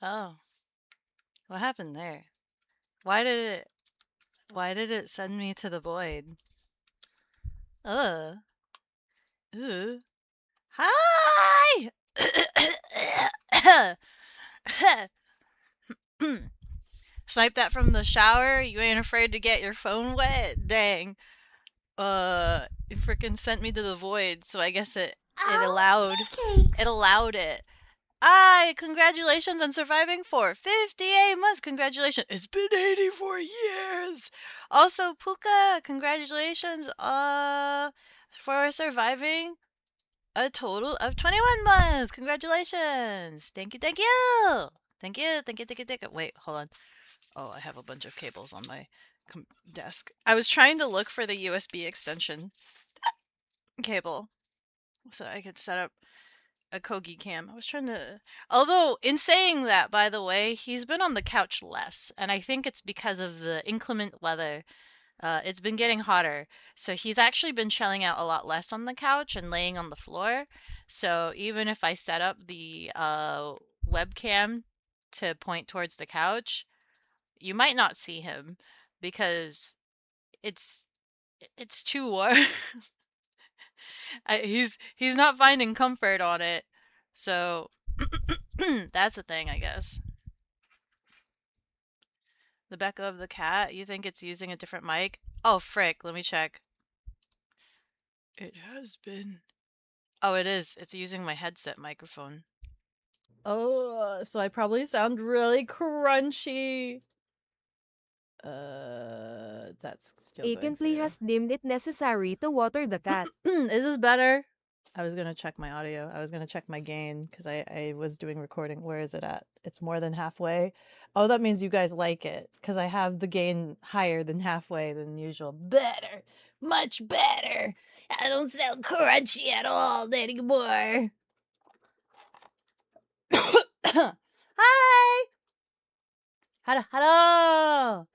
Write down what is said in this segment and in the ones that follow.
Oh, what happened there? Why did it why did it send me to the void? Ugh. Ugh. Hi! Snipe that from the shower? You ain't afraid to get your phone wet? Dang. It freaking sent me to the void, so I guess it Oh, allowed tea it cakes! allowed it. Aye, congratulations on surviving for 58 months. Congratulations. It's been 84 years. Also, Puka, congratulations for surviving a total of 21 months. Congratulations. Thank you, thank you. Thank you, thank you, thank you, thank you. Wait, hold on. Oh, I have a bunch of cables on my desk. I was trying to look for the USB extension cable so I could set up a Kogi cam. I was trying to. Although, in saying that, by the way, he's been on the couch less, and I think it's because of the inclement weather. It's been getting hotter, so he's actually been chilling out a lot less on the couch and laying on the floor. So even if I set up the webcam to point towards the couch, you might not see him because it's it's too warm. He's not finding comfort on it. So that's a thing, I guess. The Beko of the cat, you think it's using a different mic? Oh, frick, let me check. It has been. Oh, it is. It's using my headset microphone. Oh, so I probably sound really crunchy. That's still going Akenflea through. has deemed it necessary to water the cat. Is this better? I was gonna check my audio. I was gonna check my gain because I was doing recording. Where is it at? It's more than halfway. Oh, that means you guys like it because I have the gain higher than halfway than usual. Better, much better. I don't sound crunchy at all anymore. Hi. Hello, hello.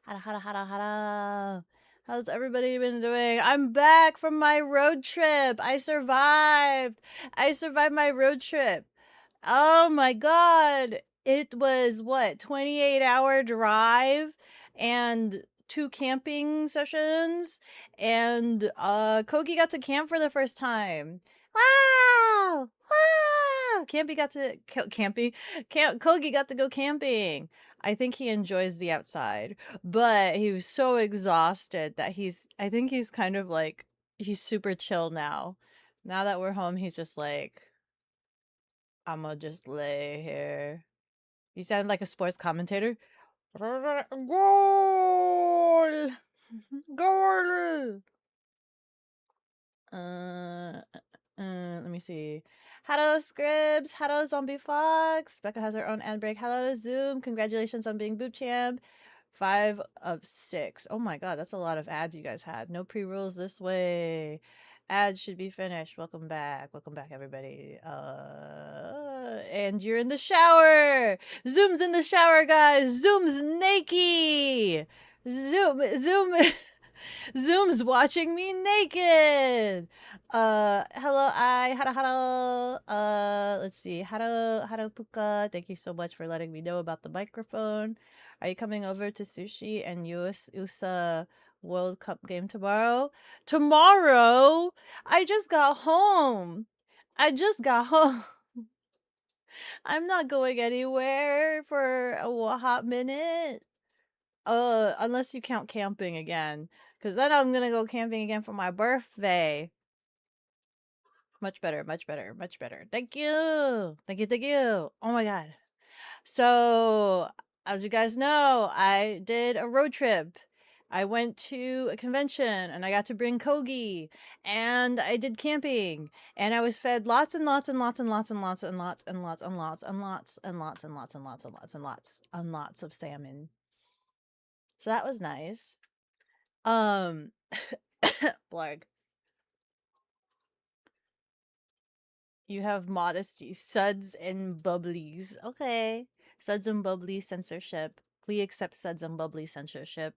Hello, hello, hello, hello. How's everybody been doing? I'm back from my road trip. I survived. I survived my road trip. Oh my god. It was what, 28-hour drive and two camping sessions and Kogi got to camp for the first time. Wow! Wow! Campy got to camping. Kogi got to go camping. I think he enjoys the outside, but he was so exhausted that I think he's kind of like he's super chill now. Now that we're home, he's just like I'ma just lay here. You sound like a sports commentator. Goal! Goal! Uh, let me see. Hello, Scribs. Hello, Zombie Fox. Becca has her own ad break. Hello, Zoom. Congratulations on being Boot Champ. 5 of 6. Oh my god, that's a lot of ads you guys had. No pre rolls this way. Ads should be finished. Welcome back. Welcome back, everybody. And you're in the shower. Zoom's in the shower, guys. Zoom's naked. Zoom. Zoom's watching me naked. Hello, hello. Let's see. Hello, Puka. Thank you so much for letting me know about the microphone. Are you coming over to sushi and USA World Cup game tomorrow? Tomorrow? I just got home. I just got home. I'm not going anywhere for a hot minute. Unless you count camping again. Because then I'm gonna go camping again for my birthday. Much better, much better, much better. Thank you. Thank you, thank you. Oh my god. So, as you guys know, I did a road trip. I went to a convention and I got to bring Kogi and I did camping and I was fed lots and lots and lots and lots and lots and lots and lots and lots and lots and lots and lots and lots and lots and lots and lots of salmon. So that was nice. Um Blarg. You have modesty. Suds and bubblies. Okay. Suds and bubbly censorship. We accept suds and bubbly censorship.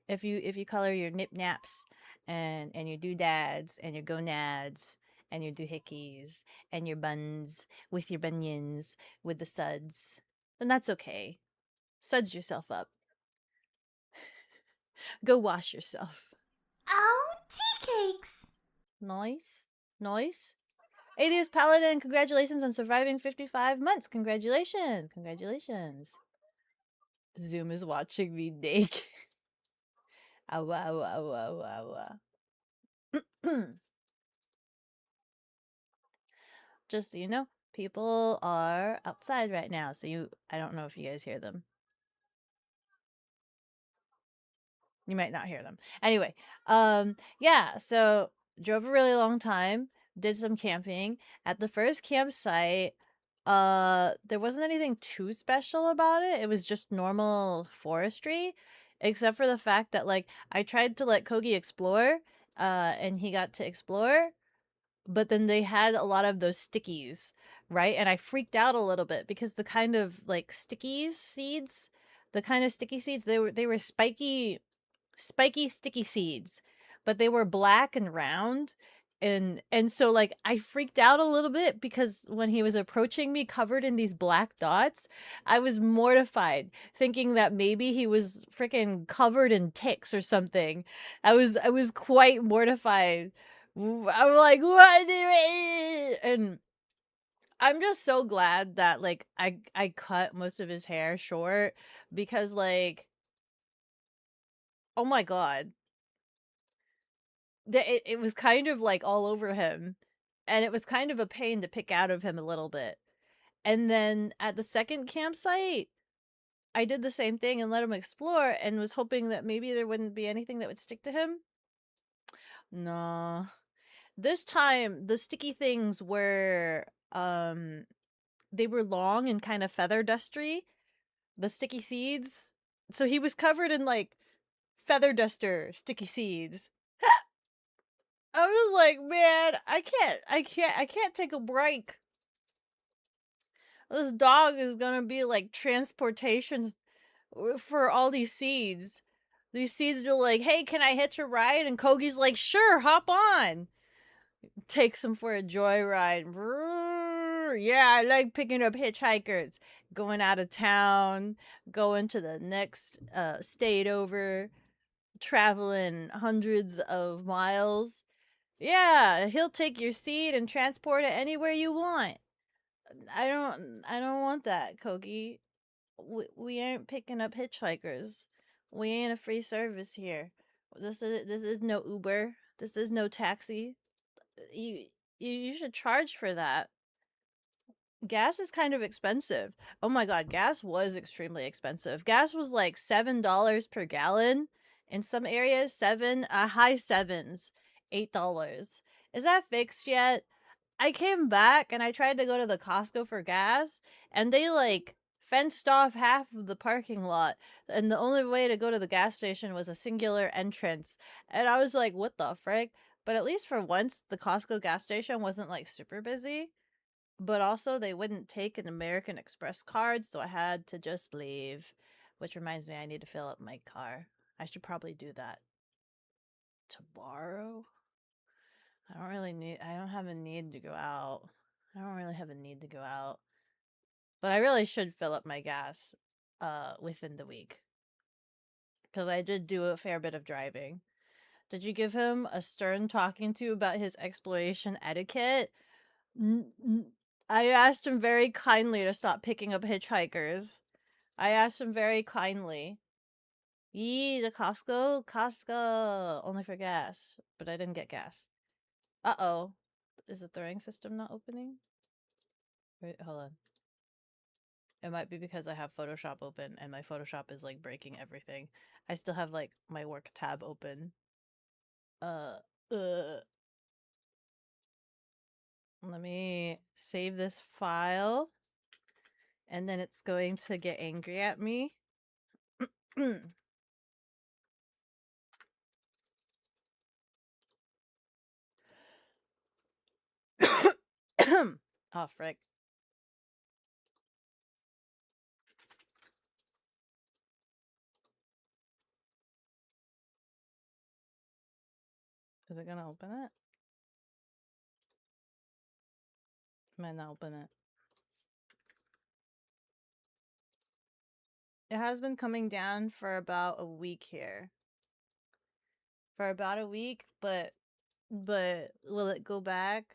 If you color your nip naps and your doodads and your gonads and your doohickeys and your buns with your bunions with the suds. then that's okay. Suds yourself up. Go wash yourself. Oh, tea cakes! Nice. Nice. Atheist Paladin, congratulations on surviving 55 months. Congratulations. Congratulations. Zoom is watching me naked. Awa, awa, awa, awa, awa. Just so you know, people are outside right now, so I don't know if you guys hear them. You might not hear them. Anyway, yeah, so drove a really long time, did some camping. At the first campsite, there wasn't anything too special about it. It was just normal forestry, except for the fact that like I tried to let Kogi explore, and he got to explore, but then they had a lot of those stickies, right? And I freaked out a little bit because the kind of like stickies seeds, the kind of sticky seeds, they were spiky sticky seeds, but they were black and round. And so like I freaked out a little bit because when he was approaching me covered in these black dots, I was mortified thinking that maybe he was freaking covered in ticks or something. I was quite mortified. I'm like, what? And I'm just so glad that like I cut most of his hair short because like, oh my god, it was kind of like all over him, and it was kind of a pain to pick out of him a little bit. And then at the second campsite, I did the same thing and let him explore and was hoping that maybe there wouldn't be anything that would stick to him. No. This time the sticky things were they were long and kind of feather dusty, the sticky seeds. So he was covered in like feather duster sticky seeds. I was like, man, I can't take a break. This dog is gonna be like transportation for all these seeds. These seeds are like, hey, can I hitch a ride? And Kogi's like, sure, hop on. Takes him for a joyride. Yeah, I like picking up hitchhikers. Going out of town, going to the next state over, traveling hundreds of miles. Yeah, he'll take your seed and transport it anywhere you want. I don't want that, Kogi. We ain't picking up hitchhikers. We ain't a free service here. This is no Uber. This is no taxi. You you should charge for that. Gas is kind of expensive. Oh my god, gas was extremely expensive. Gas was like $7 per gallon. In some areas, high sevens, $8. Is that fixed yet? I came back and I tried to go to the Costco for gas, and they like fenced off half of the parking lot, and the only way to go to the gas station was a singular entrance. And I was like, what the frick? But at least for once, the Costco gas station wasn't like super busy. But also, they wouldn't take an American Express card, so I had to just leave. Which reminds me, I need to fill up my car. I should probably do that tomorrow. I don't have a need to go out. I don't really have a need to go out. But I really should fill up my gas within the week. Because I did do a fair bit of driving. Did you give him a stern talking to about his exploration etiquette? I asked him very kindly to stop picking up hitchhikers. I asked him very kindly. Yee, the Costco? Costco! Only for gas. But I didn't get gas. Uh-oh. Is the throwing system not opening? Wait, hold on. It might be because I have Photoshop open and my Photoshop is like breaking everything. I still have like my work tab open. Uh, uh. Let me save this file. And then it's going to get angry at me. Oh, frick. Is it gonna open it? Might not open it. It has been coming down for about a week here. For about a week, but will it go back?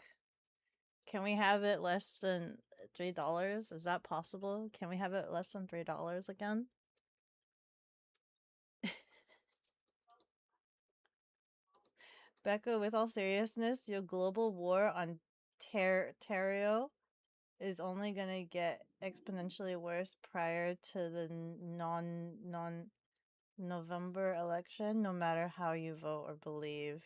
Can we have it less than $3? Is that possible? Can we have it less than $3 again? Beko, with all seriousness, your global war on Terrio is only gonna get exponentially worse prior to the November election, no matter how you vote or believe.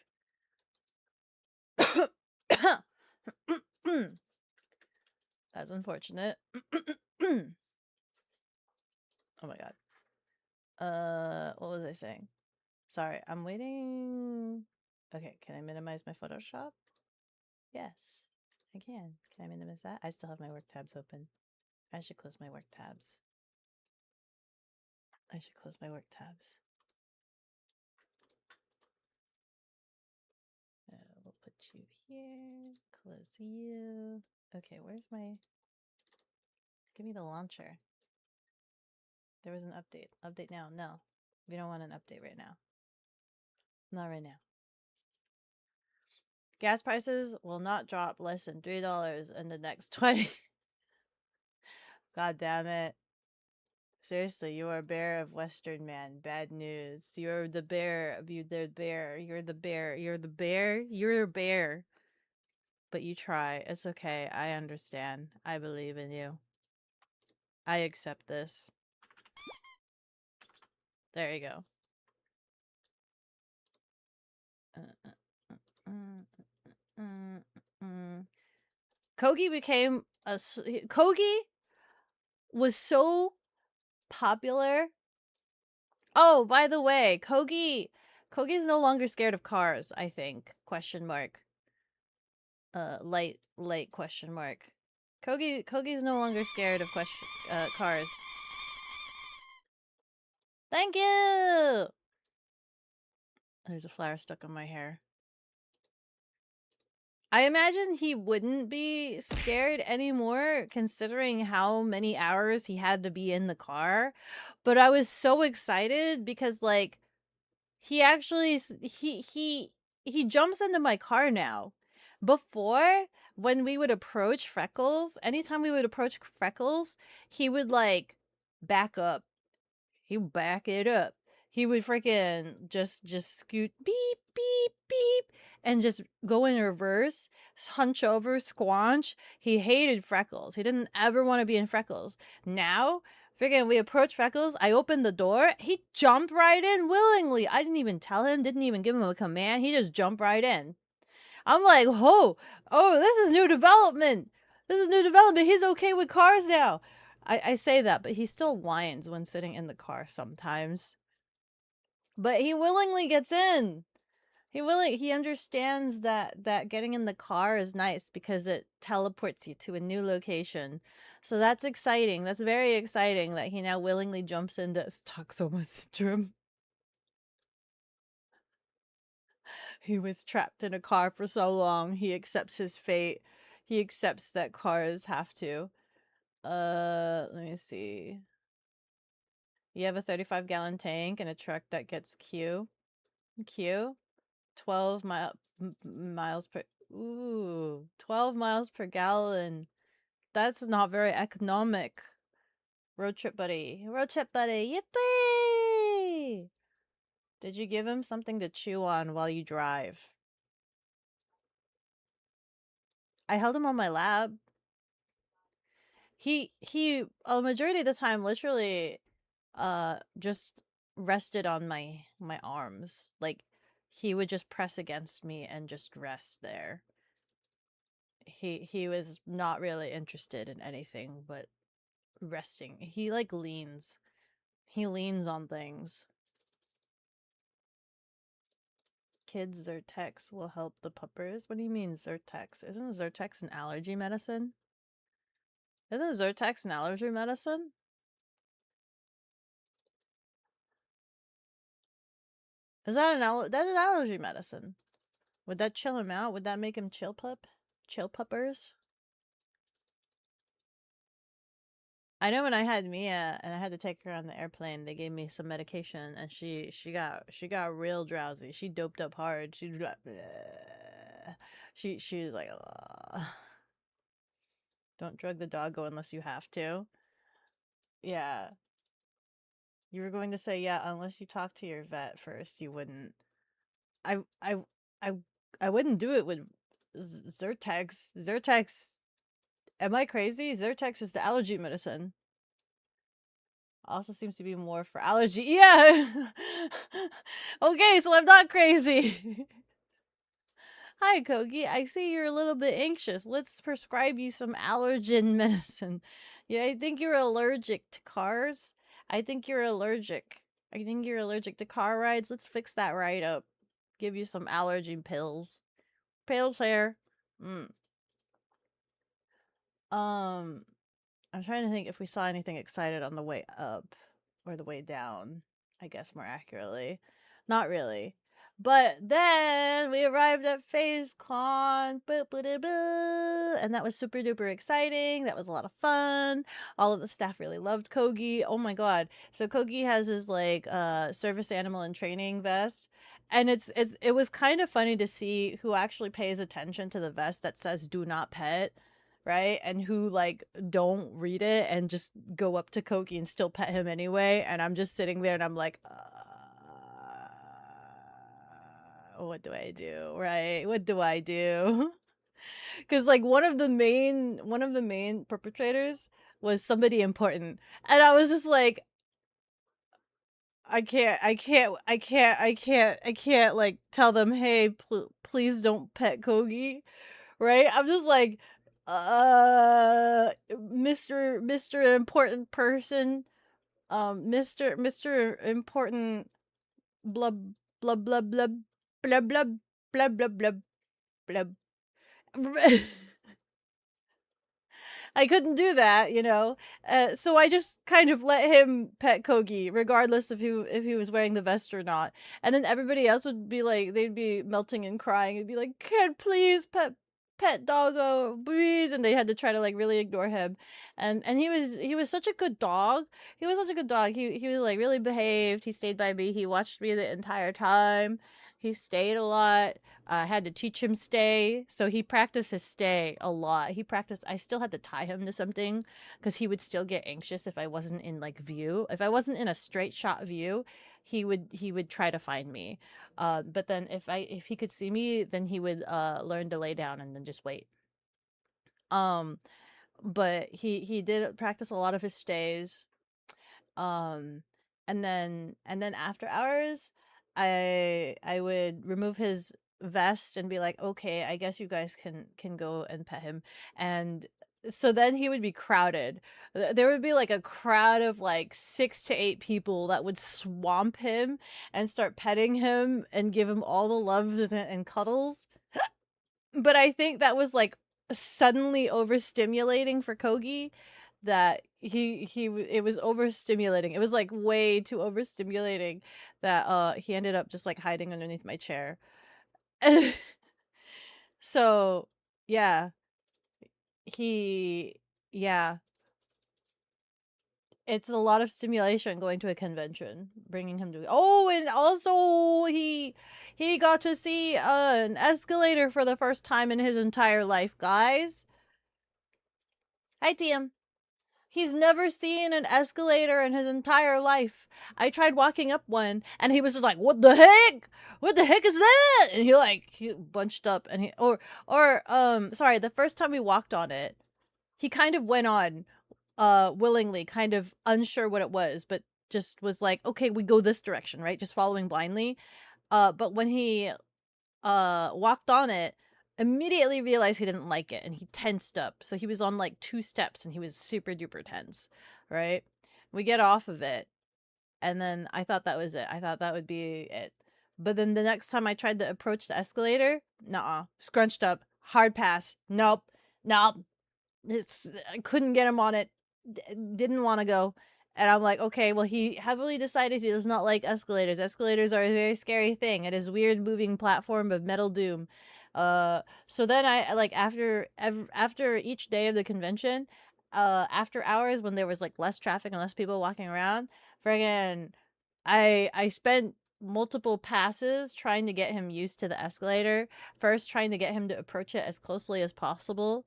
That's unfortunate. Oh my god. What was I saying? Sorry, I'm waiting. Okay, can I minimize my Photoshop? Yes, I can. Can I minimize that? I still have my work tabs open. I should close my work tabs. I should close my work tabs. We'll put you here. Close you. Okay, where's my... Give me the launcher. There was an update. Update now. No. We don't want an update right now. Not right now. Gas prices will not drop less than $3 in the next 20. God damn it. Seriously, you are a bear of Western man. Bad news. You're the bear. You're the bear. You're the bear. You're the bear. You're a bear. But you try. It's okay. I understand. I believe in you. I accept this. There you go. Kogi became a... Kogi was so popular. Oh, by the way, Kogi's no longer scared of cars, I think. Question mark. Light question mark. Kogi's no longer scared of cars. Thank you! There's a flower stuck on my hair. I imagine he wouldn't be scared anymore, considering how many hours he had to be in the car. But I was so excited because, like, he actually he jumps into my car now. Before, when we would approach Freckles, anytime we would approach Freckles, he would, like, back up. He would back it up. He would freaking just scoot beep beep beep and just go in reverse, hunch over, squanch. He hated Freckles. He didn't ever want to be in Freckles. Now, freaking, we approach Freckles. I opened the door. He jumped right in willingly. I didn't even tell him. Didn't even give him a command. He just jumped right in. I'm like, oh, this is new development. This is new development. He's okay with cars now. I say that, but he still whines when sitting in the car sometimes. But he willingly gets in. He understands that getting in the car is nice because it teleports you to a new location. So that's exciting. That's very exciting that he now willingly jumps into Stockholm syndrome. He was trapped in a car for so long. He accepts his fate. He accepts that cars have to. Let me see. You have a 35-gallon tank and a truck that gets Q. 12 miles per... Ooh, 12 miles per gallon. That's not very economic. Road trip buddy. Road trip buddy. Yippee! Did you give him something to chew on while you drive? I held him on my lap. He a majority of the time literally just rested on my arms. Like, he would just press against me and just rest there. He was not really interested in anything but resting. He like leans. He leans on things. Kids Zyrtex will help the puppers. What do you mean Zyrtex? Isn't Zyrtex an allergy medicine? Isn't Zyrtex an allergy medicine? Is that that's an allergy medicine? Would that chill him out? Would that make him chill puppers? I know when I had Mia and I had to take her on the airplane, they gave me some medication and she got real drowsy. She doped up hard. She was like, "Ugh." Don't drug the doggo unless you have to. Yeah. You were going to say, yeah, unless you talk to your vet first, you wouldn't. I I I I wouldn't do it with Zyrtex. Zyrtex. Am I crazy? Zyrtex is the allergy medicine. Also seems to be more for allergy. Yeah. Okay, so I'm not crazy. Hi, Kogi. I see you're a little bit anxious. Let's prescribe you some allergen medicine. Yeah, I think you're allergic to cars. I think you're allergic. I think you're allergic to car rides. Let's fix that right up. Give you some allergy pills. Pills here. Mm. Um, I'm trying to think if we saw anything excited on the way up or the way down, I guess more accurately. Not really. But then we arrived at FazeCon, and that was super duper exciting. That was a lot of fun. All of the staff really loved Kogi. Oh my god. So Kogi has his like service animal and training vest. And it was kind of funny to see who actually pays attention to the vest that says do not pet, right? And who like don't read it and just go up to Koki and still pet him anyway. And I'm just sitting there and I'm like, what do I do? Right? What do I do? Because like one of the main perpetrators was somebody important, and I was just like, I can't like tell them, hey, please don't pet Kogi, right? I'm just like, Mr. Important person, Mr. Important, blub, blub, blub, blub, blub, blub, blub, blub, blub, blub. I couldn't do that, you know. So I just kind of let him pet Kogi, regardless if he was wearing the vest or not. And then everybody else would be like, they'd be melting and crying and be like, "Kid, please pet doggo, please." And they had to try to like really ignore him. And he was such a good dog. He was such a good dog. He was like really behaved. He stayed by me. He watched me the entire time. He stayed a lot. I had to teach him stay, so he practiced his stay a lot. I still had to tie him to something because he would still get anxious if I wasn't in like view. If I wasn't in a straight shot view, he would try to find me. But then if he could see me, then he would learn to lay down and then just wait. Um, but he did practice a lot of his stays. Um, and then after hours, I would remove his vest and be like, "Okay, I guess you guys can go and pet him." And so then he would be crowded. There would be like a crowd of like 6 to 8 people that would swamp him and start petting him and give him all the love and cuddles. But I think that was like suddenly overstimulating for Kogi, that it was overstimulating. It was like way too overstimulating that he ended up just like hiding underneath my chair. So, yeah, he yeah, it's a lot of stimulation going to a convention, bringing him to. Oh, and also he got to see an escalator for the first time in his entire life, guys. Hi, TM. He's never seen an escalator in his entire life. I tried walking up one, and he was just like, "What the heck? What the heck is that?" And he bunched up, and sorry, the first time we walked on it, he kind of went on, willingly, kind of unsure what it was, but just was like, "Okay, we go this direction," right? Just following blindly. But when he walked on it, immediately realized he didn't like it and he tensed up. So he was on like 2 steps and he was super duper tense, right? We get off of it, and then I thought that was it. I thought that would be it. But then the next time I tried to approach the escalator, nah, scrunched up, hard pass. Nope. Nope. I couldn't get him on it. Didn't want to go. And I'm like, okay, well, he heavily decided he does not like escalators. Escalators are a very scary thing. It is weird moving platform of metal doom. So then I like after each day of the convention, after hours when there was like less traffic and less people walking around, friggin' I spent multiple passes trying to get him used to the escalator. First trying to get him to approach it as closely as possible.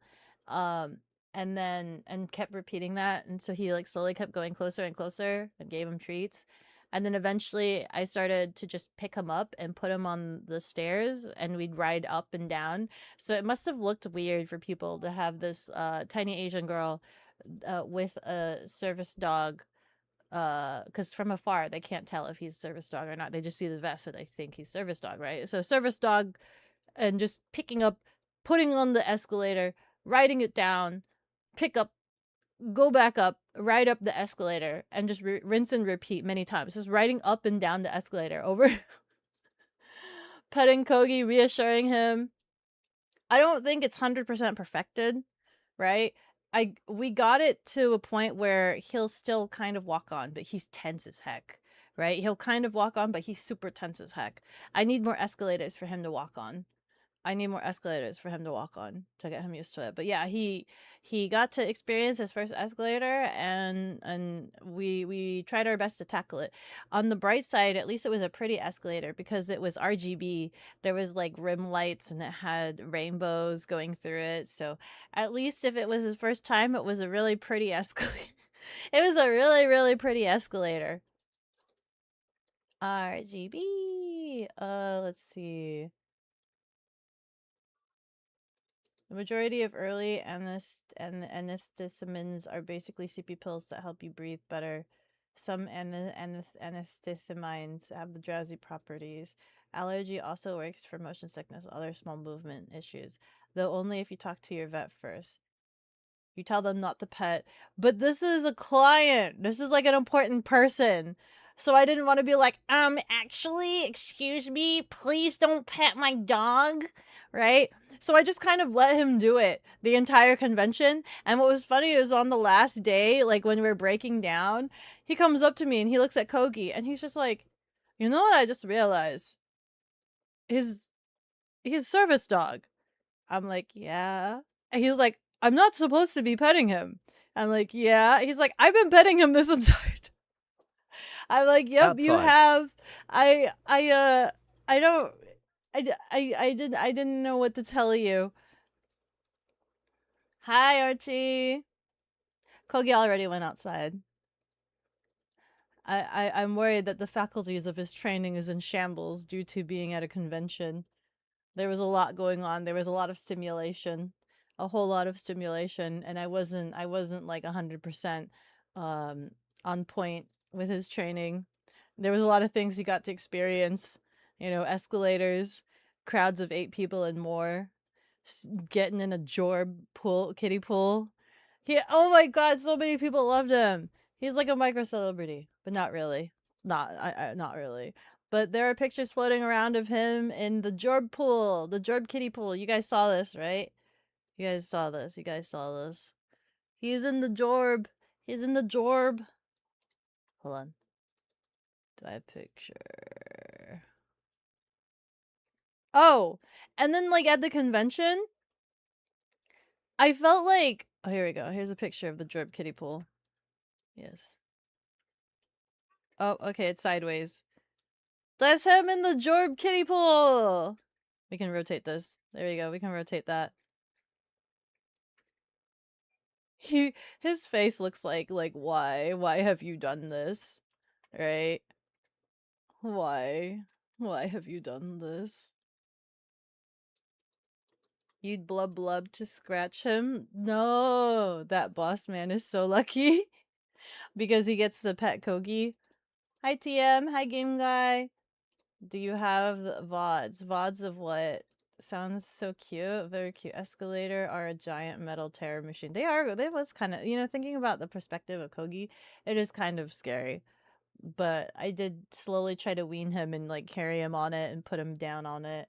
Um and kept repeating that, and so he like slowly kept going closer and closer and gave him treats. And then eventually I started to just pick him up and put him on the stairs and we'd ride up and down. So it must have looked weird for people to have this tiny Asian girl with a service dog, because from afar they can't tell if he's service dog or not. They just see the vest, so they think he's service dog, right? So service dog, and just picking up, putting on the escalator, riding it down, pick up, go back up, ride up the escalator, and just rinse and repeat many times. Just riding up and down the escalator over, petting Kogi, reassuring him. I don't think it's 100% perfected, right? We got it to a point where he'll still kind of walk on, but he's tense as heck, right? He'll kind of walk on, but he's super tense as heck. I need more escalators for him to walk on. I need more escalators for him to walk on to get him used to it. But yeah, he got to experience his first escalator, and we tried our best to tackle it. On the bright side, at least it was a pretty escalator because it was RGB. There was like rim lights and it had rainbows going through it. So at least if it was his first time, it was a really pretty escalator. It was a really, really pretty escalator. RGB. Let's see. The majority of early antihistamines are basically CP pills that help you breathe better. Some antihistamines have the drowsy properties. Allergy also works for motion sickness, other small movement issues, though only if you talk to your vet first. You tell them not to pet. But this is a client. This is like an important person. So I didn't want to be like, actually, excuse me, please don't pet my dog, right? So I just kind of let him do it the entire convention. And what was funny is on the last day, like when we're breaking down, he comes up to me and he looks at Kogi and he's just like, you know what I just realized? His service dog. I'm like, yeah. And he's like, I'm not supposed to be petting him. I'm like, yeah. He's like, I've been petting him this entire time. I'm like, yep, you Outside. have. I don't. I didn't know what to tell you. Hi, Archie. Kogi already went outside. I'm worried that the faculties of his training is in shambles due to being at a convention. There was a lot going on. There was a lot of stimulation, a whole lot of stimulation, and I wasn't like 100% on point with his training. There was a lot of things he got to experience, you know, escalators, crowds of 8 people and more, getting in a jorb pool, kiddie pool. Oh my god, so many people loved him. He's like a micro celebrity, but not really. Not really. But there are pictures floating around of him in the Jorb pool, the Jorb kiddie pool. You guys saw this, right? You guys saw this. He's in the Jorb. He's in the Jorb. Hold on. Do I have a picture? Oh, and then like at the convention, I felt like, oh, here we go. Here's a picture of the Jorb kiddie pool. Yes. Oh, okay, it's sideways. That's him in the Jorb kiddie pool. We can rotate this. There we go. We can rotate that. His face looks like why have you done this? Right? Why have you done this? You'd blub to scratch him? No, that boss man is so lucky because he gets the pet Kogi. Hi TM, hi game guy. Do you have VODs? VODs of what? Sounds so cute. Very cute. Escalator are a giant metal terror machine. They are. They was kind of, you know, thinking about the perspective of Kogi, it is kind of scary. But I did slowly try to wean him and like carry him on it and put him down on it.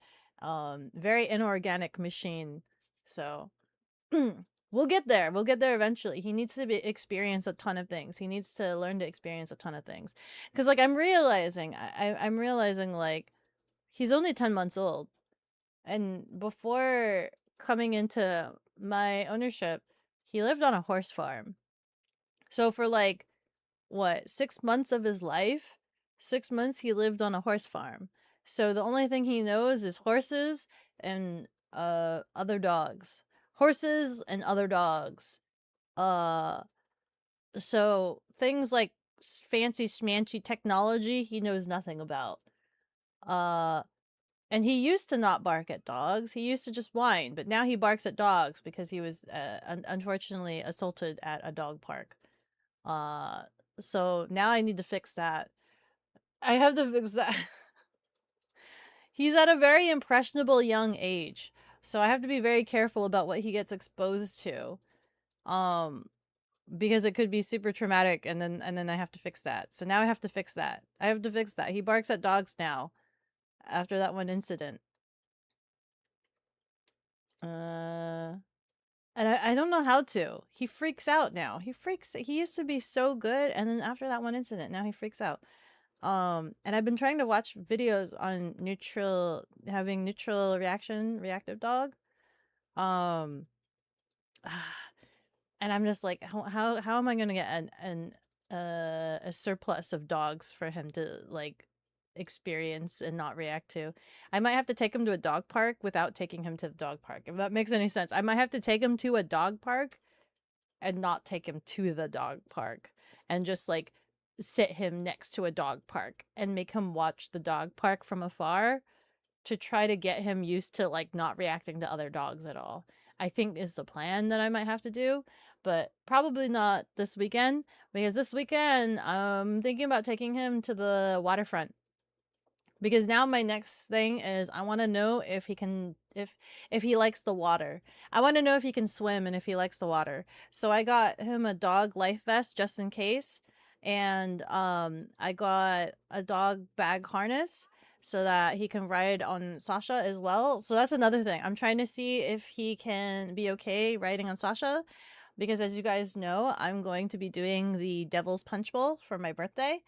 Very inorganic machine. So we'll get there. We'll get there eventually. He needs to experience a ton of things. He needs to learn to experience a ton of things. Because like I'm realizing like he's only 10 months old. And before coming into my ownership, he lived on a horse farm. So for like, what, 6 months of his life? 6 months he lived on a horse farm. So the only thing he knows is horses and other dogs. Horses and other dogs. So things like fancy schmancy technology he knows nothing about. And he used to not bark at dogs. He used to just whine, but now he barks at dogs because he was unfortunately assaulted at a dog park. So now I need to fix that. I have to fix that. He's at a very impressionable young age, so I have to be very careful about what he gets exposed to. Because it could be super traumatic, and then I have to fix that. So now I have to fix that. I have to fix that. He barks at dogs now after that one incident. And I don't know how to. He freaks out now. He used to be so good, and then after that one incident, now he freaks out. And I've been trying to watch videos on having neutral reactive dog. And I'm just like, how am I gonna get a surplus of dogs for him to like experience and not react to? I might have to take him to a dog park without taking him to the dog park, if that makes any sense. I might have to take him to a dog park and not take him to the dog park, and just like sit him next to a dog park and make him watch the dog park from afar to try to get him used to like not reacting to other dogs at all. I think is the plan that I might have to do, but probably not this weekend, because this weekend I'm thinking about taking him to the waterfront. Because now my next thing is I want to know if he can if he likes the water. I want to know if he can swim and if he likes the water. So I got him a dog life vest just in case, and I got a dog bag harness so that he can ride on Sasha as well. So that's another thing. I'm trying to see if he can be okay riding on Sasha, because as you guys know, I'm going to be doing the Devil's Punch Bowl for my birthday,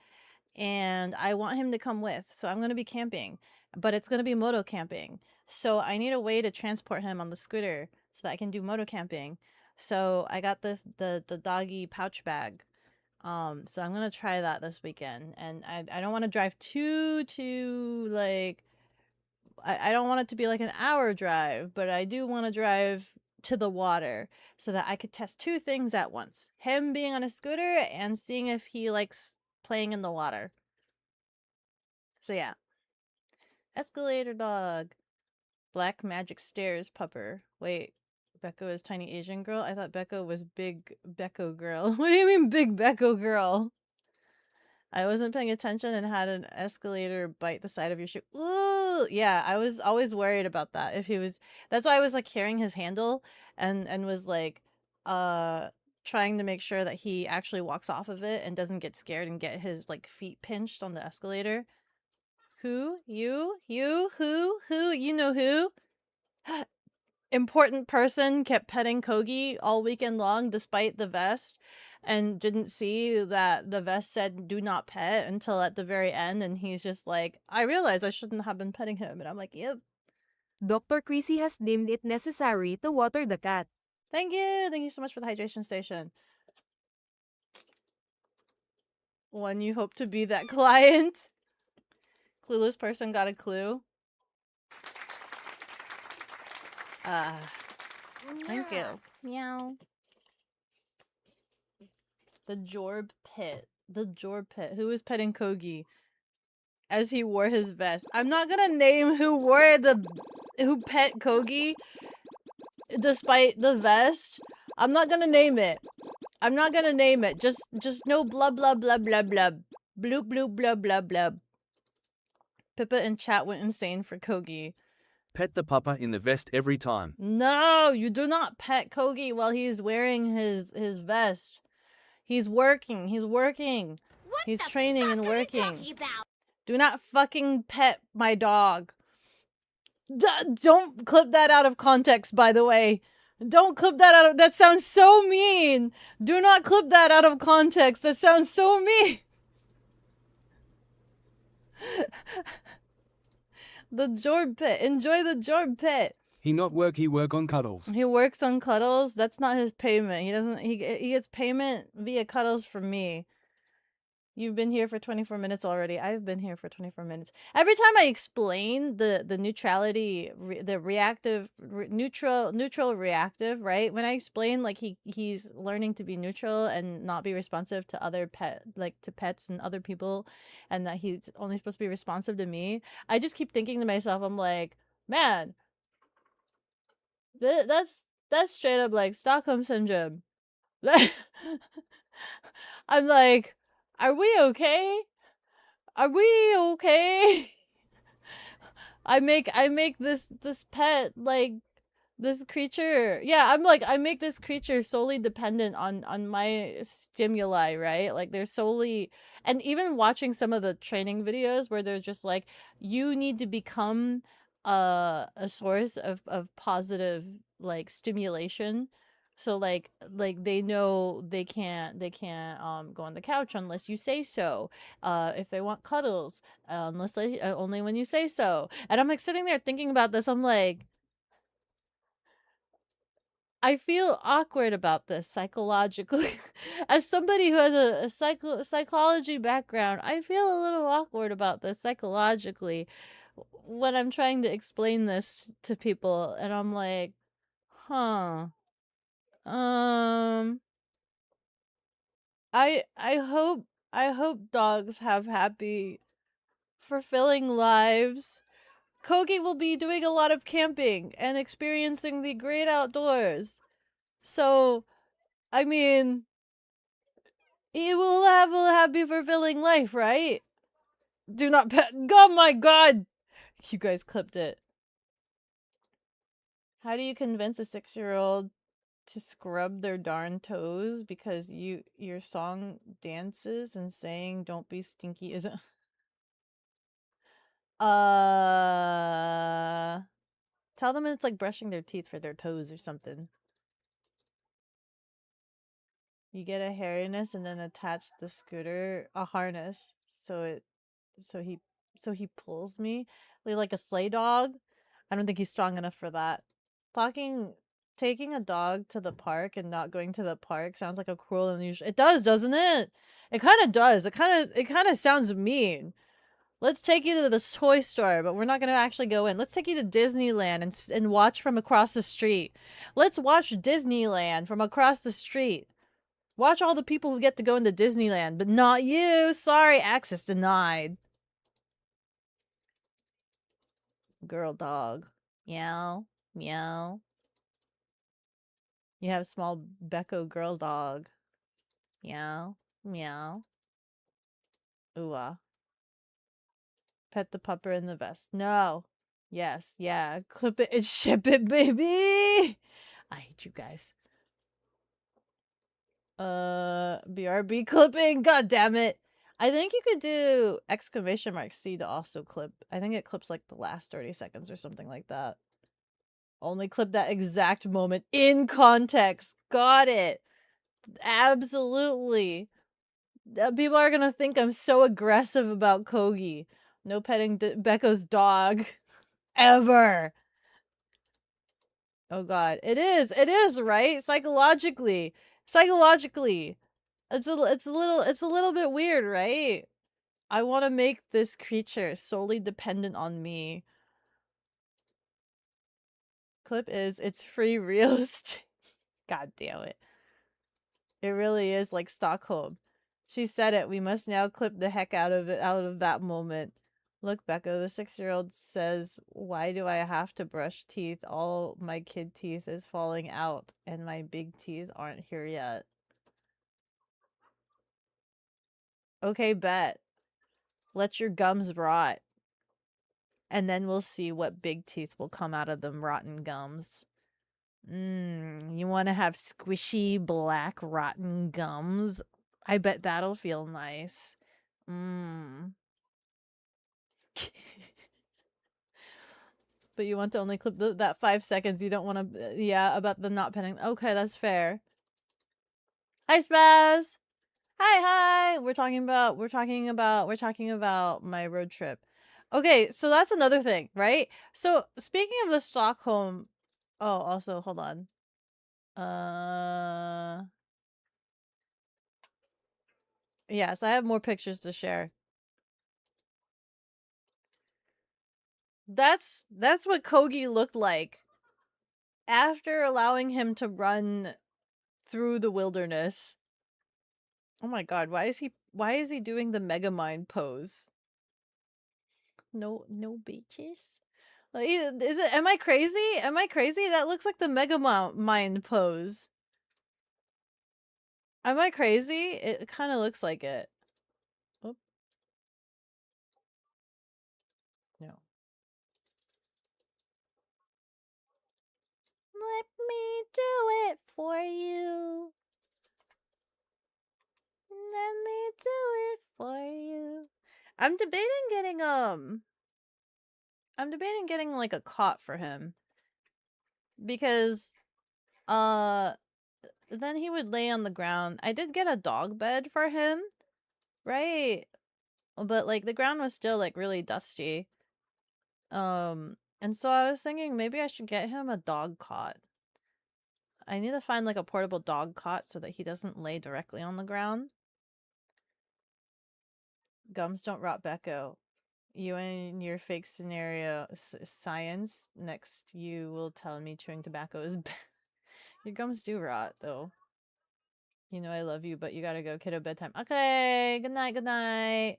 and I want him to come with. So I'm going to be camping, but it's going to be moto camping. So I need a way to transport him on the scooter so that I can do moto camping. So I got the doggy pouch bag. So I'm going to try that this weekend, and I don't want to drive too like, I don't want it to be like an hour drive, but I do want to drive to the water so that I could test two things at once. Him being on a scooter and seeing if he likes playing in the water. So yeah. Escalator dog. Black magic stairs pupper. Wait, Beko is tiny Asian girl? I thought Beko was big Beko girl. What do you mean big Beko girl? I wasn't paying attention and had an escalator bite the side of your shoe. Ooh, yeah, I was always worried about that. If he was, that's why I was like carrying his handle and was like, trying to make sure that he actually walks off of it and doesn't get scared and get his like feet pinched on the escalator. Who? You? Who? You know who? Important person kept petting Kogi all weekend long despite the vest, and didn't see that the vest said do not pet until at the very end, and he's just like, I realized I shouldn't have been petting him, and I'm like, yep. Dr. Chrissy has deemed it necessary to water the cat. Thank you so much for the hydration station. When you hope to be that client. Clueless person got a clue. Thank you. Meow. The Jorb Pit. The Jorb Pit. Who was petting Kogi as he wore his vest? I'm not gonna name who pet Kogi despite the vest. I'm not gonna name it. Just no blah blah blah blah blah. Bloop bloop blah blah blah. Pippa in chat went insane for Kogi. Pet the pupper in the vest every time. No, you do not pet Kogi while he's wearing his vest. He's working. He's training and working. Do not fucking pet my dog. Don't clip that out of context, by the way. Don't clip that out of... That sounds so mean. Do not clip that out of context. That sounds so mean. The Jorb Pit. Enjoy the Jorb Pit. He not work, he work on cuddles. He works on cuddles. That's not his payment. He doesn't. He gets payment via cuddles from me. You've been here for 24 minutes already. I've been here for 24 minutes. Every time I explain the neutrality, the reactive, neutral reactive, right? When I explain like he's learning to be neutral and not be responsive to other to pets and other people, and that he's only supposed to be responsive to me, I just keep thinking to myself, I'm like, man, that's straight up like Stockholm syndrome. I'm like, are we okay? Are we okay? I make this pet like this creature. Yeah, I'm like I make this creature solely dependent on my stimuli, right? Like they're solely, and even watching some of the training videos where they're just like, you need to become a source of positive like stimulation. So like they know they can't go on the couch unless you say so. If they want cuddles, unless they only when you say so. And I'm like sitting there thinking about this. I'm like, I feel awkward about this psychologically. As somebody who has a psychology background, I feel a little awkward about this psychologically when I'm trying to explain this to people, and I'm like, huh. Um I hope dogs have happy, fulfilling lives. Kogi will be doing a lot of camping and experiencing the great outdoors. So, I mean, he will have a happy, fulfilling life, right? Do not pet. Oh my god! You guys clipped it. How do you convince a 6-year-old to scrub their darn toes because your song dances and saying "Don't be stinky" isn't? Tell them it's like brushing their teeth for their toes or something. You get a hairiness and then attach the scooter a harness so he pulls me like a sleigh dog. I don't think he's strong enough for that. Taking a dog to the park and not going to the park sounds like a cruel and unusual. It does, doesn't it? It kind of does. It kind of sounds mean. Let's take you to the toy store, but we're not going to actually go in. Let's take you to Disneyland and watch from across the street. Let's watch Disneyland from across the street. Watch all the people who get to go into Disneyland, but not you. Sorry, access denied. Girl dog. Meow. Meow. You have small Beko girl dog. Meow. Meow. Ooh ah. Pet the pupper in the vest. No. Yes. Yeah. Clip it and ship it, baby. I hate you guys. BRB clipping. God damn it. I think you could do exclamation mark C to also clip. I think it clips like the last 30 seconds or something like that. Only clip that exact moment in context. Got it. Absolutely. People are gonna think I'm so aggressive about Kogi. No petting Beko's dog. Ever. Oh god. It is, right? Psychologically. It's a little bit weird, right? I want to make this creature solely dependent on me. Clip is it's free real estate. God damn it. It really is like Stockholm. She said it. We must now clip the heck out of it, out of that moment. Look, Beko, the 6-year-old says, why do I have to brush teeth? All my kid teeth is falling out, and my big teeth aren't here yet. Okay, bet. Let your gums rot. And then we'll see what big teeth will come out of them rotten gums. You want to have squishy, black, rotten gums? I bet that'll feel nice. But you want to only clip that 5 seconds. You don't want to, yeah, about the not petting. Okay, that's fair. Hi, Spaz. Hi. We're talking about my road trip. Okay, so that's another thing, right? So speaking of the Stockholm, oh, also hold on. Yes, I have more pictures to share. That's what Kogi looked like after allowing him to run through the wilderness. Oh my god, why is he doing the Megamind pose? No bitches. Like, is it? Am I crazy? Am I crazy? That looks like the Megamind pose. Am I crazy? It kind of looks like it. Oh no. Let me do it for you. Let me do it for you. I'm debating getting like a cot for him because then he would lay on the ground. I did get a dog bed for him, right? But like the ground was still like really dusty. And so I was thinking maybe I should get him a dog cot. I need to find like a portable dog cot so that he doesn't lay directly on the ground. Gums don't rot, Beko. You and your fake scenario science. Next, you will tell me chewing tobacco is bad. Your gums do rot, though. You know I love you, but you gotta go, kiddo. Bedtime. Okay, good night, good night.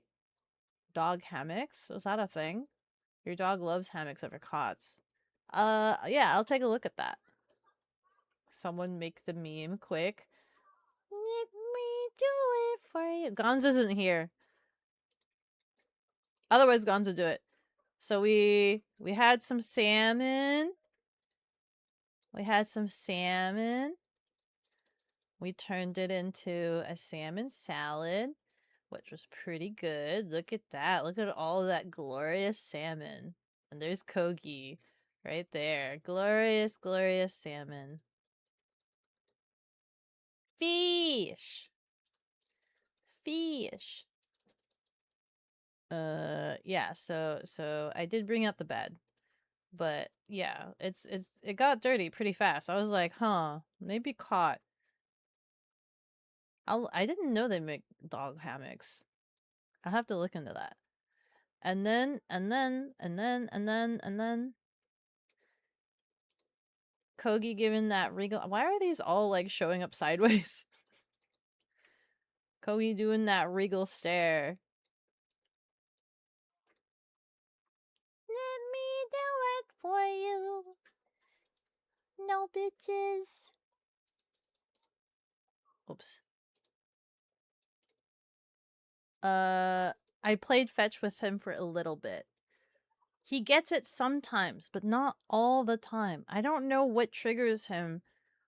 Dog hammocks? Was that a thing? Your dog loves hammocks over cots. Yeah, I'll take a look at that. Someone make the meme quick. Let me do it for you. Gonz isn't here. Otherwise, Gonz would do it. So we had some salmon. We had some salmon. We turned it into a salmon salad, which was pretty good. Look at that. Look at all of that glorious salmon. And there's Kogi right there. Glorious, glorious salmon. Fish. Fish. Yeah, so I did bring out the bed. But yeah, it got dirty pretty fast. I was like, huh, maybe caught. I didn't know they make dog hammocks. I'll have to look into that. And then Kogi giving that regal. Why are these all like showing up sideways? Kogi doing that regal stare. Let me do it for you. No bitches. Oops. I played fetch with him for a little bit. He gets it sometimes, but not all the time. I don't know what triggers him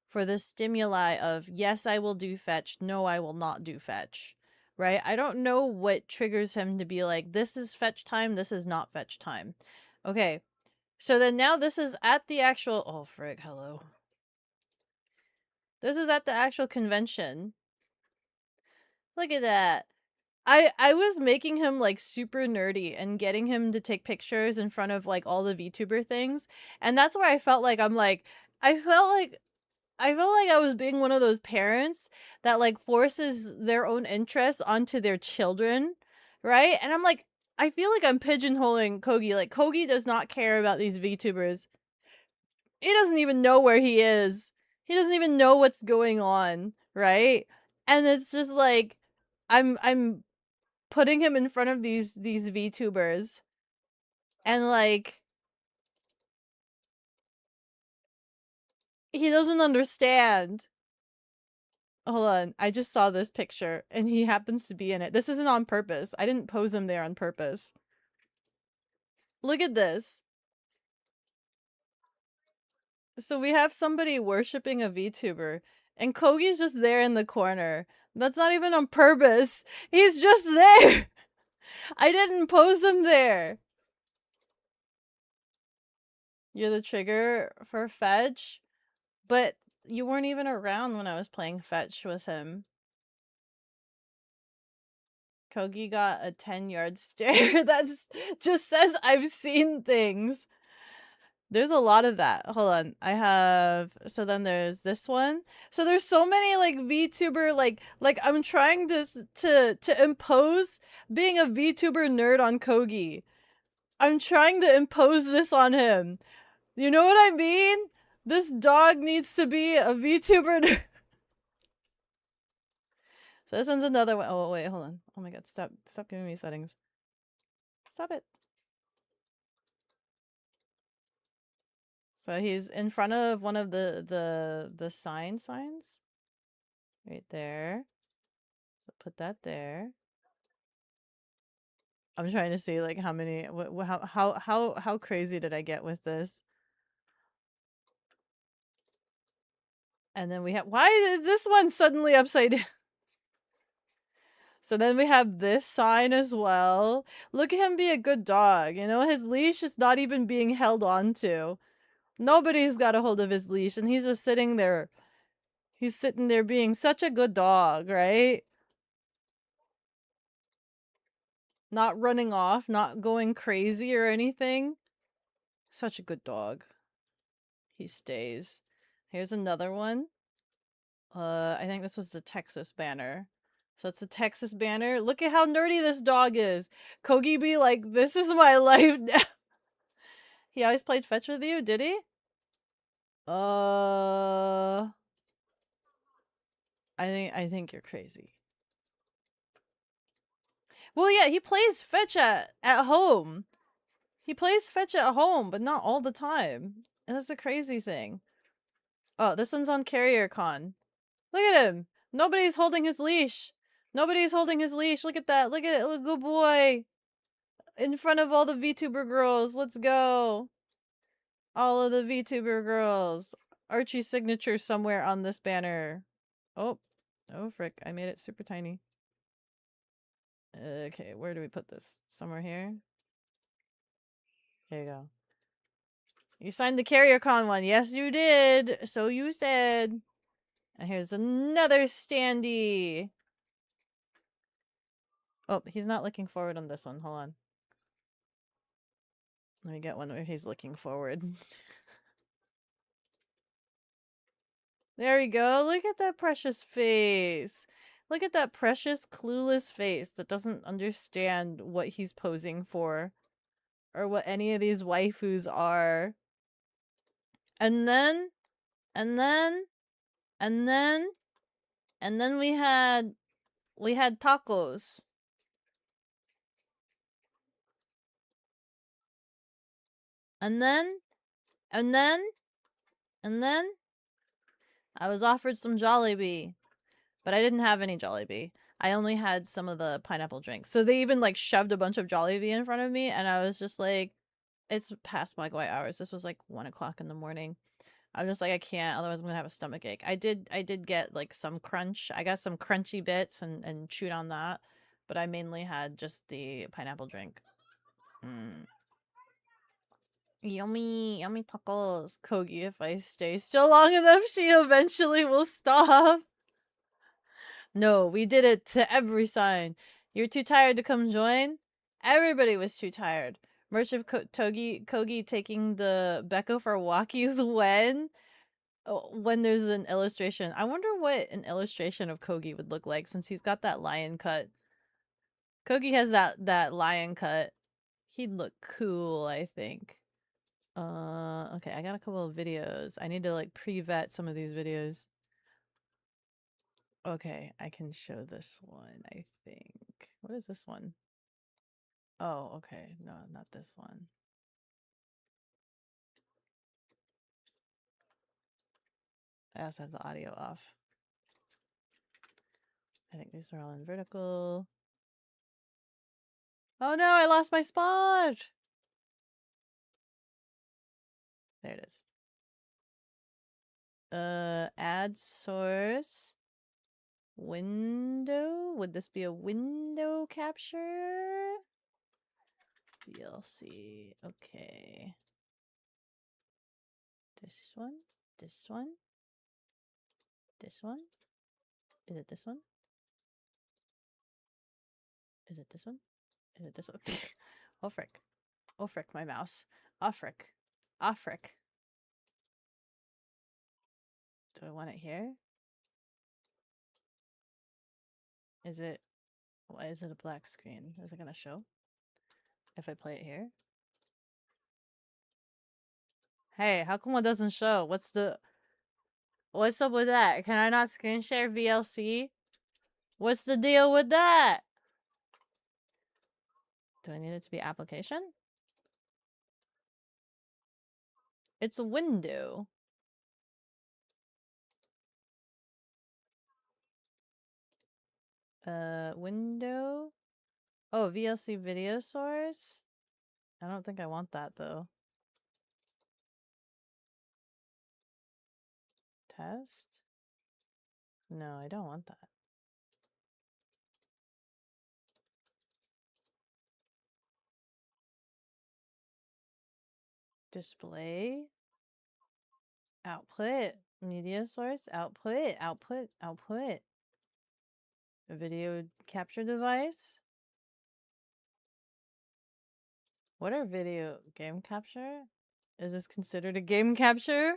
for the stimuli of, yes, I will do fetch, no, I will not do fetch. Right? I don't know what triggers him to be like, this is fetch time, this is not fetch time. Okay. So then now this is at the actual, oh, frig, hello. This is at the actual convention. Look at that. I was making him like super nerdy and getting him to take pictures in front of like all the VTuber things. And that's where I felt like I felt like I was being one of those parents that like forces their own interests onto their children, right? And I'm like, I feel like I'm pigeonholing Kogi. Like Kogi does not care about these VTubers. He doesn't even know where he is. He doesn't even know what's going on, right? And it's just like I'm putting him in front of these VTubers and like he doesn't understand. Hold on, I just saw this picture and he happens to be in it. This isn't on purpose. I didn't pose him there on purpose. Look at this. So we have somebody worshipping a VTuber and Kogi's just there in the corner. That's not even on purpose. He's just there. I didn't pose him there. You're the trigger for fetch, but you weren't even around when I was playing fetch with him. Kogi got a 10-yard stare that just says I've seen things. There's a lot of that. Hold on. I have so then there's this one. So there's so many like VTuber like I'm trying to impose being a VTuber nerd on Kogi. I'm trying to impose this on him. You know what I mean? This dog needs to be a VTuber nerd. So this one's another one. Oh wait, hold on. Oh my god, stop giving me settings. Stop it. So he's in front of one of the signs right there. So put that there. I'm trying to see like how many how crazy did I get with this? And then we have why is this one suddenly upside down? So then we have this sign as well. Look at him be a good dog. You know, his leash is not even being held on to. Nobody's got a hold of his leash and he's just sitting there. He's sitting there being such a good dog, right? Not running off, not going crazy or anything. Such a good dog. He stays. Here's another one. I think this was the Texas banner. So it's the Texas banner. Look at how nerdy this dog is. Kogi be like, this is my life now. He always played fetch with you, did he? I think you're crazy. Well, yeah, he plays fetch at home. He plays fetch at home, but not all the time. And that's the crazy thing. Oh, this one's on Carrier Con. Look at him. Nobody's holding his leash. Nobody's holding his leash. Look at that. Look at it. Look, good boy. In front of all the VTuber girls. Let's go. All of the VTuber girls. Archie's signature somewhere on this banner. Oh. Oh, frick. I made it super tiny. Okay, where do we put this? Somewhere here? Here you go. You signed the CarrierCon one. Yes, you did. So you said. And here's another standee. Oh, he's not looking forward on this one. Hold on. Let me get one where he's looking forward. There we go. Look at that precious face. Look at that precious, clueless face that doesn't understand what he's posing for. Or what any of these waifus are. And then... And then... And then... And then we had tacos. And then... And then... And then... I was offered some Jollibee. But I didn't have any Jollibee. I only had some of the pineapple drinks. So they even like shoved a bunch of Jollibee in front of me and I was just like, it's past my white hours. This was like 1 o'clock in the morning. I was just like, I can't, otherwise I'm gonna have a stomach ache. I did get like some crunch. I got some crunchy bits and chewed on that. But I mainly had just the pineapple drink. Yummy, yummy tacos. Kogi, if I stay still long enough, she eventually will stop. No, we did it to every sign. You're too tired to come join? Everybody was too tired. Merch of Kogi taking the Beko for walkies when? Oh, when there's an illustration. I wonder what an illustration of Kogi would look like since he's got that lion cut. Kogi has that lion cut. He'd look cool, I think. Okay, I got a couple of videos. I need to like pre-vet some of these videos. Okay, I can show this one, I think. What is this one? Oh, okay. No, not this one. I also have the audio off. I think these are all in vertical. Oh no, I lost my spot! There it is. Add source. Window? Would this be a window capture? DLC. Okay. This one? This one? This one? Is it this one? Is it this one? Is it this one? Oh frick. Oh frick, my mouse. Oh frick. Oh frick. Do I want it here? Is it... Why is it a black screen? Is it gonna show? If I play it here? Hey, how come it doesn't show? What's up with that? Can I not screen share VLC? What's the deal with that? Do I need it to be application? It's a window. Window? Oh, VLC video source? I don't think I want that though. Test? No, I don't want that. Display? Output? Media source? Output? Output? Output? A video capture device? What are video game capture? Is this considered a game capture?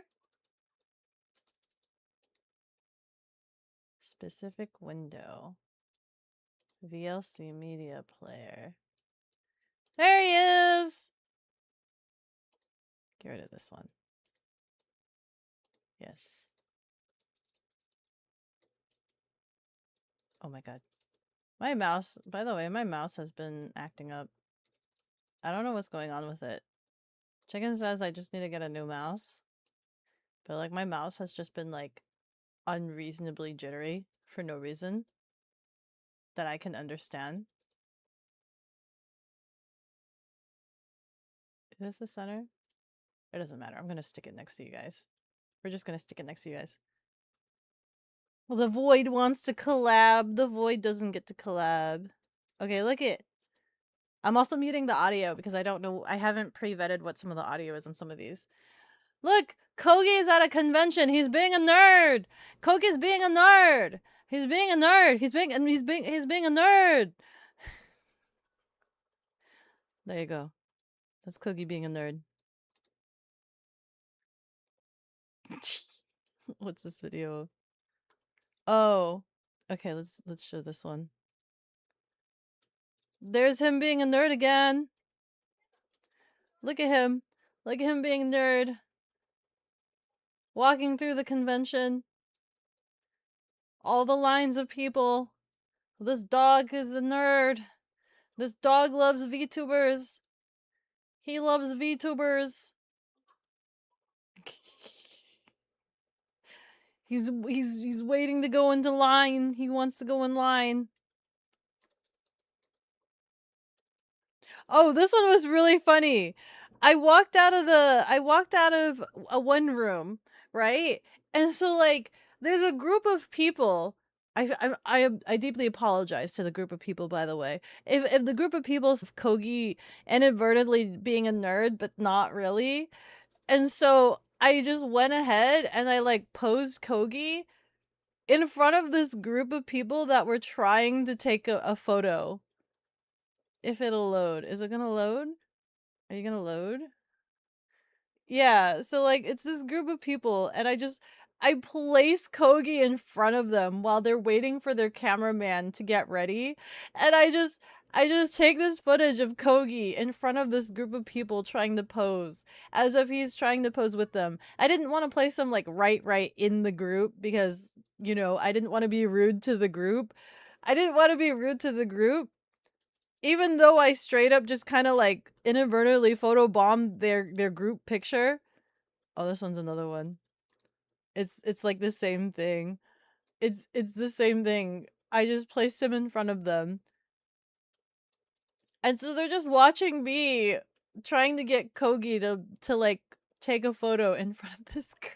Specific window. VLC media player. There he is! Get rid of this one. Yes. Oh my god. My mouse, by the way, my mouse has been acting up. I don't know what's going on with it. Chicken says I just need to get a new mouse. But like my mouse has just been like unreasonably jittery for no reason that I can understand. Is this the center? It doesn't matter. I'm gonna stick it next to you guys. We're just gonna stick it next to you guys. Well, the Void wants to collab. The Void doesn't get to collab. Okay, look it. I'm also muting the audio because I don't know. I haven't pre-vetted what some of the audio is on some of these. Look, Kogi is at a convention. He's being a nerd. Kogi's being a nerd. He's being a nerd. He's being a nerd. There you go. That's Kogi being a nerd. What's this video of? Oh. Okay, let's show this one. There's him being a nerd again. Look at him. Look at him being a nerd. Walking through the convention. All the lines of people. This dog is a nerd. This dog loves VTubers. He loves VTubers. He's waiting to go into line. He wants to go in line. Oh, this one was really funny. I walked out of a one room, right? And so like there's a group of people. I deeply apologize to the group of people, by the way. If the group of people of Kogi inadvertently being a nerd, but not really. And so I just went ahead and I like posed Kogi in front of this group of people that were trying to take a photo. If it'll load. Is it gonna load? Are you gonna load? Yeah, so like it's this group of people and I place Kogi in front of them while they're waiting for their cameraman to get ready. And I just take this footage of Kogi in front of this group of people trying to pose as if he's trying to pose with them. I didn't want to place him like right in the group because, you know, I didn't want to be rude to the group. Even though I straight up just kind of like inadvertently photobombed their group picture. Oh, this one's another one. It's like the same thing. It's the same thing. I just placed him in front of them. And so they're just watching me trying to get Kogi to like take a photo in front of this girl.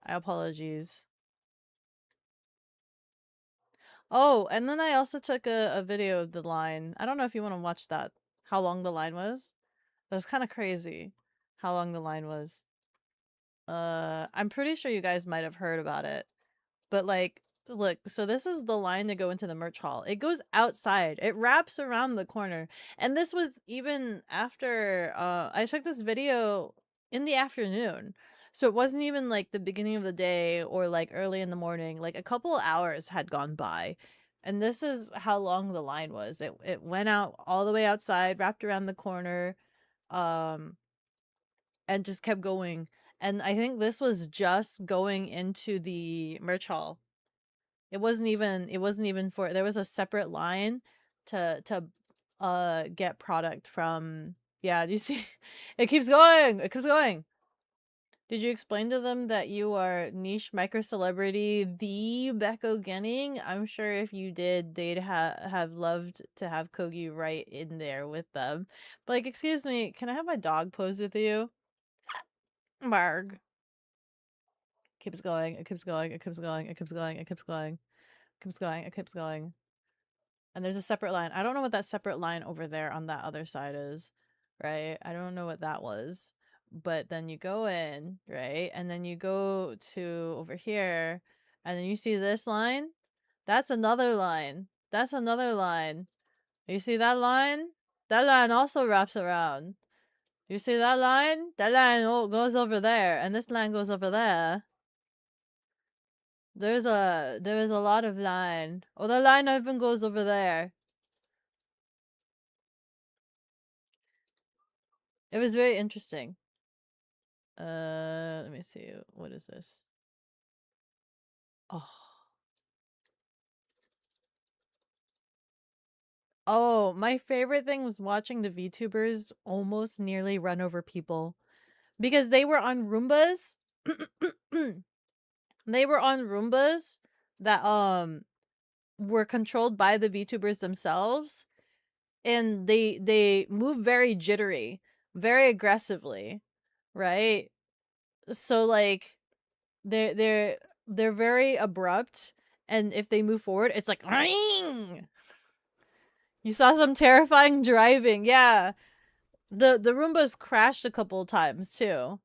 Apologies. Oh, and then I also took a video of the line. I don't know if you want to watch that. How long the line was. It was kind of crazy how long the line was. I'm pretty sure you guys might have heard about it. But like, look, so this is the line to go into the merch hall. It goes outside. It wraps around the corner. And this was even after I took this video in the afternoon. So it wasn't even like the beginning of the day or like early in the morning. Like a couple hours had gone by. And this is how long the line was. It went out all the way outside, wrapped around the corner, um, and just kept going. And I think this was just going into the merch hall. It wasn't even for, there was a separate line to get product from. Yeah, do you see? It keeps going. It keeps going. Did you explain to them that you are niche micro celebrity, the bekogenning? I'm sure if you did, they'd have loved to have Kogi right in there with them. But like, excuse me, can I have my dog pose with you? Marg. Keeps going. It keeps going. It keeps going. It keeps going. It keeps going. Keeps going. It keeps going. And there's a separate line. I don't know what that separate line over there on that other side is, right? I don't know what that was. But then you go in, right? And then you go to over here, and then you see this line. That's another line. That's another line. You see that line? That line also wraps around. You see that line? That line goes over there, and this line goes over there. There is a lot of line. Oh, the line even goes over there. It was very interesting. Let me see. What is this? Oh. Oh, my favorite thing was watching the VTubers almost nearly run over people because they were on Roombas. They were on Roombas that were controlled by the VTubers themselves, and they move very jittery, very aggressively, right? So like they're very abrupt, and if they move forward, it's like ring. You saw some terrifying driving. Yeah. The Roombas crashed a couple times too.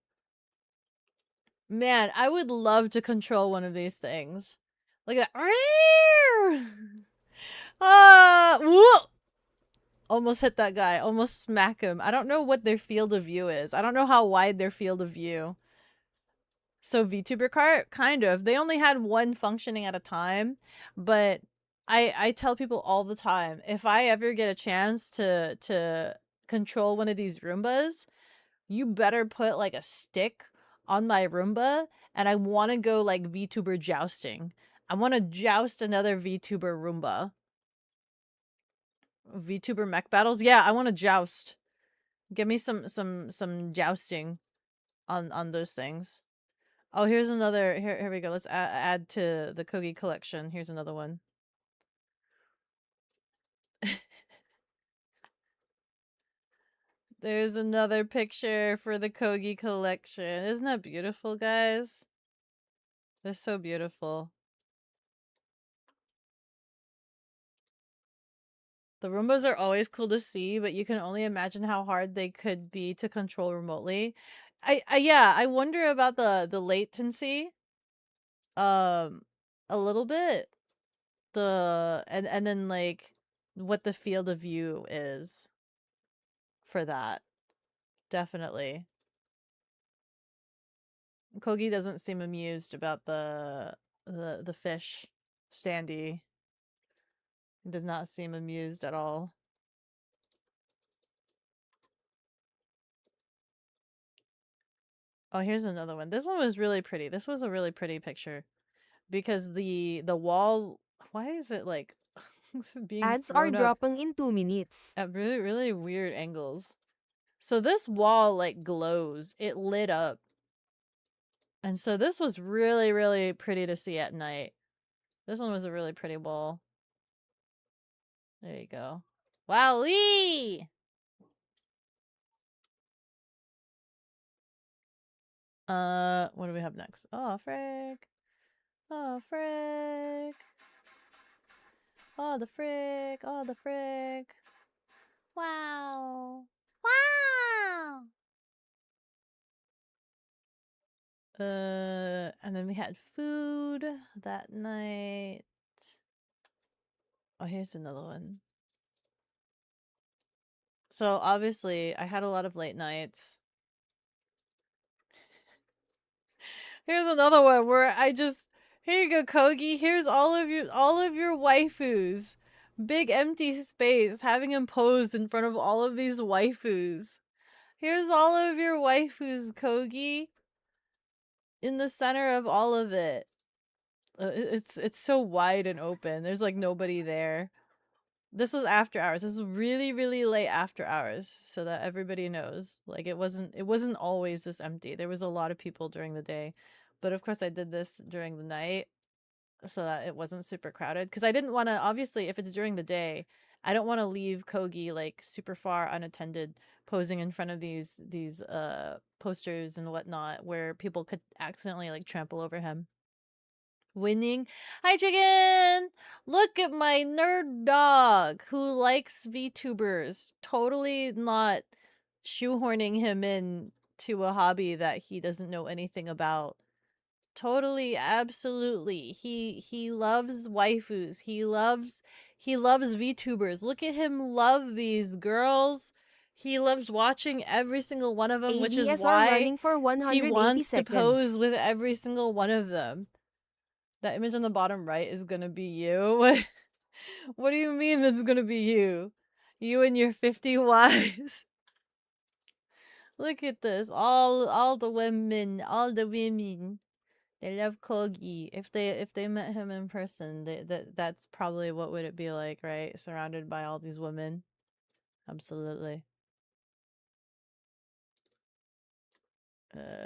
Man, I would love to control one of these things. Look at that. Ah, whoa! Almost hit that guy. Almost smack him. I don't know what their field of view is. I don't know how wide their field of view. So VTuber cart, kind of. They only had one functioning at a time, but I tell people all the time, if I ever get a chance to control one of these Roombas, you better put like a stick on my Roomba, and I want to go like VTuber jousting. I want to joust another VTuber Roomba. VTuber mech battles? Yeah, I want to joust. Give me some jousting on those things. Oh, here's another. Here we go. Let's add to the Kogi collection. Here's another one. There's another picture for the Kogi collection. Isn't that beautiful, guys? They're so beautiful. The Roombas are always cool to see, but you can only imagine how hard they could be to control remotely. Yeah, I wonder about the latency. A little bit. And then like what the field of view is for that. Definitely. Kogi doesn't seem amused about the fish standee. He does not seem amused at all. Oh, here's another one. This one was really pretty. This was a really pretty picture because the wall, why is it like being Ads are thrown up dropping in 2 minutes. at really really weird angles? So this wall like glows. It lit up. And so this was really really pretty to see at night. This one was a really pretty wall. There you go. Wowee! What do we have next? Oh, frick. Oh, frick. Oh, the frick. Oh, the frick. Wow. Wow! And then we had food that night. Oh, here's another one. So obviously, I had a lot of late nights. Here's another one where I just here you go, Kogi. Here's all of your waifus. Big empty space, having him posed in front of all of these waifus. Here's all of your waifus, Kogi. In the center of all of it. It's so wide and open. There's like nobody there. This was after hours. This was really, really late after hours, so that everybody knows. Like it wasn't always this empty. There was a lot of people during the day. But of course I did this during the night so that it wasn't super crowded. Because I didn't want to, obviously, if it's during the day, I don't want to leave Kogi like super far unattended posing in front of these posters and whatnot where people could accidentally like trample over him. Winning. Hi, chicken! Look at my nerd dog who likes VTubers. Totally not shoehorning him in to a hobby that he doesn't know anything about. Totally, absolutely. He loves waifus. He loves VTubers. Look at him love these girls. He loves watching every single one of them, which is ABS are why running for he 180 wants to pose seconds. with every single one of them. That image on the bottom right is gonna be you. What do you mean it's gonna be you? You and your 50 wives. Look at this. All the women, they love Kogi. If they met him in person, that's probably what would it be like, right? Surrounded by all these women. Absolutely.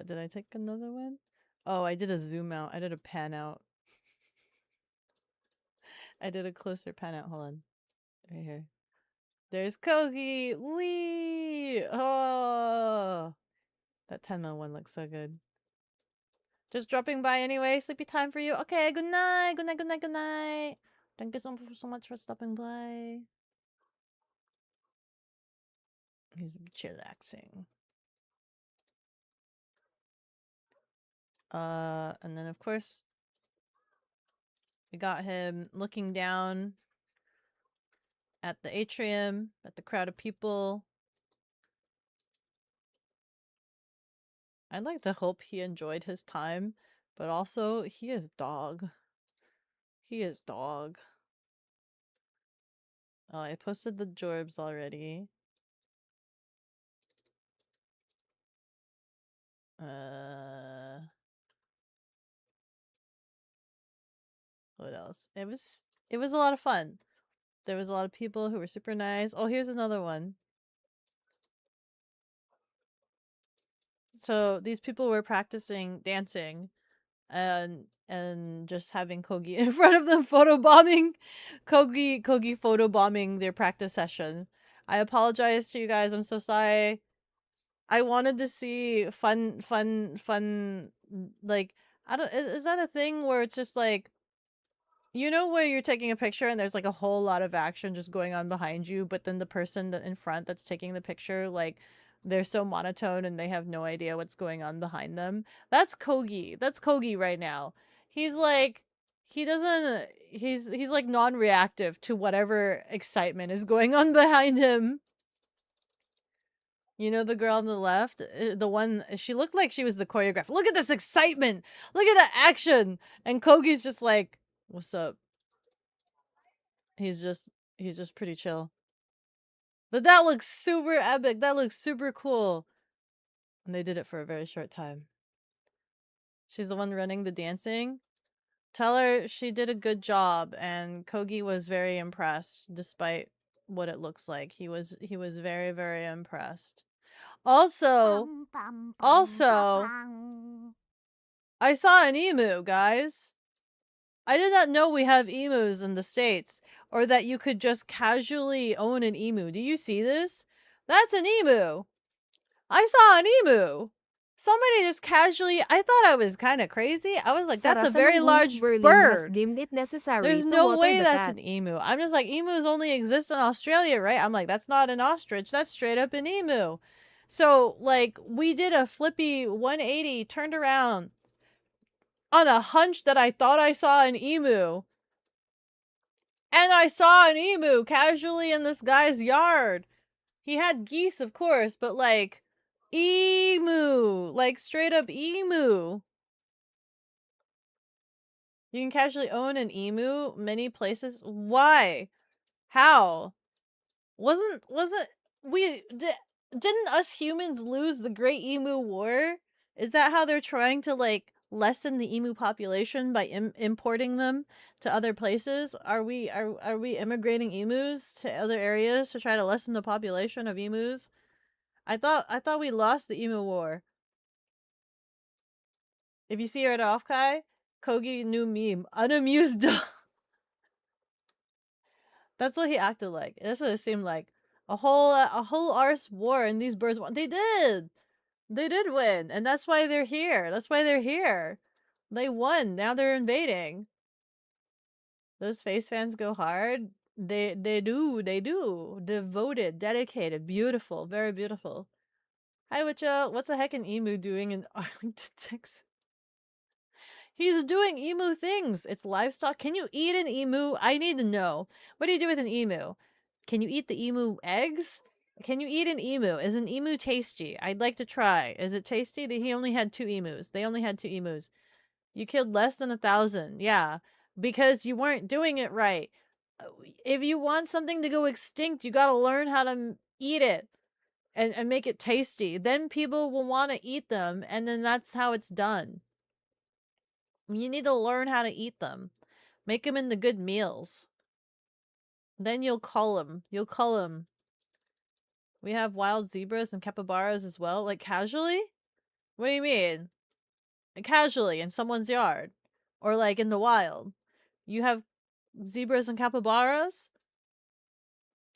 Did I take another one? Oh, I did a zoom out. I did a pan out. I did a closer pan out. Hold on. Right here. There's Kogi! Wee! Oh! That 10-man one looks so good. Just dropping by anyway. Sleepy time for you. Okay, good night. Good night, good night, good night. Thank you so much for stopping by. He's chillaxing. And then of course, we got him looking down at the atrium, at the crowd of people. I'd like to hope he enjoyed his time, but also he is dog. He is dog. Oh, I posted the Jorbs already. What else? It was a lot of fun. There was a lot of people who were super nice. Oh, here's another one. So these people were practicing dancing and just having Kogi in front of them photobombing. Kogi photobombing their practice session. I apologize to you guys. I'm so sorry. I wanted to see fun like I don't is that a thing where it's just like you know where you're taking a picture and there's like a whole lot of action just going on behind you, but then the person that in front that's taking the picture, like they're so monotone and they have no idea what's going on behind them. That's Kogi. That's Kogi right now. He's like he doesn't he's like non-reactive to whatever excitement is going on behind him. You know the girl on the left? The one, she looked like she was the choreographer. Look at this excitement! Look at that action! And Kogi's just like, what's up? He's just pretty chill. But that looks super epic. That looks super cool. And they did it for a very short time. She's the one running the dancing. Tell her she did a good job, and Kogi was very impressed despite what it looks like. He was very, very impressed. Also, I saw an emu, guys. I did not know we have emus in the States, or that you could just casually own an emu. Do you see this? That's an emu. I saw an emu. Somebody just casually, I thought I was kind of crazy. I was like, that's a very large Berlin has bird. deemed it necessary There's to no water way the that's cat. an emu. I'm just like, emus only exist in Australia, right? I'm like, that's not an ostrich. That's straight up an emu. So, like, we did a flippy 180, turned around, on a hunch that I thought I saw an emu. And I saw an emu casually in this guy's yard. He had geese, of course, but like emu, like straight up emu. You can casually own an emu many places. Why? How? Wasn't we didn't us humans lose the Great Emu War? Is that how they're trying to like lessen the emu population by importing them to other places? Are we immigrating emus to other areas to try to lessen the population of emus? I thought we lost the emu war. If you see her at Offkai, Kogi new meme, unamused dog. That's what he acted like. That's what it seemed like. A whole arse war, and these birds won. They did. They did win, and that's why they're here. That's why they're here. They won. Now they're invading. Those face fans go hard. They do. They do. Devoted, dedicated, beautiful, very beautiful. Hi, Witcha. What's the heck an emu doing in Arlington, Texas? He's doing emu things. It's livestock. Can you eat an emu? I need to know. What do you do with an emu? Can you eat the emu eggs? Can you eat an emu? Is an emu tasty? I'd like to try. Is it tasty? He only had 2 emus. They only had 2 emus. You killed less than 1,000. Yeah. Because you weren't doing it right. If you want something to go extinct, you gotta learn how to eat it. And make it tasty. Then people will want to eat them. And then that's how it's done. You need to learn how to eat them. Make them into good meals. Then you'll cull them. You'll cull them. We have wild zebras and capybaras as well. Like, casually? What do you mean? Like, casually in someone's yard. Or, like, in the wild. You have zebras and capybaras?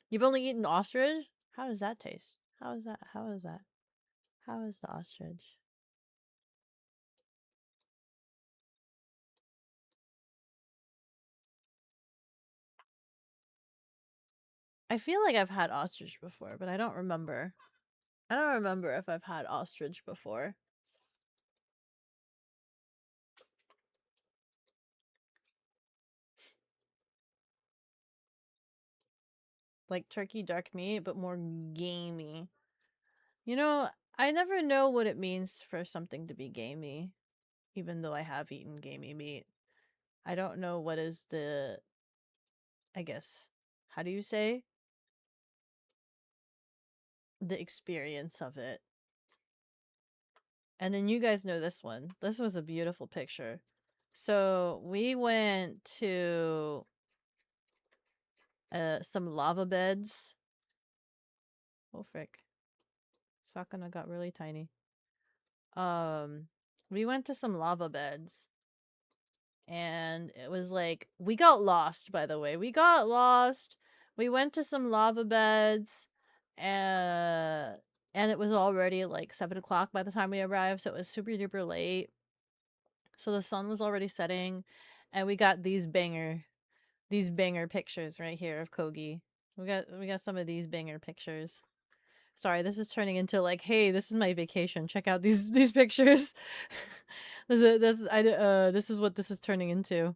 You've only eaten ostrich? How does that taste? How is that? How is that? How is the ostrich? I feel like I've had ostrich before, but I don't remember. I don't remember if I've had ostrich before. Like turkey dark meat, but more gamey. You know, I never know what it means for something to be gamey, even though I have eaten gamey meat. I don't know what is the, I guess, how do you say? The experience of it. And then you guys know this one. This was a beautiful picture. So we went to some lava beds. Oh frick. Sakana got really tiny. We went to some lava beds. And it was like, we got lost, by the way. We got lost. We went to some lava beds. And it was already like 7 o'clock by the time we arrived. So it was super duper late. So the sun was already setting. And we got these banger pictures right here of Kogi. We got some of these banger pictures. Sorry, this is turning into like, hey, this is my vacation. Check out these pictures. This is what this is turning into.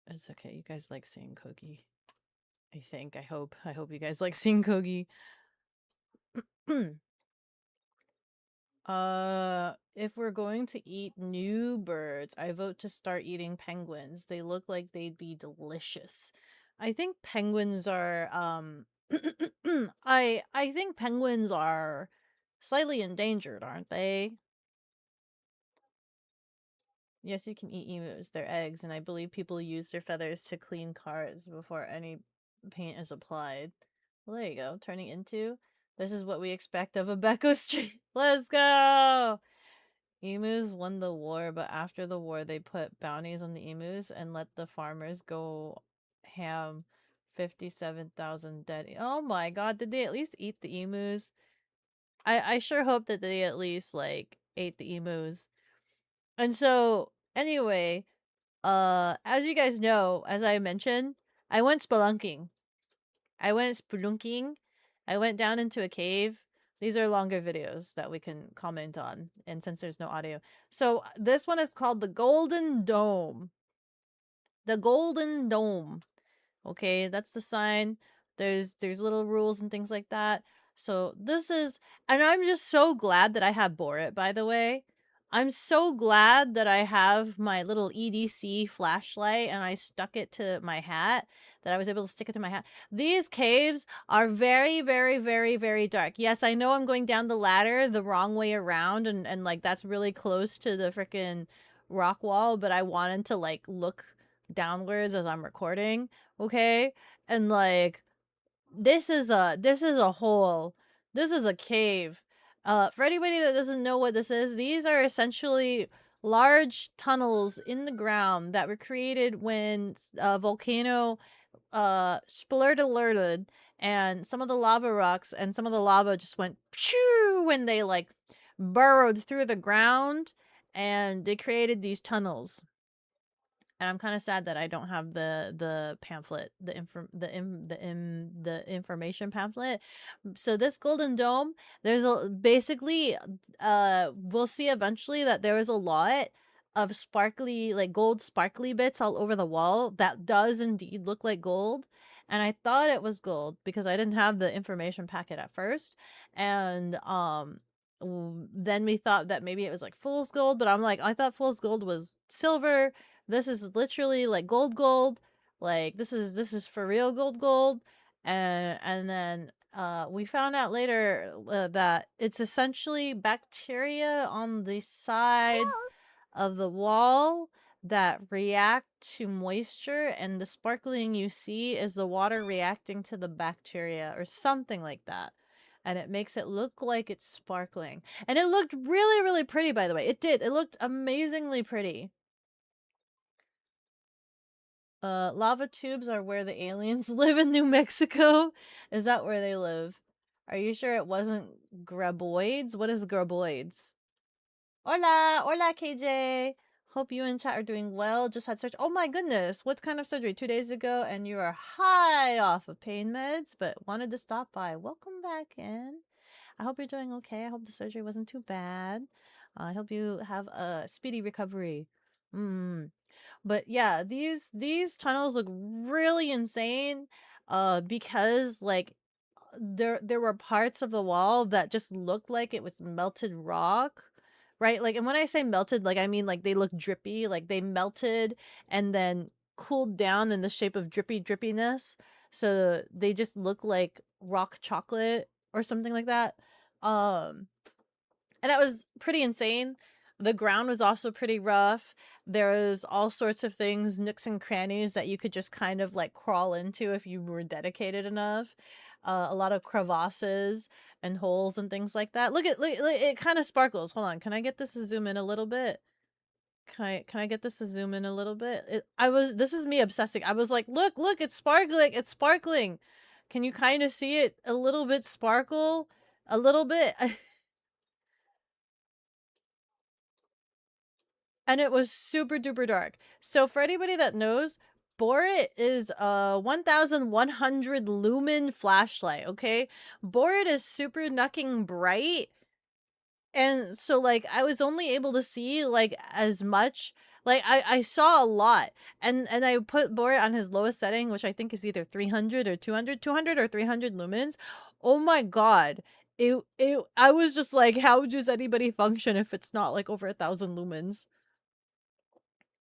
It's okay. You guys like seeing Kogi. I think. I hope you guys like seeing Kogi. If we're going to eat new birds, I vote to start eating penguins. They look like they'd be delicious. I think penguins are I think penguins are slightly endangered, aren't they? Yes, you can eat emus. They're eggs, and I believe people use their feathers to clean cars before any paint is applied. Well, there you go. Turning into. This is what we expect of a Beko street. Let's go! Emus won the war, but after the war, they put bounties on the emus and let the farmers go ham. 57,000 dead. Oh my god, did they at least eat the emus? I sure hope that they at least, like, ate the emus. And so, anyway, as you guys know, as I mentioned, I went spelunking. I went down into a cave These are longer videos that we can comment on, and since there's no audio. So this one is called the Golden Dome. The Golden Dome. Okay, that's the sign. There's little rules and things like that. So this is, and I'm just so glad that I have Borit, by the way. I'm so glad that I have my little EDC flashlight and I stuck it to my hat, that I was able to stick it to my hat. These caves are very, very, very, very dark. Yes, I know I'm going down the ladder the wrong way around, and like that's really close to the freaking rock wall, but I wanted to like look downwards as I'm recording, okay? And like this is a hole. This is a cave. For anybody that doesn't know what this is, these are essentially large tunnels in the ground that were created when a volcano splurted alerted, and some of the lava rocks and some of the lava just went pshoo when they like burrowed through the ground, and they created these tunnels. And I'm kind of sad that I don't have the pamphlet, the information pamphlet. So this Golden Dome, there's a basically we'll see eventually that there is a lot of sparkly, like gold sparkly bits all over the wall that does indeed look like gold. And I thought it was gold because I didn't have the information packet at first. And then we thought that maybe it was like fool's gold, but I'm like, I thought fool's gold was silver. This is literally like gold. Like this is for real gold. And then we found out later that it's essentially bacteria on the side of the wall that react to moisture, and the sparkling you see is the water reacting to the bacteria or something like that. And it makes it look like it's sparkling. And it looked really, really pretty, by the way. It did. It looked amazingly pretty. Lava tubes are where the aliens live in New Mexico. Is that where they live? Are you sure it wasn't graboids? What is graboids? Hola, KJ. Hope you and chat are doing well. Just had surgery. Oh my goodness. What kind of surgery? 2 days ago, and you are high off of pain meds, but wanted to stop by. Welcome back in. I hope you're doing okay. I hope the surgery wasn't too bad. I hope you have a speedy recovery. But yeah, these tunnels look really insane because like there were parts of the wall that just looked like it was melted rock. Right? Like, and when I say melted, like I mean like they look drippy, like they melted and then cooled down in the shape of drippiness. So they just look like rock chocolate or something like that. Um and that was pretty insane. The ground was also pretty rough. There was all sorts of things, nooks and crannies that you could just kind of like crawl into if you were dedicated enough. A lot of crevasses and holes and things like that. Look, it kind of sparkles. Hold on, can I get this to zoom in a little bit? Can I get this to zoom in a little bit? This is me obsessing. I was like, look, it's sparkling. It's sparkling. Can you kind of see it a little bit sparkle? A little bit. And it was super duper dark. So for anybody that knows, Borit is a 1100 lumen flashlight, okay? Borit is super nucking bright. And so like I was only able to see like as much, like I saw a lot. And I put Borit on his lowest setting, which I think is either 300 or 200 or 300 lumens. Oh my god. I was just like, how does anybody function if it's not like over 1,000 lumens?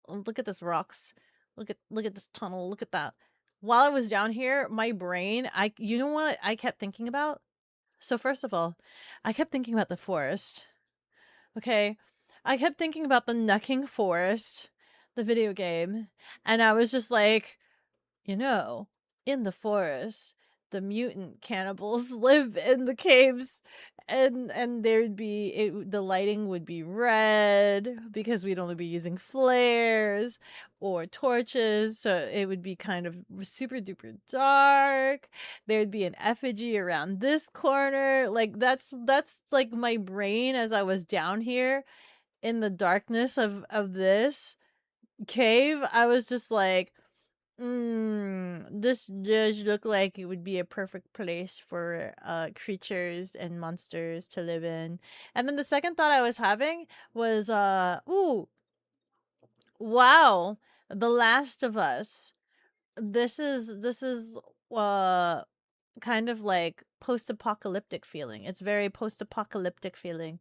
Look at this rocks. Look at this tunnel. Look at that. While I was down here, my brain, you know what I kept thinking about? So first of all, I kept thinking about the forest. Okay? I kept thinking about the Nucking Forest, the video game, and I was just like, you know, in the forest, the mutant cannibals live in the caves, and there'd be the lighting would be red because we'd only be using flares or torches, so it would be kind of super duper dark. There'd be an effigy around this corner. Like that's like my brain as I was down here in the darkness of this cave. I was just like, This does look like it would be a perfect place for creatures and monsters to live in. And then the second thought I was having was ooh, wow, The Last of Us. This is uh kind of like post-apocalyptic feeling. It's very post-apocalyptic feeling.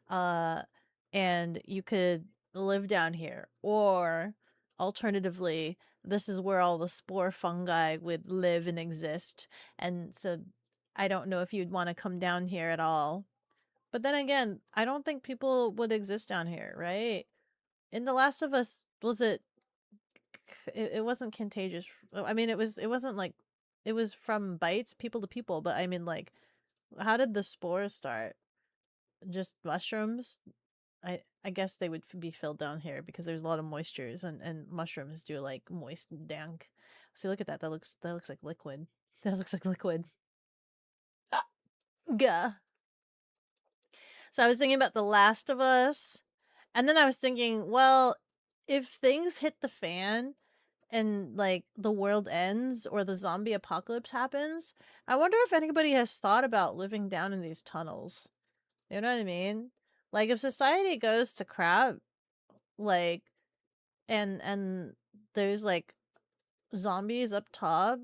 Uh and you could live down here, or alternatively, this is where all the spore fungi would live and exist. And so I don't know if you'd want to come down here at all. But then again, I don't think people would exist down here, right? In The Last of Us, was it wasn't contagious. I mean, it wasn't like it was from bites, people to people, but I mean, like, how did the spores start? Just mushrooms? I guess they would be filled down here because there's a lot of moistures, and mushrooms do like moist dank. So look at that. That looks like liquid. That looks like liquid. Gah. So I was thinking about The Last of Us, and then I was thinking, well, if things hit the fan and like the world ends or the zombie apocalypse happens, I wonder if anybody has thought about living down in these tunnels. You know what I mean? Like if society goes to crap, like and there's like zombies up top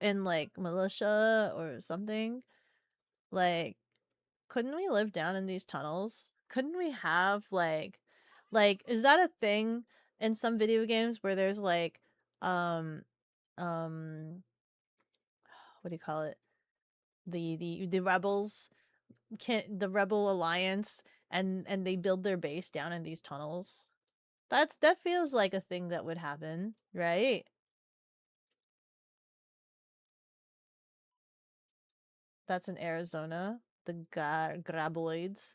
and like militia or something, like couldn't we live down in these tunnels? Couldn't we have like is that a thing in some video games where there's like um um what do you call it? The rebels can the rebel alliance, and they build their base down in these tunnels. That feels like a thing that would happen, right? That's in Arizona. The graboids.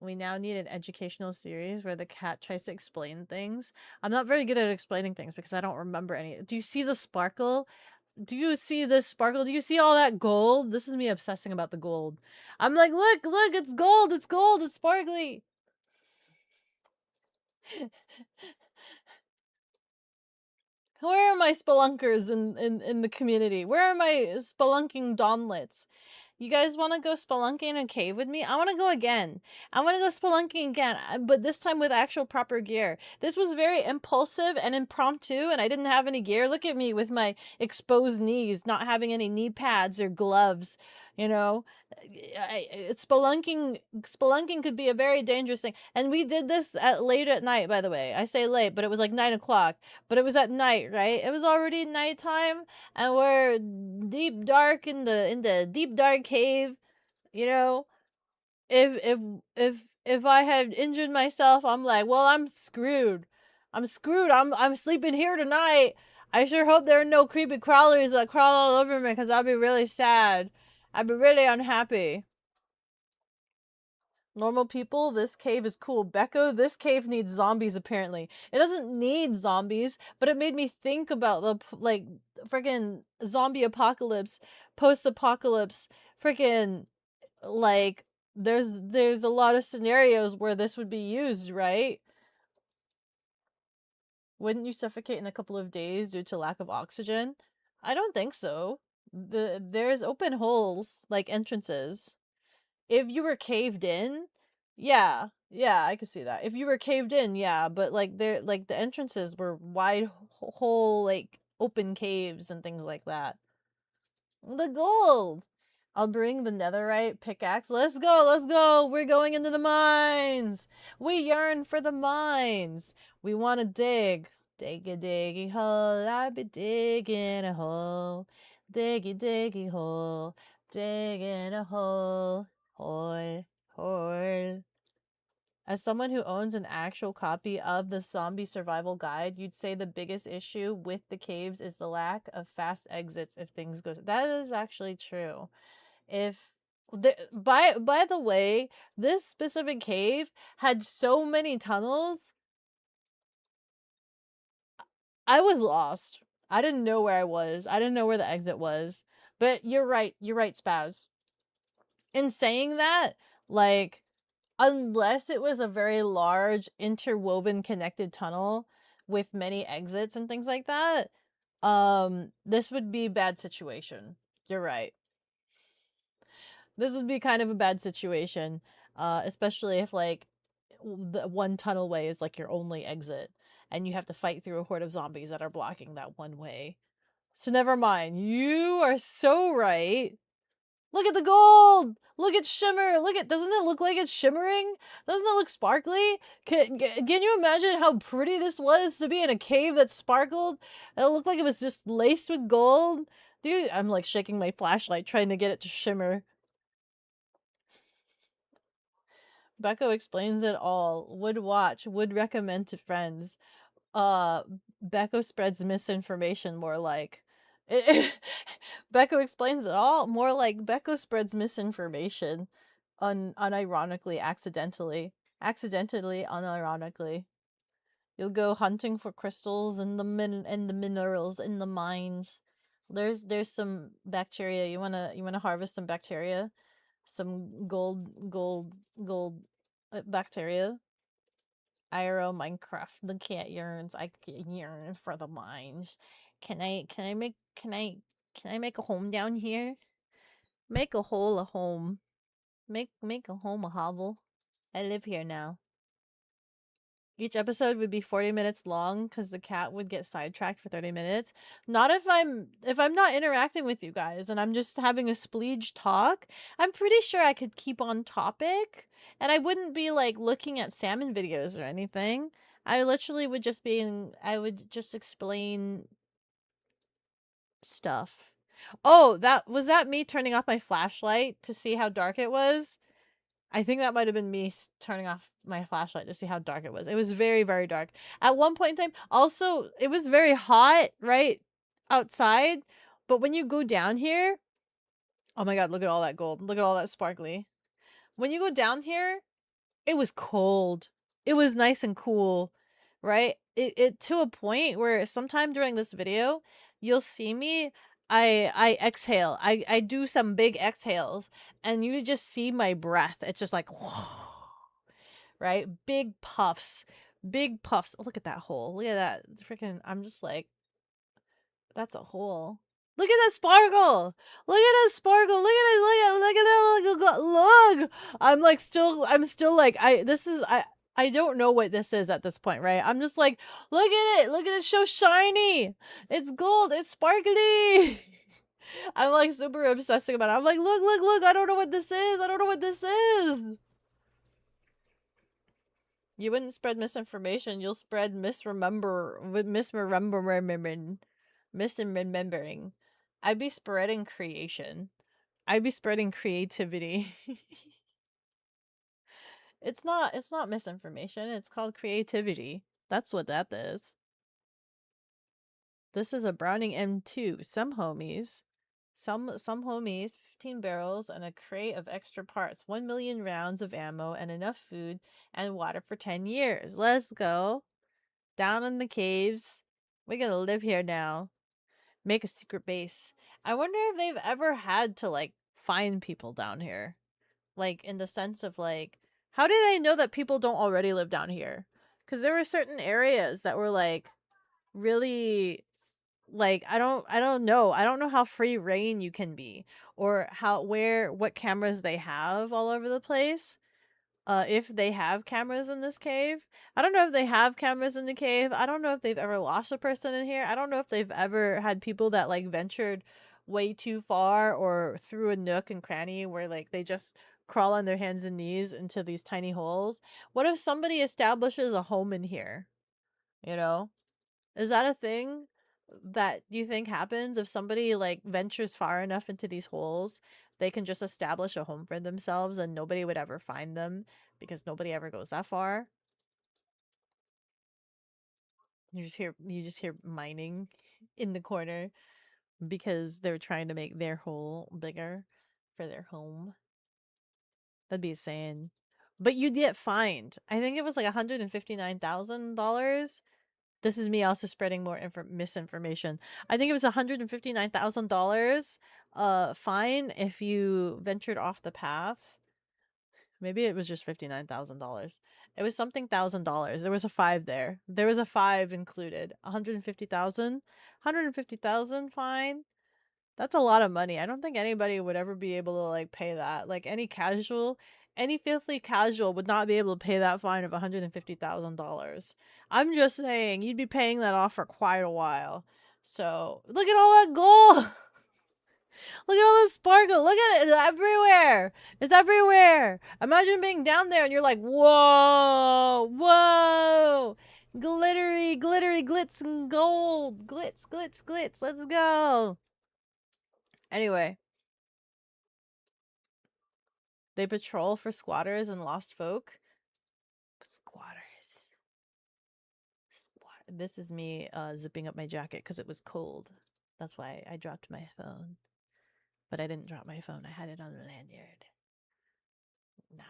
We now need an educational series where the cat tries to explain things. I'm not very good at explaining things because I don't remember any. Do you see the sparkle? Do you see this sparkle? Do you see all that gold? This is me obsessing about the gold. I'm like, look, it's gold, it's sparkly. Where are my spelunkers in the community? Where are my spelunking donlets? You guys want to go spelunking in a cave with me? I want to go again. I want to go spelunking again, but this time with actual proper gear. This was very impulsive and impromptu, and I didn't have any gear. Look at me with my exposed knees, not having any knee pads or gloves. You know, spelunking could be a very dangerous thing. And we did this at late at night, by the way. I say late, but it was like 9 o'clock. But it was at night, right? It was already nighttime, and we're deep dark in the deep dark cave. You know, if I had injured myself, I'm like, well, I'm screwed. I'm screwed. I'm sleeping here tonight. I sure hope there are no creepy crawlers that crawl all over me, because I'll be really sad. I'd be really unhappy. Normal people, this cave is cool. Beko, this cave needs zombies apparently. It doesn't need zombies, but it made me think about the like freaking zombie apocalypse, post-apocalypse, freaking like there's a lot of scenarios where this would be used, right? Wouldn't you suffocate in a couple of days due to lack of oxygen? I don't think so. There's open holes, like entrances. If you were caved in, yeah, I could see that. If you were caved in, yeah, but like the entrances were wide whole like open caves and things like that. The gold. I'll bring the netherite pickaxe. Let's go, let's go. We're going into the mines. We yearn for the mines. We want to dig. Diggy diggy hole, I be digging a hole. Diggy diggy hole, digging a hole. Hole, hole. As someone who owns an actual copy of the Zombie Survival Guide, you'd say the biggest issue with the caves is the lack of fast exits if things go. That is actually true. If by the way, this specific cave had so many tunnels, I was lost. I didn't know where I was. I didn't know where the exit was. But you're right. You're right, Spaz. In saying that, like, unless it was a very large interwoven connected tunnel with many exits and things like that, This would be a bad situation. You're right. This would be kind of a bad situation, especially if like the one tunnel way is like your only exit, and you have to fight through a horde of zombies that are blocking that one way. So never mind. You are so right. Look at the gold! Look at shimmer! Look at, doesn't it look like it's shimmering? Doesn't it look sparkly? Can you imagine how pretty this was to be in a cave that sparkled? It looked like it was just laced with gold. Dude, I'm like shaking my flashlight trying to get it to shimmer. Beko explains it all. Would watch, would recommend to friends. uh Beko spreads misinformation more like. Beko explains it all more like Beko spreads misinformation unironically, accidentally. Accidentally, unironically. You'll go hunting for crystals and the minerals in the mines. There's some bacteria. You wanna harvest some bacteria? Some gold bacteria. IRL Minecraft. The cat yearns. I yearn for the mines. Can I make a home down here? Make a hole a home. Make a home a hovel. I live here now. Each episode would be 40 minutes long because the cat would get sidetracked for 30 minutes. Not if I'm not interacting with you guys and I'm just having a spleege talk. I'm pretty sure I could keep on topic and I wouldn't be like looking at salmon videos or anything. I literally would just I would just explain stuff. Oh, that me turning off my flashlight to see how dark it was? I think that might have been me turning off my flashlight to see how dark it was. It was very, very dark. At one point in time, also, it was very hot, right? Outside. But when you go down here, oh my god, look at all that gold. Look at all that sparkly. When you go down here, it was cold. It was nice and cool, right? It to a point where sometime during this video, you'll see me. I exhale. I do some big exhales, and you just see my breath. It's just like, right? Big puffs, big puffs. Oh, look at that hole. Look at that freaking. I'm just like, that's a hole. Look at that sparkle! Look at that sparkle! Look at it! Look at that! Look! I'm still like, I don't know what this is at this point, right? I'm just like, look at it! Look at it! So shiny! It's gold! It's sparkly! I'm like super obsessing about it. I'm like, look! I don't know what this is! I don't know what this is! You wouldn't spread misinformation. You'll spread misremembering. I'd be spreading creation. I'd be spreading creativity. It's not misinformation. It's called creativity. That's what that is. This is a Browning M2. Some homies. Some homies, 15 barrels and a crate of extra parts, 1 million rounds of ammo and enough food and water for 10 years. Let's go. Down in the caves. We're gonna live here now. Make a secret base. I wonder if they've ever had to like find people down here. Like in the sense of like, how do they know that people don't already live down here? Because there were certain areas that were like really like I don't know. I don't know how free reign you can be or what cameras they have all over the place. If they have cameras in this cave. I don't know if they have cameras in the cave. I don't know if they've ever lost a person in here. I don't know if they've ever had people that like ventured way too far or through a nook and cranny where like they just crawl on their hands and knees into these tiny holes. What if somebody establishes a home in here? You know? Is that a thing that you think happens if somebody like ventures far enough into these holes? They can just establish a home for themselves and nobody would ever find them because nobody ever goes that far. You just hear mining in the corner because they're trying to make their hole bigger for their home. That'd be insane. But you'd get fined. I think it was like $159,000. This is me also spreading more misinformation. I think it was $159,000 fine if you ventured off the path. Maybe it was just $59,000. It was something $1,000. There was a 5 there. There was a 5 included. 150,000. 150,000, fine. That's a lot of money. I don't think anybody would ever be able to like pay that. Like any filthy casual would not be able to pay that fine of $150,000. I'm just saying you'd be paying that off for quite a while. So look at all that gold. Look at all the sparkle. Look at it. It's everywhere. It's everywhere. Imagine being down there and you're like, whoa, whoa. Glittery, glittery, glitz and gold. Glitz, glitz, glitz. Let's go. Anyway, they patrol for squatters and lost folk. Squatters. This is me zipping up my jacket because it was cold. That's why I dropped my phone. But I didn't drop my phone. I had it on the lanyard. Nah.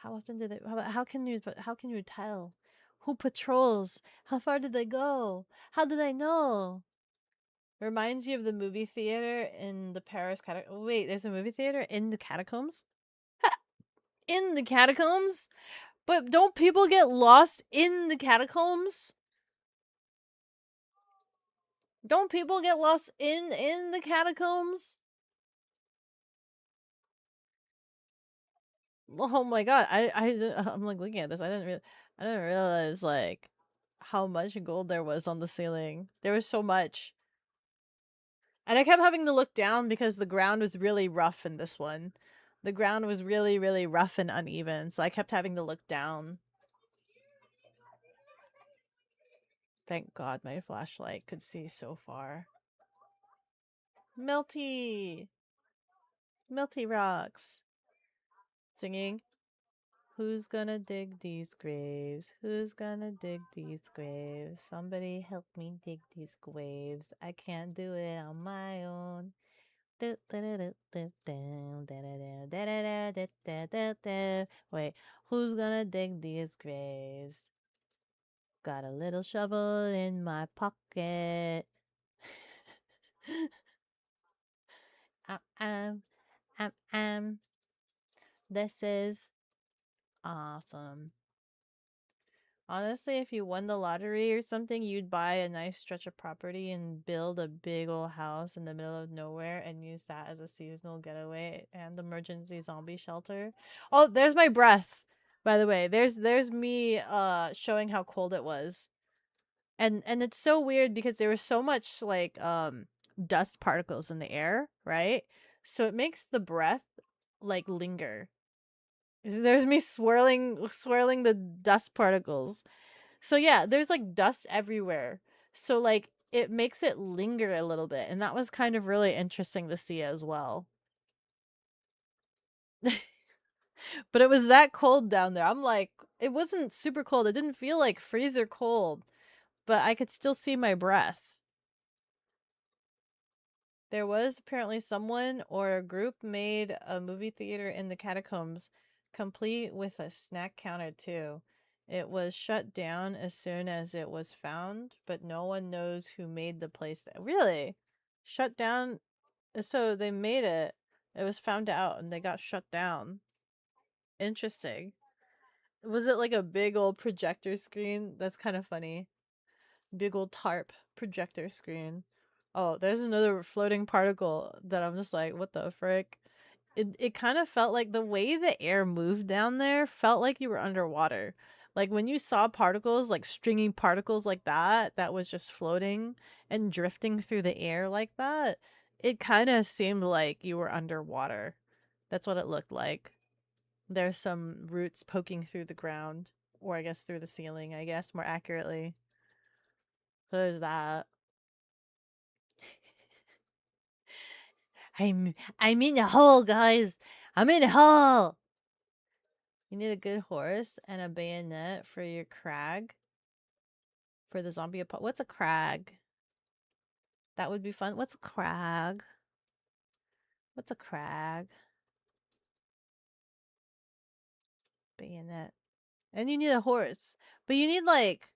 How often do they? How can you tell? Who patrols? How far did they go? How did I know? Reminds you of the movie theater in the Paris catacombs. Wait, there's a movie theater in the catacombs? In the catacombs? But don't people get lost in the catacombs? Don't people get lost in the catacombs? Oh my god, I'm like looking at this. I didn't realize like how much gold there was on the ceiling. There was so much. And I kept having to look down because the ground was really rough in this one. The ground was really, really rough and uneven, so I kept having to look down. Thank God my flashlight could see so far. Melty! Melty rocks! Singing. Who's gonna dig these graves? Who's gonna dig these graves? Somebody help me dig these graves. I can't do it on my own. Wait, who's gonna dig these graves? Got a little shovel in my pocket. Um. This is awesome. Honestly, if you won the lottery or something, you'd buy a nice stretch of property and build a big old house in the middle of nowhere and use that as a seasonal getaway and emergency zombie shelter. Oh, there's my breath. By the way, there's me showing how cold it was. And it's so weird because there was so much like dust particles in the air, right? So it makes the breath like linger. There's me swirling the dust particles. So yeah, there's like dust everywhere. So like it makes it linger a little bit, and that was kind of really interesting to see as well. But it was that cold down there. I'm like, it wasn't super cold. It didn't feel like freezer cold, but I could still see my breath. There was apparently someone or a group made a movie theater in the catacombs, complete with a snack counter too. It was shut down as soon as it was found, but no one knows who made the place. Really? Shut down? So they made it. It was found out and they got shut down. Interesting. Was it like a big old projector screen? That's kind of funny. Big old tarp projector screen. Oh, there's another floating particle that I'm just like, what the frick? It kind of felt like the way the air moved down there felt like you were underwater. Like when you saw particles, like stringy particles like that was just floating and drifting through the air like that, it kind of seemed like you were underwater. That's what it looked like. There's some roots poking through the ground, or I guess through the ceiling, I guess more accurately. So there's that. I'm in a hole, guys. I'm in a hole. You need a good horse and a bayonet for your crag. For the zombie apocalypse. What's a crag? That would be fun. What's a crag? What's a crag? Bayonet. And you need a horse. But you need like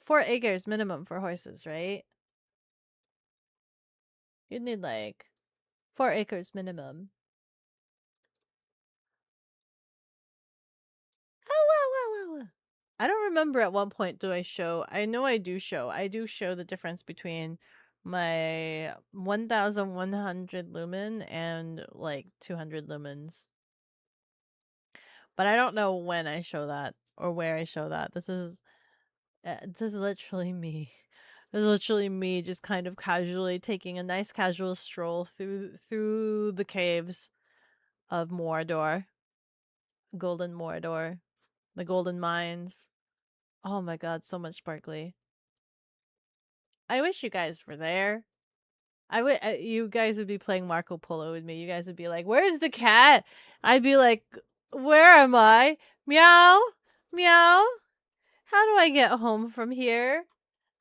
4 acres minimum for horses, right? You'd need like 4 acres minimum. Oh, wow, wow, wow. I don't remember at what point do I show. I know I do show. I do show the difference between my 1100 lumen and like 200 lumens. But I don't know when I show that or where I show that. This is literally me. This is literally me just kind of casually taking a nice casual stroll through the caves of Mordor, Golden Mordor, the Golden Mines. Oh my god, so much sparkly. I wish you guys were there. I would. You guys would be playing Marco Polo with me. You guys would be like, "Where's the cat?" I'd be like, "Where am I? Meow, meow. How do I get home from here?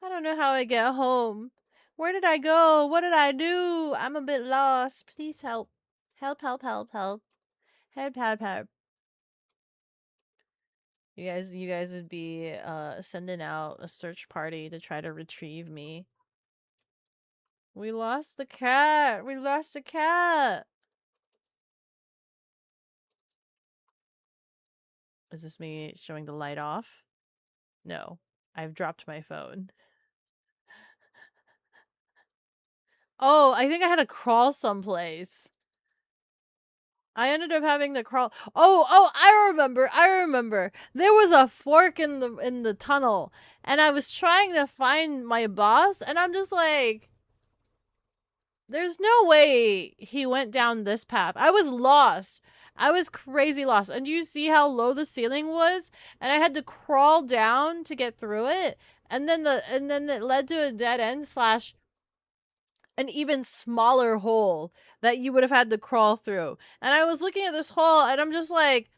I don't know how I get home. Where did I go? What did I do? I'm a bit lost. Please help. Help, help, help, help. Help, help, help." You guys would be sending out a search party to try to retrieve me. We lost the cat. We lost the cat. Is this me showing the light off? No. I've dropped my phone. Oh, I think I had to crawl someplace. I ended up having to crawl. Oh, I remember. I remember. There was a fork in the tunnel, and I was trying to find my boss, and I'm just like, there's no way he went down this path. I was lost. I was crazy lost. And you see how low the ceiling was? And I had to crawl down to get through it. And then it led to a dead end slash an even smaller hole that you would have had to crawl through. And I was looking at this hole and I'm just like,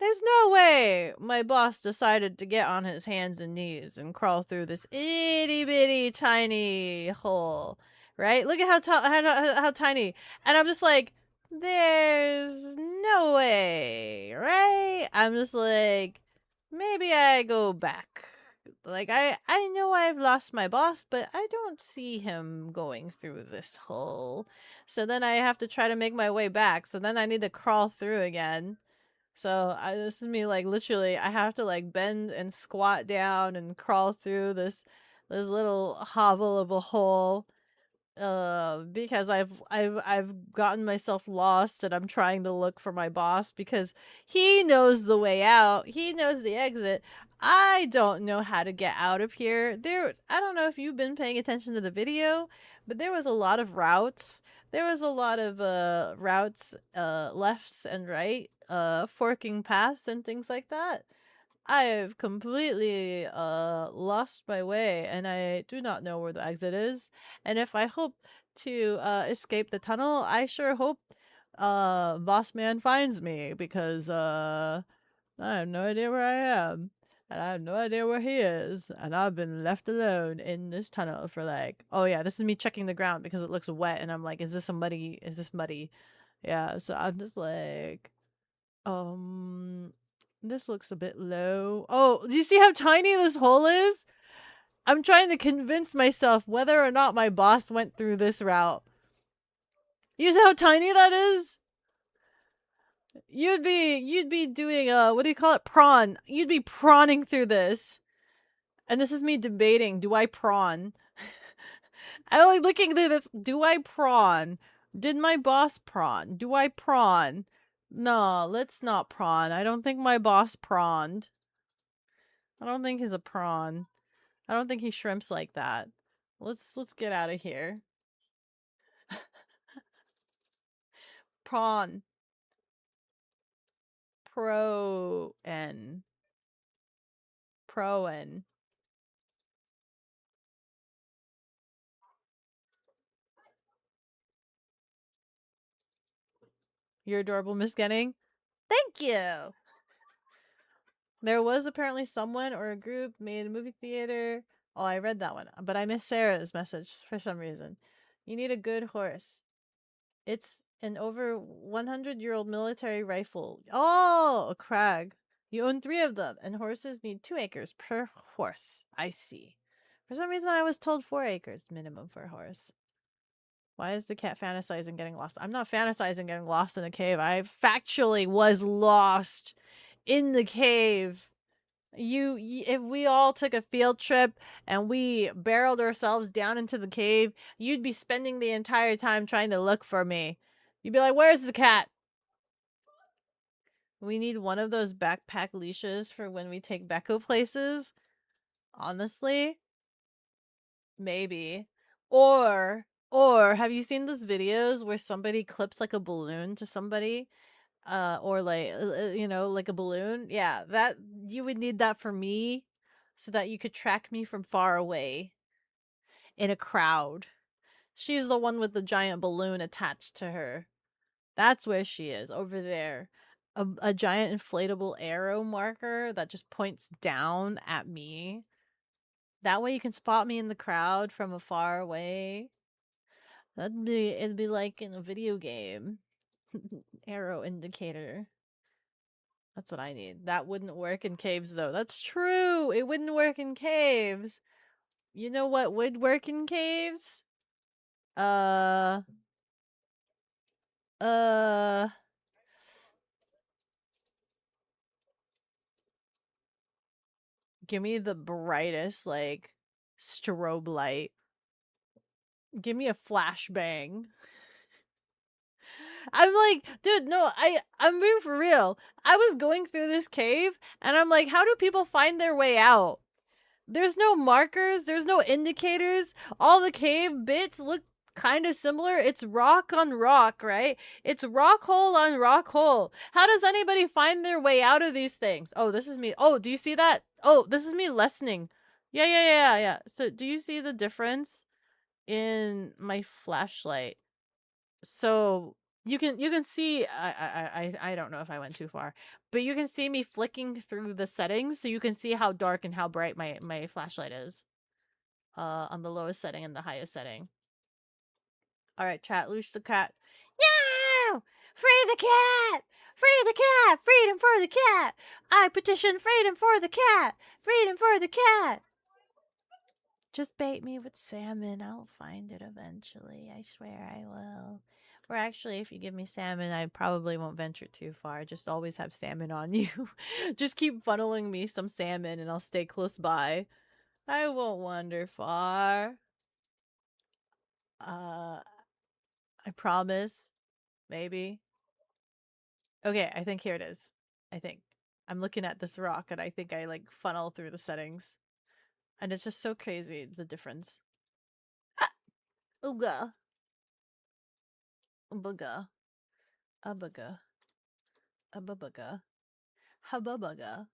there's no way my boss decided to get on his hands and knees and crawl through this itty bitty tiny hole, right? Look at how tiny. And I'm just like, there's no way, right? I'm just like, maybe I go back. Like I know I've lost my boss, but I don't see him going through this hole. So then I have to try to make my way back. So then I need to crawl through again. So this is me like literally I have to like bend and squat down and crawl through this little hovel of a hole because I've gotten myself lost and I'm trying to look for my boss because he knows the way out. He knows the exit. I don't know how to get out of here. I don't know if you've been paying attention to the video, but there was a lot of routes. There was a lot of routes lefts and right, forking paths and things like that. I've completely lost my way and I do not know where the exit is. And if I hope to escape the tunnel, I sure hope Boss Man finds me because I have no idea where I am. And I have no idea where he is. And I've been left alone in this tunnel for like, oh yeah, this is me checking the ground because it looks wet and I'm like, is this muddy? Yeah, so I'm just like, um, this looks a bit low. Oh, do you see how tiny this hole is? I'm trying to convince myself whether or not my boss went through this route. You see how tiny that is? You'd be doing what do you call it? Prawn. You'd be prawning through this. And this is me debating, do I prawn? I'm like looking through this, do I prawn? Did my boss prawn? Do I prawn? No, let's not prawn. I don't think my boss prawned. I don't think he's a prawn. I don't think he shrimps like that. Let's get out of here. Prawn. Pro-N. Pro-N. You're adorable, Miss Genning. Thank you. There was apparently someone or a group made a movie theater. Oh, I read that one, but I missed Sarah's message for some reason. You need a good horse. It's an over 100-year-old military rifle. Oh, a crag. You own 3 of them, and horses need 2 acres per horse. I see. For some reason, I was told 4 acres minimum for a horse. Why is the cat fantasizing getting lost? I'm not fantasizing getting lost in a cave. I factually was lost in the cave. If we all took a field trip and we barreled ourselves down into the cave, you'd be spending the entire time trying to look for me. You'd be like, "Where's the cat?" We need one of those backpack leashes for when we take Beko places. Honestly, maybe. Or have you seen those videos where somebody clips like a balloon to somebody? Or like like a balloon? Yeah, that you would need that for me so that you could track me from far away in a crowd. She's the one with the giant balloon attached to her. That's where she is, over there. A giant inflatable arrow marker that just points down at me. That way you can spot me in the crowd from afar away. It'd be like in a video game. Arrow indicator. That's what I need. That wouldn't work in caves though. That's true. It wouldn't work in caves. You know what would work in caves? Uh uh Give me the brightest like strobe light. Give me a flashbang. I'm like, dude, no, I'm being for real. I was going through this cave and I'm like, how do people find their way out? There's no markers, there's no indicators. All the cave bits look kind of similar. It's rock on rock, right? It's rock hole on rock hole. How does anybody find their way out of these things? Oh, this is me. Oh, do you see that? Oh, this is me lessening. Yeah. So, do you see the difference in my flashlight? So, you can see I don't know if I went too far, but you can see me flicking through the settings so you can see how dark and how bright my flashlight is. On the lowest setting and the highest setting. All right, chat, loose the cat. No! Free the cat! Free the cat! Freedom for the cat! I petition freedom for the cat! Freedom for the cat! Just bait me with salmon. I'll find it eventually. I swear I will. Or actually, if you give me salmon, I probably won't venture too far. Just always have salmon on you. Just keep funneling me some salmon and I'll stay close by. I won't wander far. I promise. Maybe. Okay, I think here it is. I think. I'm looking at this rock and I think I like funnel through the settings. And it's just so crazy, the difference. Ah! Ooga. Booga. Abaga. Ababaga. Hababaga.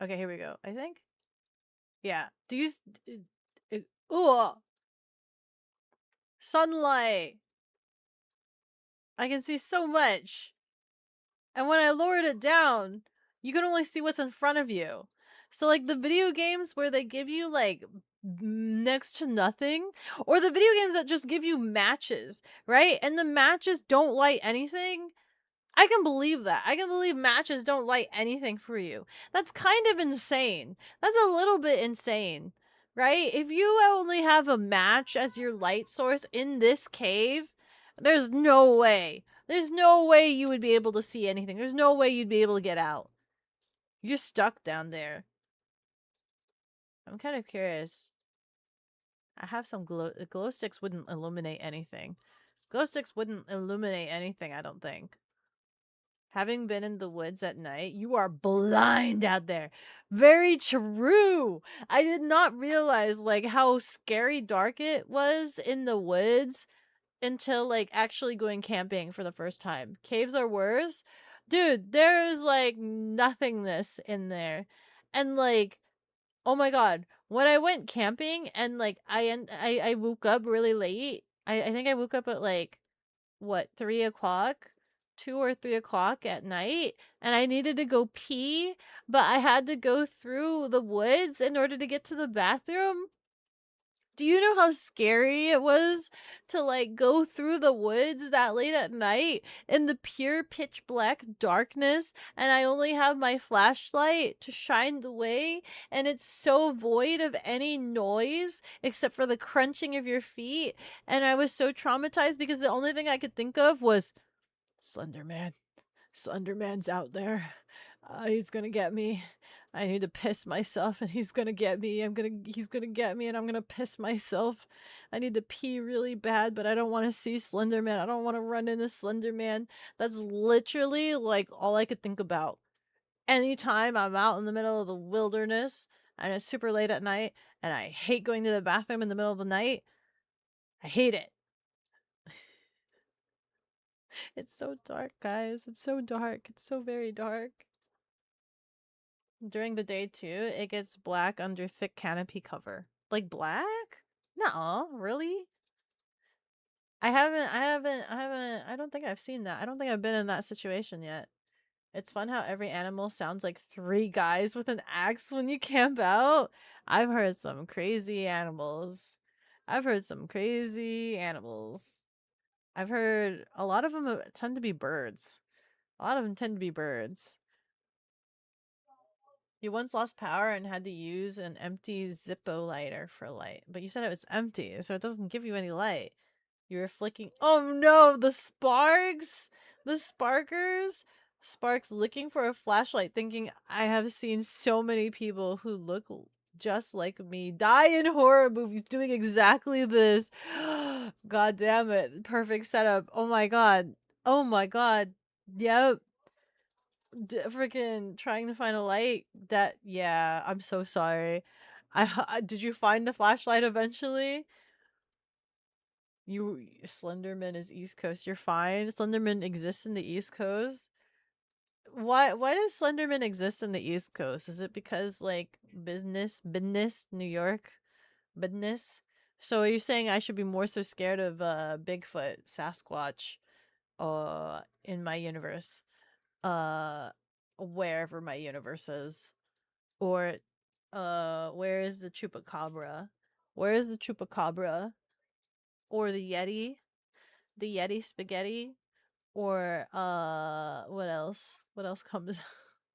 Okay, here we go. I think. Yeah. Do you... Ooh! Sunlight! I can see so much! And when I lowered it down, you can only see what's in front of you. So, like, the video games where they give you, like, next to nothing, or the video games that just give you matches, right? And the matches don't light anything. I can believe that. I can believe matches don't light anything for you. That's kind of insane. That's a little bit insane, right? If you only have a match as your light source in this cave, there's no way. There's no way you would be able to see anything. There's no way you'd be able to get out. You're stuck down there. I'm kind of curious. I have some glow sticks wouldn't illuminate anything. Glow sticks wouldn't illuminate anything, I don't think. Having been in the woods at night, you are blind out there. Very true. I did not realize like how scary dark it was in the woods until like actually going camping for the first time. Caves are worse. Dude, there's like nothingness in there. And like, oh my god, when I went camping and like I woke up really late. I think I woke up at like what, 3 o'clock, 2 or 3 o'clock at night, and I needed to go pee, but I had to go through the woods in order to get to the bathroom. Do you know how scary it was to like go through the woods that late at night in the pure pitch black darkness, and I only have my flashlight to shine the way, and it's so void of any noise except for the crunching of your feet, and I was so traumatized because the only thing I could think of was Slender Man. Slenderman's out there. He's gonna get me. I need to piss myself and he's gonna get me. He's gonna get me and I'm gonna piss myself. I need to pee really bad, but I don't want to see Slenderman. I don't want to run into Slenderman. That's literally like all I could think about. Anytime I'm out in the middle of the wilderness and it's super late at night and I hate going to the bathroom in the middle of the night. I hate it. It's so dark, guys. It's so dark. It's so very dark. During the day too, it gets black under thick canopy cover. Like black? No, really? I don't think I've seen that. I don't think I've been in that situation yet. It's fun how every animal sounds like three guys with an axe when you camp out. I've heard some crazy animals. I've heard some crazy animals. I've heard a lot of them tend to be birds. A lot of them tend to be birds. You once lost power and had to use an empty Zippo lighter for light, but you said it was empty, so it doesn't give you any light. You were flicking. Oh no, the sparks! The sparkers! Sparks looking for a flashlight, thinking, I have seen so many people who look just like me die in horror movies doing exactly this. God damn it. Perfect setup. Oh my god. Oh my god. Yep. Freaking trying to find a light. That, yeah, I'm so sorry. Did you find the flashlight eventually? Slenderman is East Coast. You're fine. Slenderman exists in the East Coast. Why does Slenderman exist in the East Coast? Is it because like business, New York, business? So are you saying I should be more so scared of Bigfoot, Sasquatch, in my universe? Uh Wherever my universe is. Or where is the chupacabra? Where is the chupacabra? Or the Yeti? The Yeti spaghetti? Or what else? What else comes?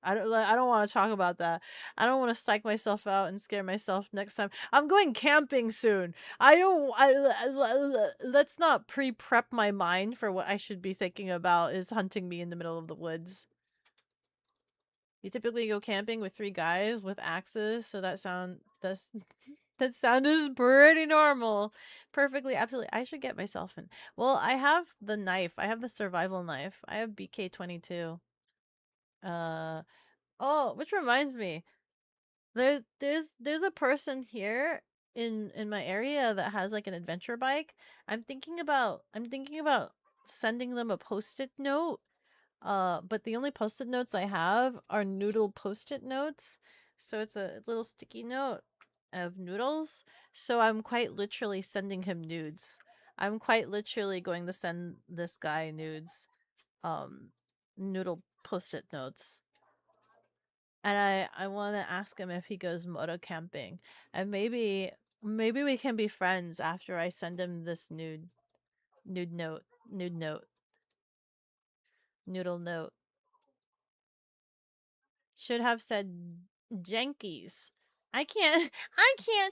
I don't want to talk about that. I don't want to psych myself out and scare myself next time. I'm going camping soon. I don't let's not pre-prep my mind for what I should be thinking about is hunting me in the middle of the woods. You typically go camping with three guys with axes, so that sound is pretty normal. Perfectly, absolutely. I should get myself in. Well, I have the knife. I have the survival knife. I have BK-22. Oh, which reminds me. There's a person here in my area that has like an adventure bike. I'm thinking about sending them a post-it note. But the only post-it notes I have are noodle post-it notes. So it's a little sticky note of noodles. So I'm quite literally sending him nudes. I'm quite literally going to send this guy nudes. Noodle post-it notes. And I want to ask him if he goes moto camping. And maybe we can be friends after I send him this nude note. Noodle note. Should have said Jenkies. I can't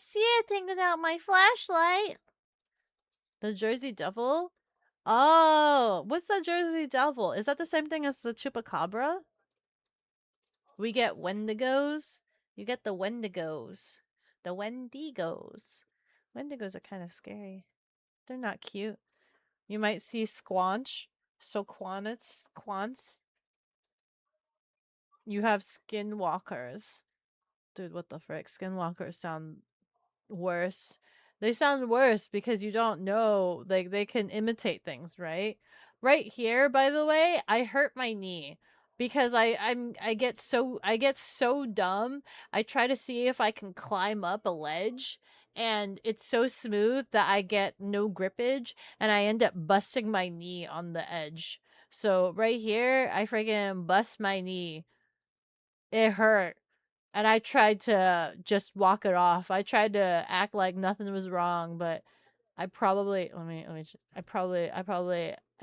see a thing without my flashlight. The Jersey Devil? Oh, what's the Jersey Devil? Is that the same thing as the Chupacabra? We get Wendigos. You get the Wendigos. The Wendigos. Wendigos are kind of scary. They're not cute. You might see Squanch. So Quants. You have Skinwalkers. Dude, what the frick? Skinwalkers sound worse. They sound worse because you don't know, like they can imitate things, right? Right here, by the way, I hurt my knee because I get so dumb. I try to see if I can climb up a ledge and it's so smooth that I get no grippage and I end up busting my knee on the edge. So right here, I freaking bust my knee. It hurt. And I tried to just walk it off. I tried to act like nothing was wrong, but I probably I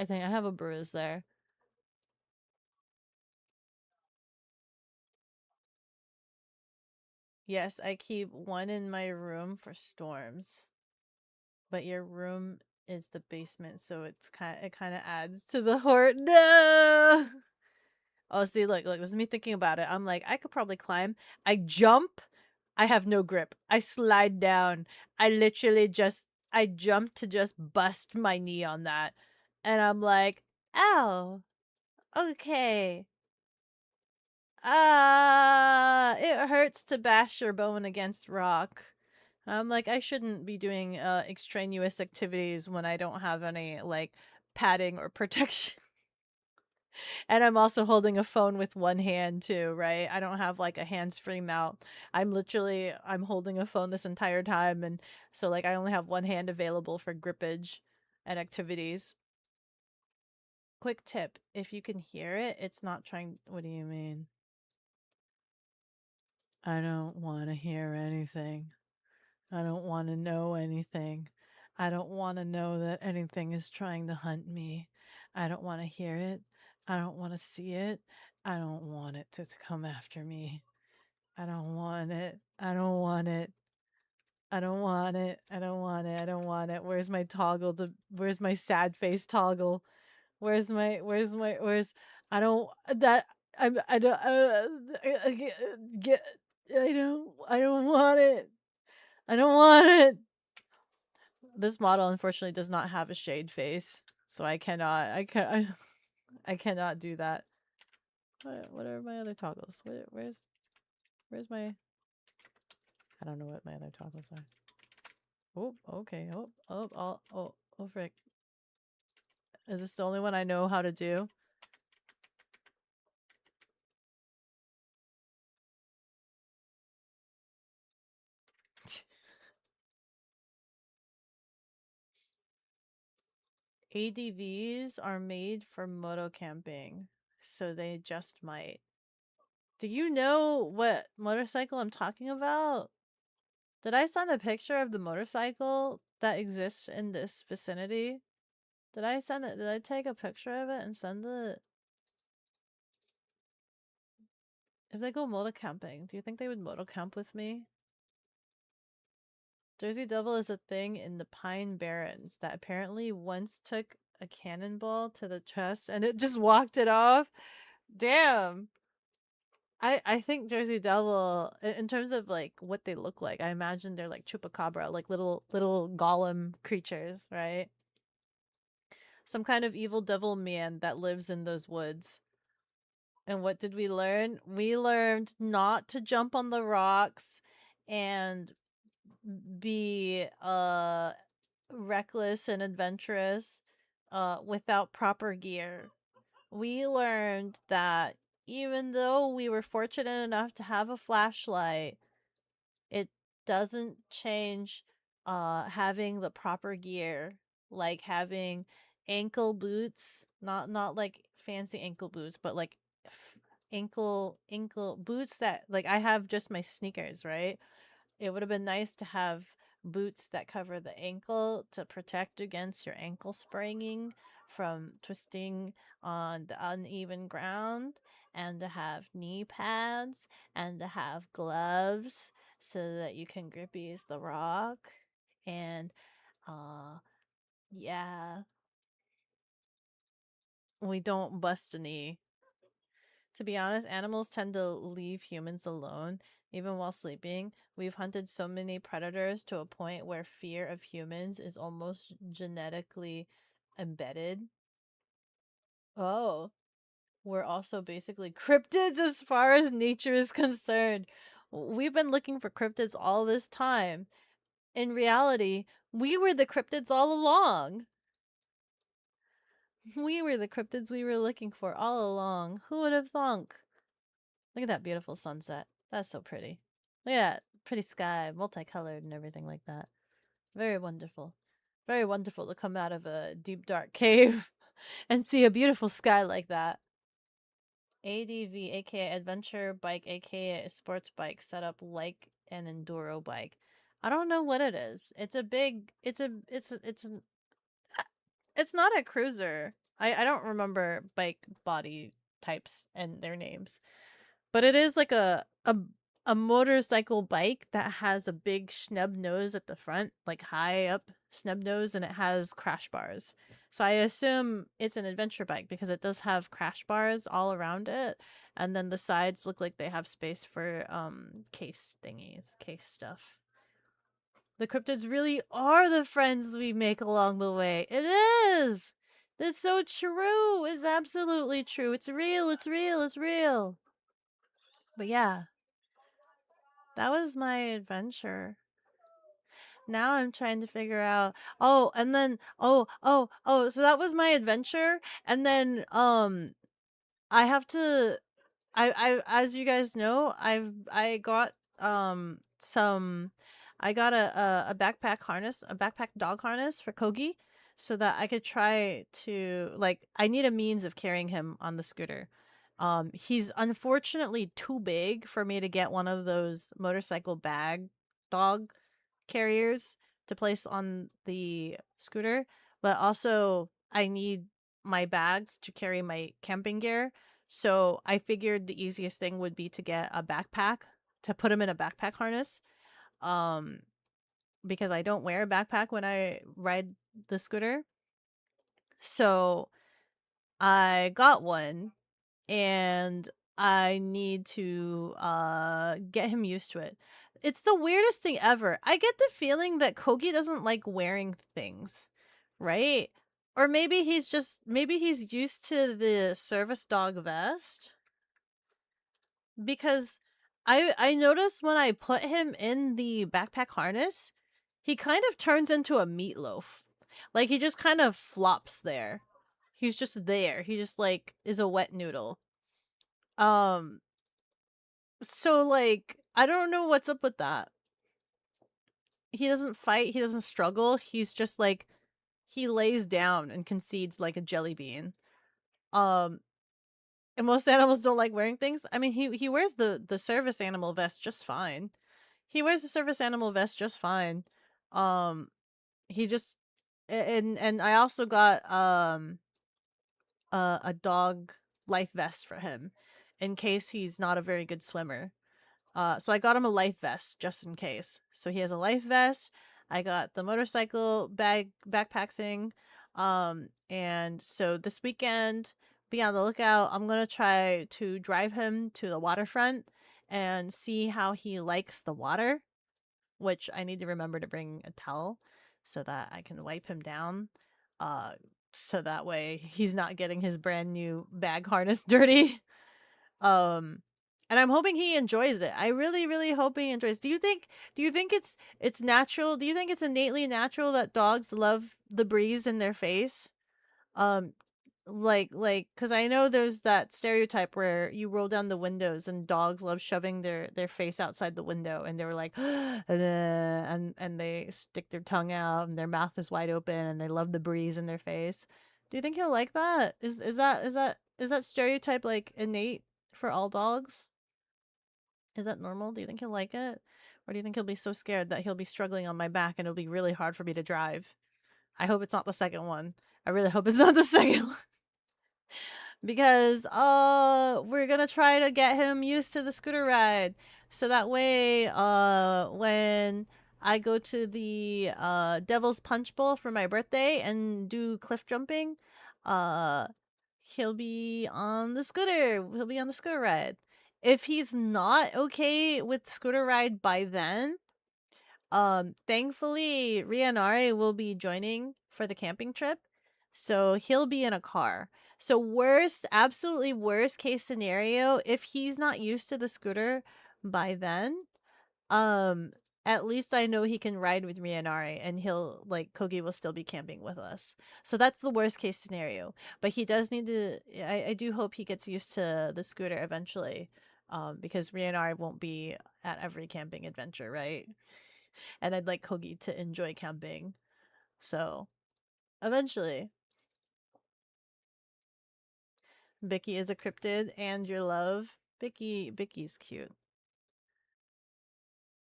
think I have a bruise there. Yes, I keep one in my room for storms. But your room is the basement, so it kind of adds to the horror. No. Oh, see, look, this is me thinking about it. I'm like, I could probably climb. I jump. I have no grip. I slide down. I literally just I jump to just bust my knee on that. And I'm like, ow. Okay. It hurts to bash your bone against rock. I'm like, I shouldn't be doing extraneous activities when I don't have any like padding or protection. And I'm also holding a phone with one hand too, right? I don't have like a hands-free mount. I'm holding a phone this entire time, and so like I only have one hand available for grippage and activities. Quick tip, if you can hear it, it's not trying. What do you mean? I don't want to hear anything. I don't want to know anything. I don't want to know that anything is trying to hunt me. I don't want to hear it. I don't want to see it. I don't want it to come after me. I don't want it. I don't want it. I don't want it. I don't want it. I don't want it. Where's my toggle to where's my sad face toggle? Where's I don't that I don't get I don't want it. I don't want it. This model unfortunately does not have a shade face, so I cannot do that. What are my other toggles? Where's my I don't know what my other toggles are. Oh, okay. Oh, frick. Is this the only one I know how to do? ADVs are made for moto camping, so they just might. Do you know what motorcycle I'm talking about? Did I send a picture of the motorcycle that exists in this vicinity? Did I send it? Did I take a picture of it and send it? If they go moto camping, do you think they would moto camp with me? Jersey Devil is a thing in the Pine Barrens that apparently once took a cannonball to the chest and it just walked it off. Damn. I think Jersey Devil in terms of like what they look like, I imagine they're like chupacabra, like little golem creatures, right? Some kind of evil devil man that lives in those woods. And what did we learn? We learned not to jump on the rocks and be reckless and adventurous without proper gear. We learned that even though we were fortunate enough to have a flashlight, it doesn't change having the proper gear, like having ankle boots, not like fancy ankle boots, but like ankle boots that like I have just my sneakers, right? It would have been nice to have boots that cover the ankle to protect against your ankle spraining from twisting on the uneven ground, and to have knee pads, and to have gloves so that you can grip ease the rock. And yeah, we don't bust a knee. To be honest, animals tend to leave humans alone, even while sleeping. We've hunted so many predators to a point where fear of humans is almost genetically embedded. Oh, we're also basically cryptids as far as nature is concerned. We've been looking for cryptids all this time. In reality, we were the cryptids all along. We were the cryptids we were looking for all along. Who would have thunk? Look at that beautiful sunset. That's so pretty. Look at that pretty sky, multicolored and everything like that. Very wonderful. Very wonderful to come out of a deep dark cave and see a beautiful sky like that. ADV, aka adventure bike, aka a sports bike set up like an enduro bike. I don't know what it is. It's a big. It's not a cruiser. I don't remember bike body types and their names, but it is like a motorcycle bike that has a big snub nose at the front, like high up snub nose, and it has crash bars. So I assume it's an adventure bike because it does have crash bars all around it, and then the sides look like they have space for case thingies, case stuff. The cryptids really are the friends we make along the way. It is. That's so true. It's absolutely true. It's real. It's real. It's real. But yeah, that was my adventure. Now I'm trying to figure out. Oh, and then so that was my adventure, and then I have to. As you guys know, I got some. I got a backpack harness, a backpack dog harness for Kogi, so that I could try to like. I need a means of carrying him on the scooter. He's unfortunately too big for me to get one of those motorcycle bag dog carriers to place on the scooter, but also I need my bags to carry my camping gear. So I figured the easiest thing would be to get a backpack to put him in a backpack harness. Um because I don't wear a backpack when I ride the scooter. So I got one and I need to get him used to it. It's the weirdest thing ever. I get the feeling that Kogi doesn't like wearing things, right? Or maybe he's used to the service dog vest because I noticed when I put him in the backpack harness, he kind of turns into a meatloaf. Like he just kind of flops there. He's just there. He just like is a wet noodle. Um so like I don't know what's up with that. He doesn't fight, he doesn't struggle. He's just like he lays down and concedes like a jelly bean. Um and most animals don't like wearing things. I mean, he wears the service animal vest just fine. He wears the service animal vest just fine. Um he just and I also got a dog life vest for him in case he's not a very good swimmer. So I got him a life vest just in case. So he has a life vest. I got the motorcycle backpack thing. And so this weekend, be on the lookout. I'm gonna try to drive him to the waterfront and see how he likes the water, which I need to remember to bring a towel so that I can wipe him down. Uh, so that way he's not getting his brand new bag harness dirty. Um, and I'm hoping he enjoys it. I really, really hope he enjoys. Do you think it's natural? Do you think it's innately natural that dogs love the breeze in their face? Um, because I know there's that stereotype where you roll down the windows and dogs love shoving their face outside the window, and they were like and they stick their tongue out and their mouth is wide open and they love the breeze in their face. Do you think he'll like that? Is that stereotype like innate for all dogs? Is that normal? Do you think he'll like it? Or do you think he'll be so scared that he'll be struggling on my back and it'll be really hard for me to drive? I hope it's not the second one. I really hope it's not the second one. Because we're gonna try to get him used to the scooter ride. So that way when I go to the Devil's Punch Bowl for my birthday and do cliff jumping, uh he'll be on the scooter. He'll be on the scooter ride. If he's not okay with scooter ride by then, thankfully Rianare will be joining for the camping trip. So he'll be in a car. So absolutely worst case scenario, if he's not used to the scooter by then, um at least I know he can ride with Rianare and he'll like Kogi will still be camping with us. So that's the worst case scenario. But he does need to I do hope he gets used to the scooter eventually. Because Rianare won't be at every camping adventure, right? And I'd like Kogi to enjoy camping. So eventually. Bicky is a cryptid and your love. Bicky's cute.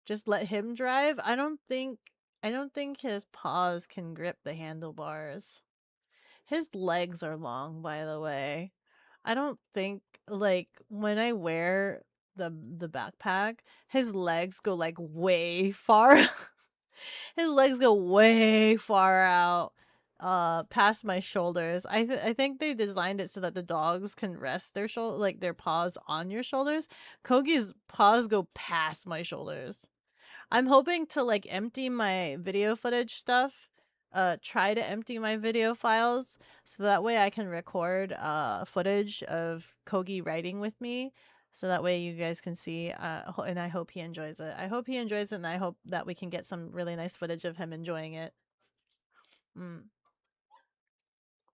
Just let him drive. I don't think his paws can grip the handlebars. His legs are long, by the way. I don't think, like, when I wear the backpack, his legs go like way far. His legs go way far out past my shoulders. I think they designed it so that the dogs can rest their their paws on your shoulders. Kogi's paws go past my shoulders. I'm hoping to like empty my video footage stuff. Try to empty my video files so that way I can record footage of Kogi riding with me. So that way you guys can see, and I hope he enjoys it. I hope he enjoys it, and I hope that we can get some really nice footage of him enjoying it.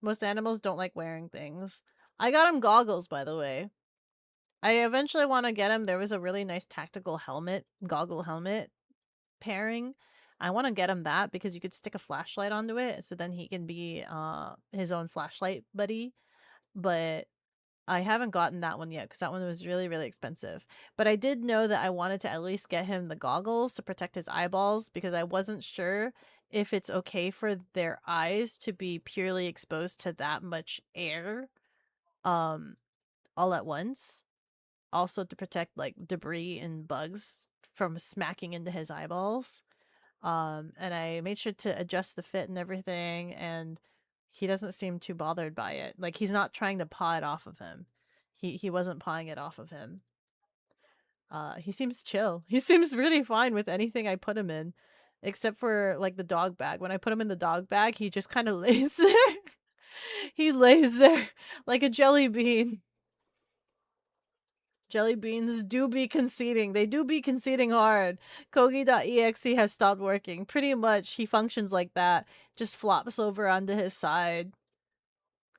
Most animals don't like wearing things. I got him goggles, by the way. I eventually want to get him. There was a really nice tactical goggle helmet pairing. I want to get him that because you could stick a flashlight onto it, so then he can be his own flashlight buddy. But I haven't gotten that one yet because that one was really, really expensive. But I did know that I wanted to at least get him the goggles to protect his eyeballs because I wasn't sure if it's okay for their eyes to be purely exposed to that much air all at once. Also to protect like debris and bugs from smacking into his eyeballs. And I made sure to adjust the fit and everything, and he doesn't seem too bothered by it. Like he's not trying to paw it off of him. He wasn't pawing it off of him. He seems chill. He seems really fine with anything I put him in, except for like the dog bag. When I put him in the dog bag, he just kind of lays there. He lays there like a jelly bean. Jelly beans do be conceding. They do be conceding hard. Kogi.exe has stopped working. Pretty much, he functions like that. Just flops over onto his side.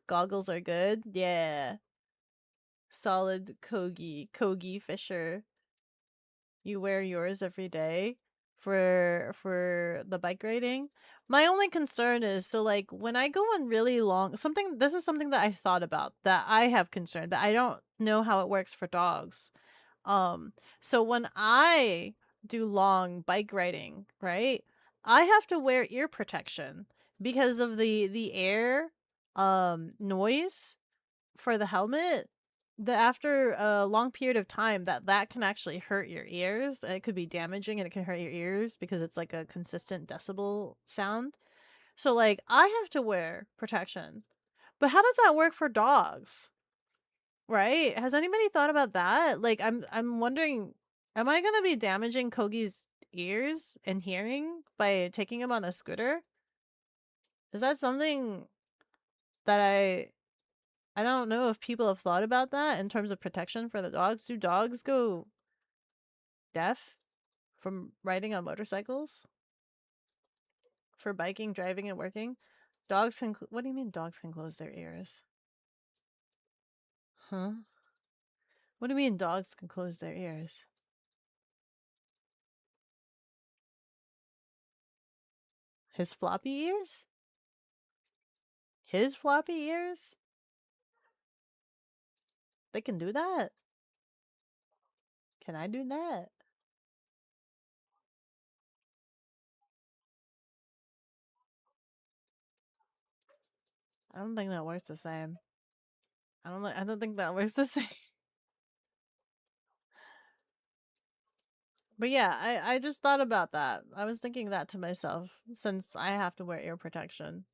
Goggles are good? Yeah. Solid Kogi. Kogi Fisher. You wear yours every day for the bike riding? My only concern is, so like when I go on really long this is something that I've thought about, that I have concern, but I don't know how it works for dogs. So when I do long bike riding, right? I have to wear ear protection because of the air noise for the helmet. The after a long period of time that can actually hurt your ears. It could be damaging and it can hurt your ears because it's like a consistent decibel sound. So like I have to wear protection. But how does that work for dogs? Right? Has anybody thought about that? Like I'm wondering, am I going to be damaging Kogi's ears and hearing by taking him on a scooter? Is that something that I don't know if people have thought about that in terms of protection for the dogs. Do dogs go deaf from riding on motorcycles? For biking, driving, and working? Dogs can what do you mean dogs can close their ears? Huh? What do you mean dogs can close their ears? His floppy ears? His floppy ears? They can do that? Can I do that? I don't think that works the same. I don't think that works the same. But yeah, I just thought about that. I was thinking that to myself since I have to wear ear protection.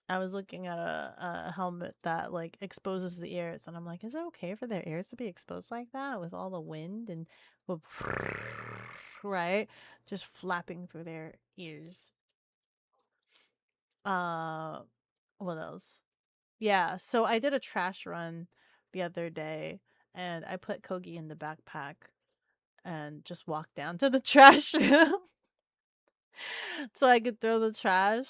I was looking at a helmet that like exposes the ears, and I'm like, is it okay for their ears to be exposed like that with all the wind and right, just flapping through their ears? What else? Yeah, so I did a trash run the other day, and I put Kogi in the backpack and just walked down to the trash room so I could throw the trash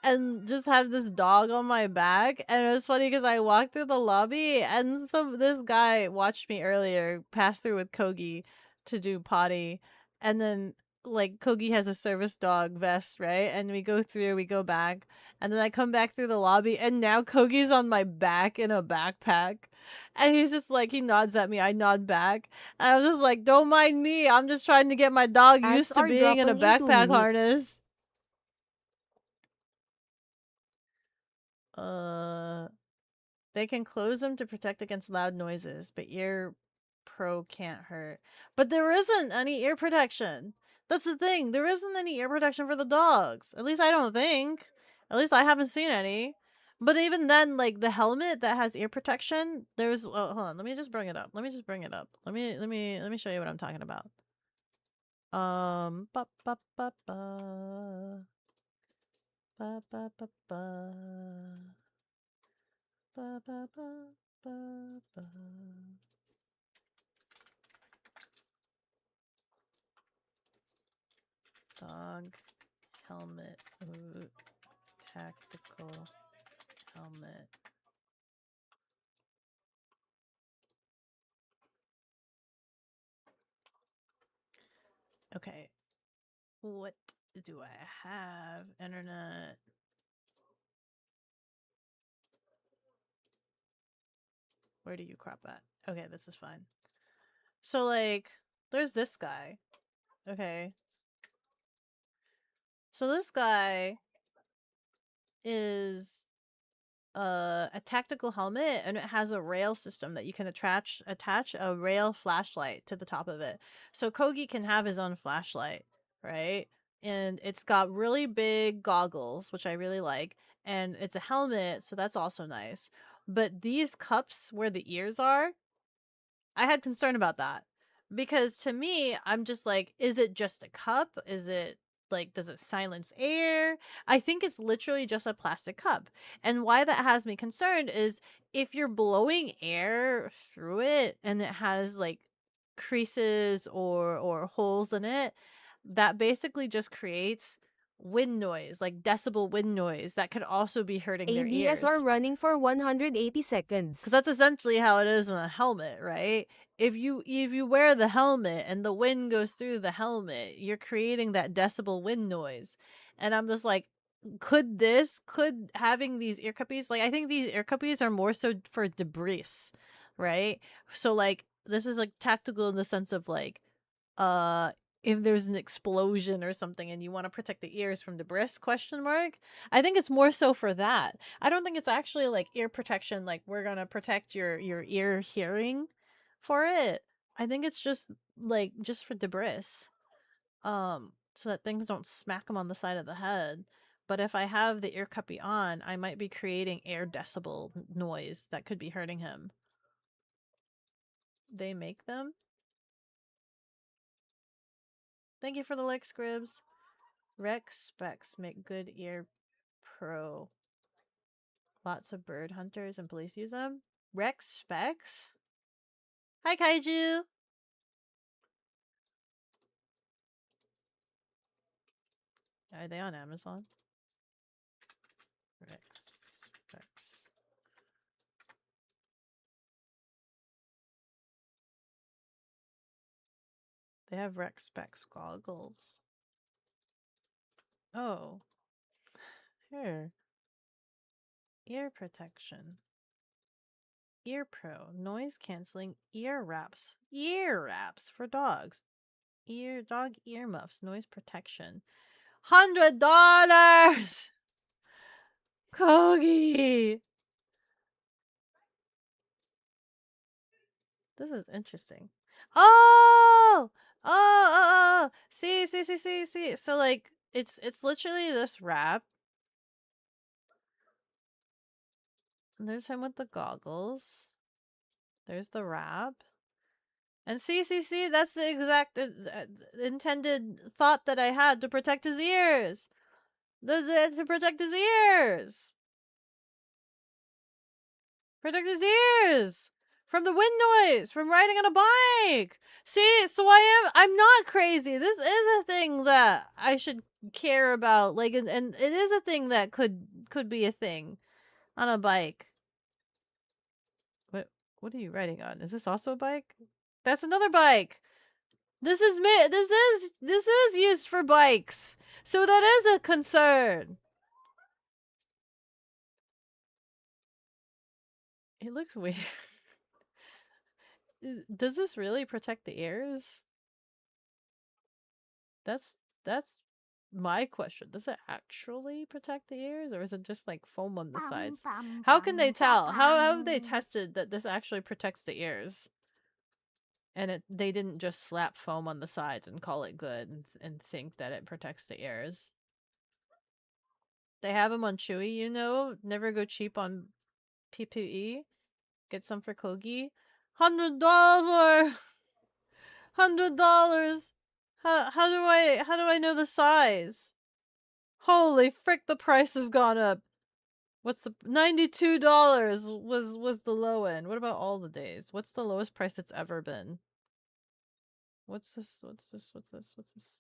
and just have this dog on my back. And it was funny because I walked through the lobby and this guy watched me earlier pass through with Kogi to do potty, and then like Kogi has a service dog vest, right? And we go through, we go back, and then I come back through the lobby, and now Kogi's on my back in a backpack. And he's just like, he nods at me, I nod back. And I was just like, don't mind me, I'm just trying to get my dog Ads used to are being in a dropping in 2 backpack minutes. harness. They can close them to protect against loud noises, but ear pro can't hurt. But there isn't any ear protection. That's the thing. There isn't any ear protection for the dogs. At least I don't think. At least I haven't seen any. But even then, like the helmet that has ear protection, there's hold on, let me just bring it up. Let me show you what I'm talking about. Ba ba ba ba. Ba ba ba ba. Ba ba ba ba ba. Dog helmet. Ooh, tactical helmet. Okay. What do I have? Internet. Where do you crop at? Okay, this is fine. So, like, there's this guy. Okay. So this guy is a tactical helmet, and it has a rail system that you can attach a rail flashlight to the top of it. So Kogi can have his own flashlight, right? And it's got really big goggles, which I really like, and it's a helmet, so that's also nice. But these cups where the ears are, I had concern about that. Because to me, I'm just like, is it just a cup? Is it like, does it silence air? I think it's literally just a plastic cup. And why that has me concerned is if you're blowing air through it and it has like creases or holes in it, that basically just creates wind noise, like decibel wind noise that could also be hurting their ears. ADS are running for 180 seconds. Because that's essentially how it is in a helmet, right? If you wear the helmet and the wind goes through the helmet, you're creating that decibel wind noise. And I'm just like, could having these ear cuppies, like I think these ear cuppies are more so for debris, right? So like this is like tactical in the sense of like if there's an explosion or something and you want to protect the ears from debris, question mark. I think it's more so for that. I don't think it's actually like ear protection, like we're gonna protect your ear hearing for it. I think it's just like just for debris, so that things don't smack them on the side of the head. But if I have the ear cuppy on, I might be creating air decibel noise that could be hurting him. They make them. Thank you for the like, Scribs. Rex specs make good ear pro. Lots of bird hunters and police use them. Rex specs? Hi, Kaiju! Are they on Amazon? Rex specs. They have Rex specs goggles. Oh. Here. Ear protection. Ear Pro. Noise canceling ear wraps. Ear wraps for dogs. Dog earmuffs. Noise protection. $100! Kogi! This is interesting. Oh! Oh! See. So like it's literally this wrap. There's him with the goggles. There's the wrap. And see, that's the exact intended thought that I had to protect his ears. To protect his ears. Protect his ears from the wind noise, from riding on a bike. See, so I'm not crazy. This is a thing that I should care about. Like, and it is a thing that could be a thing on a bike. What are you riding on? Is this also a bike? That's another bike. This is used for bikes. So that is a concern. It looks weird. Does this really protect the ears? That's my question. Does it actually protect the ears, or is it just like foam on the sides? How can they tell? How have they tested that this actually protects the ears? And they didn't just slap foam on the sides and call it good and think that it protects the ears. They have them on Chewy, you know. Never go cheap on PPE. Get some for Kogi. $100. $100. How do I know the size? Holy frick! The price has gone up. What's the $92 was the low end. What about all the days? What's the lowest price it's ever been? What's this? What's this? What's this? What's this?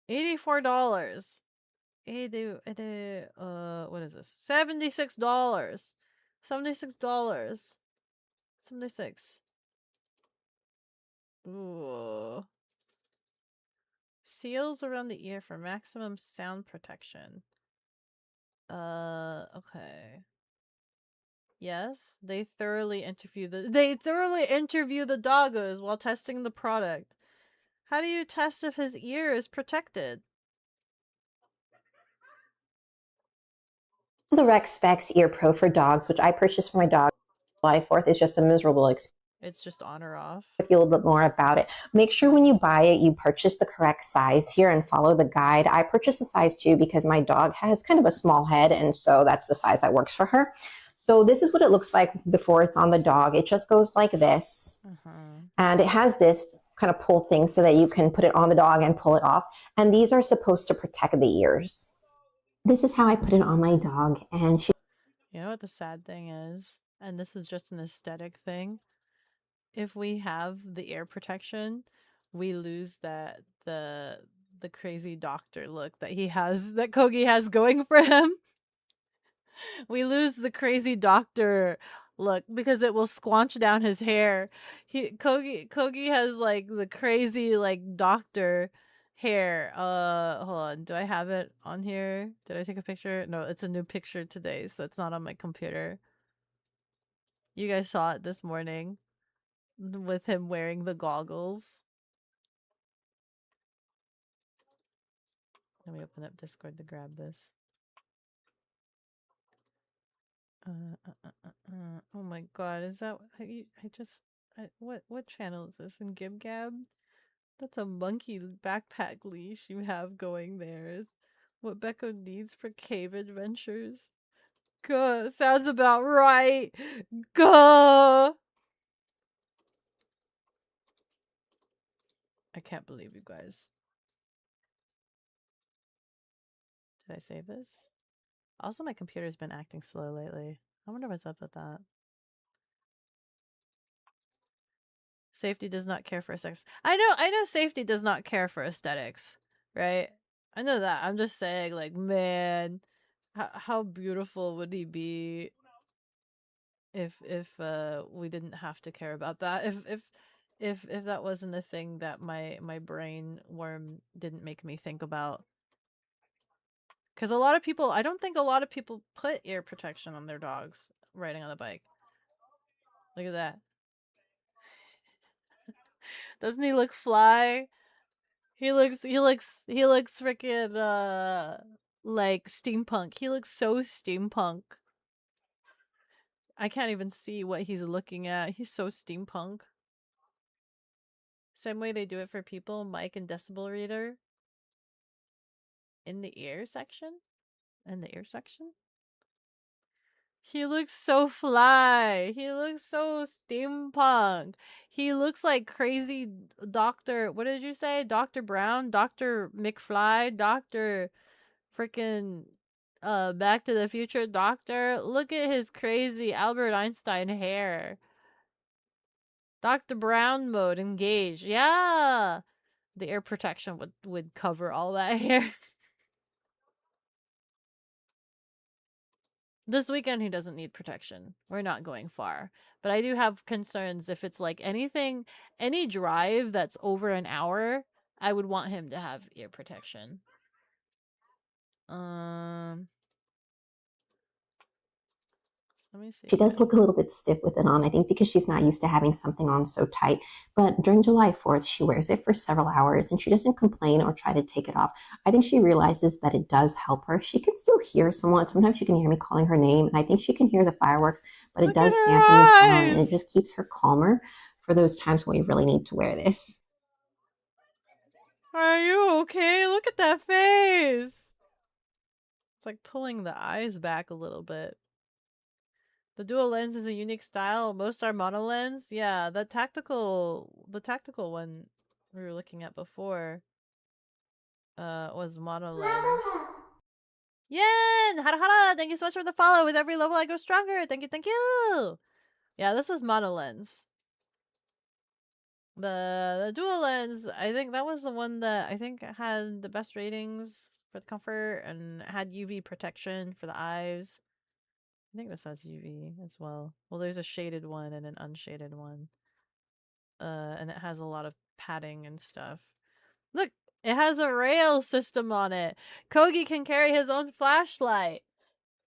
$84. What is this? $76. $76. 76. Ooh. Seals around the ear for maximum sound protection. Okay. Yes, they thoroughly interview the doggos while testing the product. How do you test if his ear is protected? The Rex Specs Ear Pro for dogs, which I purchased for my dog July 4th, is just a miserable experience. It's just on or off. With you a little bit more about it. Make sure when you buy it, you purchase the correct size here and follow the guide. I purchased the size 2 because my dog has kind of a small head, and so that's the size that works for her. So this is what it looks like before it's on the dog. It just goes like this, and it has this kind of pull thing so that you can put it on the dog and pull it off. And these are supposed to protect the ears. This is how I put it on my dog, and she... You know what the sad thing is? And this is just an aesthetic thing. If we have the ear protection, we lose the crazy doctor look that Kogi has going for him. We lose the crazy doctor look because it will squanch down his hair. Kogi has like the crazy like doctor hair. Hold on. Do I have it on here? Did I take a picture? No, it's a new picture today, so it's not on my computer. You guys saw it this morning with him wearing the goggles. Let me open up Discord to grab this. Oh my god, is that what channel is this in GibGab? That's a monkey backpack leash you have going there. Is what Beko needs for cave adventures. Gah, sounds about right. Gah. I can't believe you guys. Did I save this? Also, my computer's been acting slow lately. I wonder what's up with that. Safety does not care for aesthetics. I know safety does not care for aesthetics, right? I know that. I'm just saying, like, man, how beautiful would he be if we didn't have to care about that? If that wasn't a thing that my brain worm didn't make me think about. Because I don't think a lot of people put ear protection on their dogs riding on a bike. Look at that. Doesn't he look fly? He looks freaking like steampunk. He looks so steampunk. I can't even see what he's looking at. He's so steampunk. Same way they do it for people, mic and decibel reader. In the ear section? In the ear section? He looks so fly. He looks so steampunk. He looks like crazy Dr. What did you say? Dr. Brown? Dr. McFly? Dr. Freaking Back to the Future doctor. Look at his crazy Albert Einstein hair. Dr. Brown mode engaged. Yeah. The ear protection would cover all that hair. This weekend he doesn't need protection. We're not going far. But I do have concerns if it's like any drive that's over an hour, I would want him to have ear protection. Let me see. She does look a little bit stiff with it on, I think because she's not used to having something on so tight. But during July 4th, she wears it for several hours and she doesn't complain or try to take it off. I think she realizes that it does help her. She can still hear somewhat. Sometimes she can hear me calling her name, and I think she can hear the fireworks, but it does dampen the sound and it just keeps her calmer for those times when we really need to wear this. Are you okay? Look at that face. It's like pulling the eyes back a little bit. The dual lens is a unique style. Most are monolens. Yeah, the tactical one we were looking at before was monolens. Yen! Hara hara! Thank you so much for the follow. With every level I go stronger. Thank you, thank you! Yeah, this was monolens. The dual lens, I think that was the one that I think had the best ratings for the comfort and had UV protection for the eyes. I think this has UV as well. Well, there's a shaded one and an unshaded one. And it has a lot of padding and stuff. Look, it has a rail system on it. Kogi can carry his own flashlight.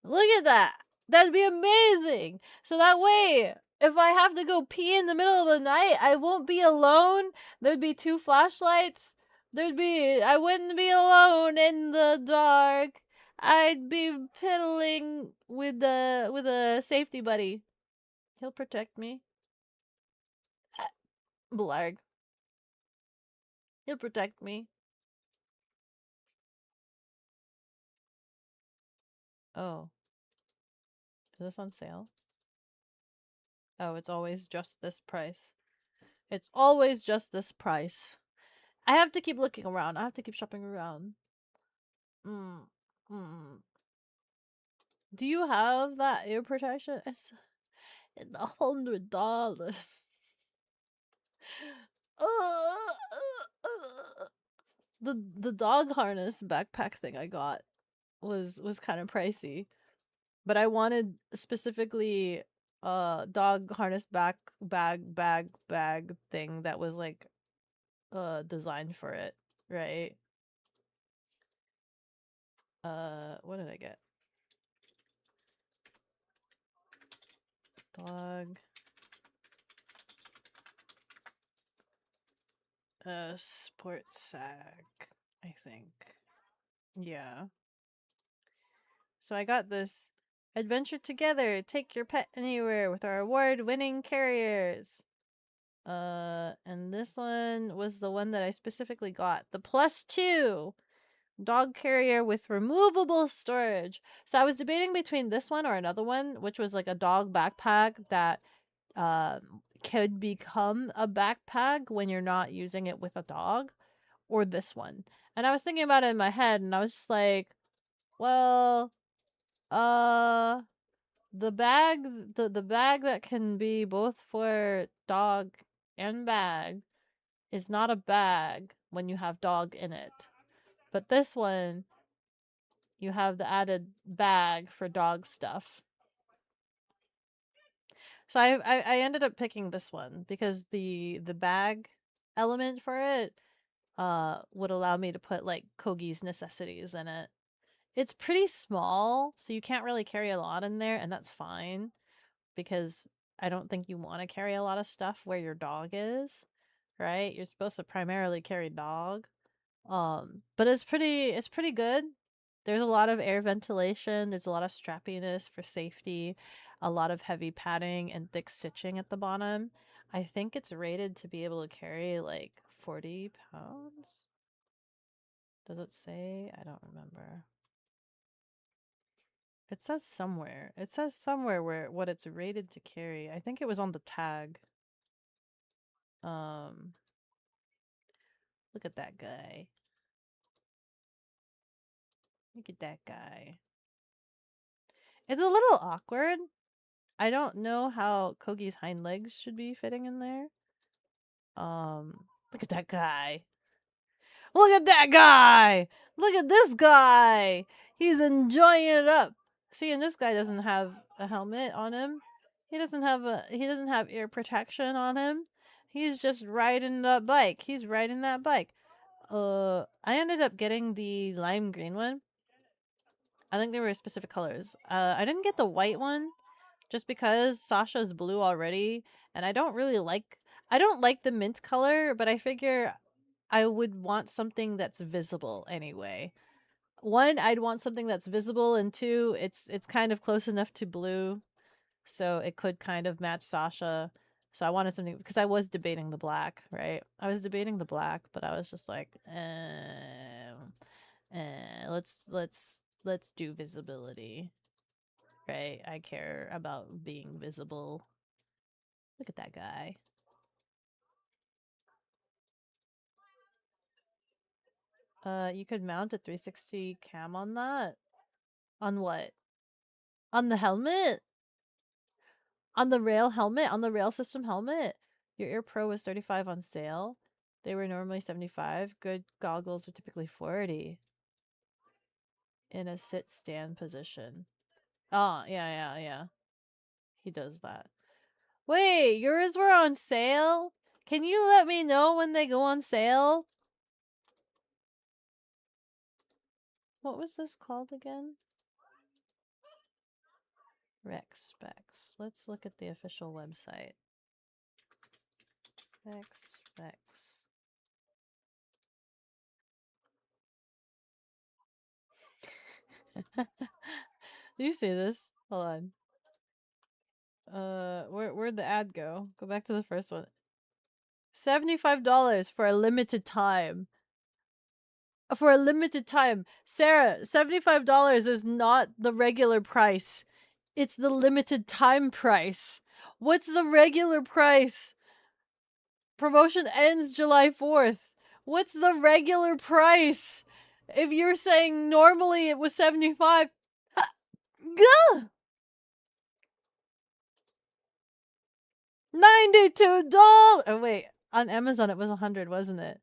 Look at that. That'd be amazing. So that way, if I have to go pee in the middle of the night, I won't be alone. There'd be 2 flashlights. I wouldn't be alone in the dark. I'd be piddling with a safety buddy. He'll protect me. Blarg. He'll protect me. Oh. Is this on sale? Oh, it's always just this price. It's always just this price. I have to keep looking around. I have to keep shopping around. Do you have that ear protection? It's $100. The dog harness backpack thing I got was kind of pricey, but I wanted specifically dog harness bag thing that was like designed for it, right? What did I get? Dog sport sack, I think. Yeah. So I got this adventure together. Take your pet anywhere with our award-winning carriers. And this one was the one that I specifically got. The +2 dog carrier with removable storage. So I was debating between this one or another one, which was like a dog backpack that could become a backpack when you're not using it with a dog, or this one. And I was thinking about it in my head and I was just like, well, the bag the bag that can be both for dog and bag is not a bag when you have dog in it. But this one, you have the added bag for dog stuff. So I ended up picking this one because the bag element for it would allow me to put like Kogi's necessities in it. It's pretty small, so you can't really carry a lot in there, and that's fine because I don't think you want to carry a lot of stuff where your dog is, right? You're supposed to primarily carry dog. But it's pretty good. There's a lot of air ventilation, there's a lot of strappiness for safety, a lot of heavy padding and thick stitching at the bottom. I think it's rated to be able to carry like 40 pounds. Does it say? I don't remember. It says somewhere. It says somewhere where what it's rated to carry. I think it was on the tag. Look at that guy. Look at that guy. It's a little awkward. I don't know how Kogi's hind legs should be fitting in there. Look at that guy. Look at that guy! Look at this guy! He's enjoying it up. See, and this guy doesn't have a helmet on him. He doesn't have ear protection on him. He's just riding that bike. He's riding that bike. I ended up getting the lime green one. I think they were specific colors. I didn't get the white one just because Sasha's blue already, and I don't like the mint color, but I figure I would want something that's visible anyway. One, I'd want something that's visible, and two, it's kind of close enough to blue, so it could kind of match Sasha. So I wanted something because I was debating the black, right? I was debating the black, but I was just like, let's do visibility, right? I care about being visible. Look at that guy. You could mount a 360 cam on that. On what? On the helmet? On the rail helmet? On the rail system helmet? Your Ear Pro was 35 on sale. They were normally 75. Good goggles are typically 40. In a sit stand position. Oh, yeah. He does that. Wait, yours were on sale? Can you let me know when they go on sale? What was this called again? Rex Specs. Let's look at the official website. Rex Specs. Do you see this? Hold on. Where'd the ad go? Go back to the first one. $75 for a limited time. For a limited time. Sarah, $75 is not the regular price. It's the limited time price. What's the regular price? Promotion ends July 4th. What's the regular price? If you're saying normally it was 75, gah! $92. Oh wait, on Amazon it was 100, wasn't it?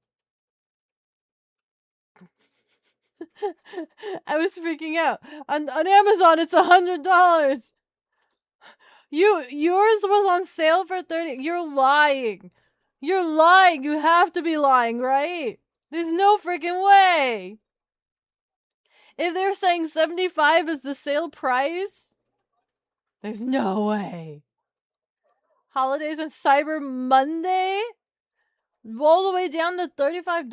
I was freaking out. On Amazon it's $100. Yours was on sale for 30. You're lying. You're lying. You have to be lying, right? There's no freaking way. If they're saying 75 is the sale price, there's no way. Holidays and Cyber Monday? All the way down to $35?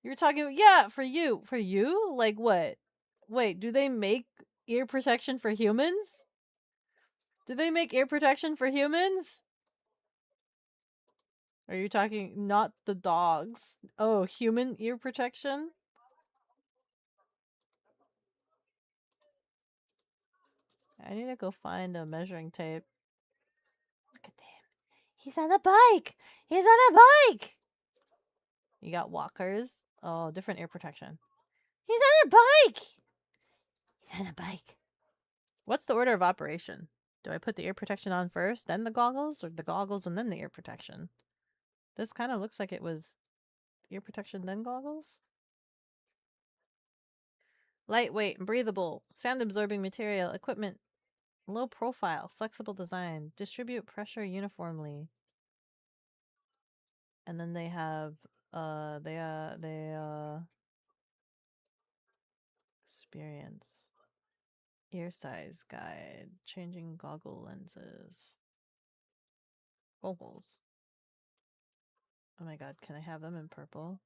You're talking, yeah, for you. For you? Like what? Wait, do they make ear protection for humans? Do they make ear protection for humans? Are you talking not the dogs? Oh, human ear protection? I need to go find a measuring tape. Look at him. He's on a bike! He's on a bike! You got walkers. Oh, different ear protection. He's on a bike! He's on a bike. What's the order of operation? Do I put the ear protection on first, then the goggles, or the goggles and then the ear protection? This kind of looks like it was ear protection then goggles. Lightweight and breathable, sound absorbing material, equipment, low profile, flexible design, distribute pressure uniformly. And then they have experience, ear size guide, changing goggle lenses, goggles. Oh my god, can I have them in purple?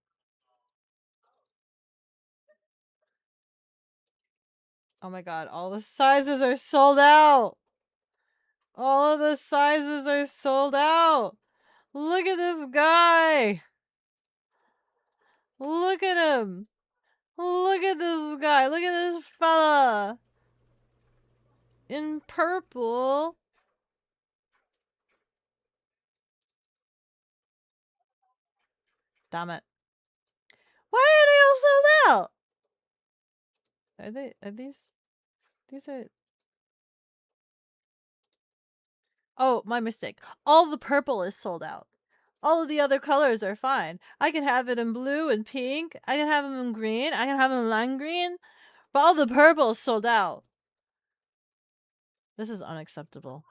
Oh my god, all the sizes are sold out! All of the sizes are sold out! Look at this guy! Look at him! Look at this guy! Look at this fella! In purple! Damn it. Why are they all sold out? Are these are... Oh, my mistake. All the purple is sold out. All of the other colors are fine. I can have it in blue and pink. I can have them in green. I can have them in lime green. But all the purple sold out. This is unacceptable.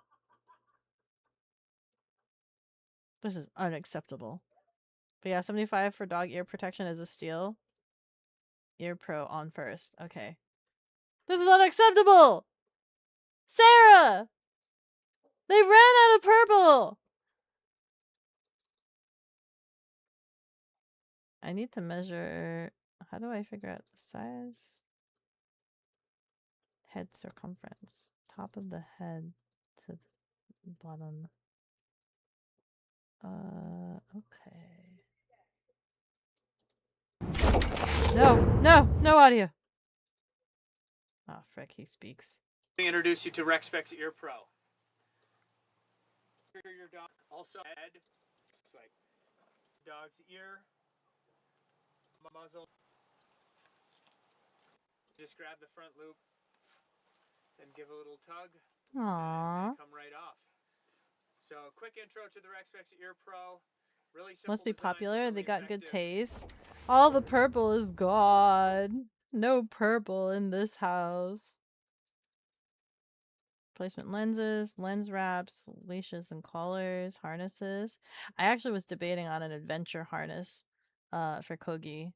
This is unacceptable. But yeah, 75 for dog ear protection is a steal. Ear Pro on first. Okay. This is unacceptable! Sarah! They ran out of purple! I need to measure... How do I figure out the size? Head circumference. Top of the head to bottom. Okay. No audio. Oh, frick, he speaks. Let me introduce you to RecSpecs Ear Pro. Your dog also head, looks like dog's ear, muzzle. Just grab the front loop and give a little tug. Aww. And come right off. So, quick intro to the RecSpecs Ear Pro. Really simple. Must be design, popular. really They got good effective. taste. All the purple is gone. No purple in this house. Placement lenses, lens wraps, leashes and collars, harnesses. I actually was debating on an adventure harness for Kogi.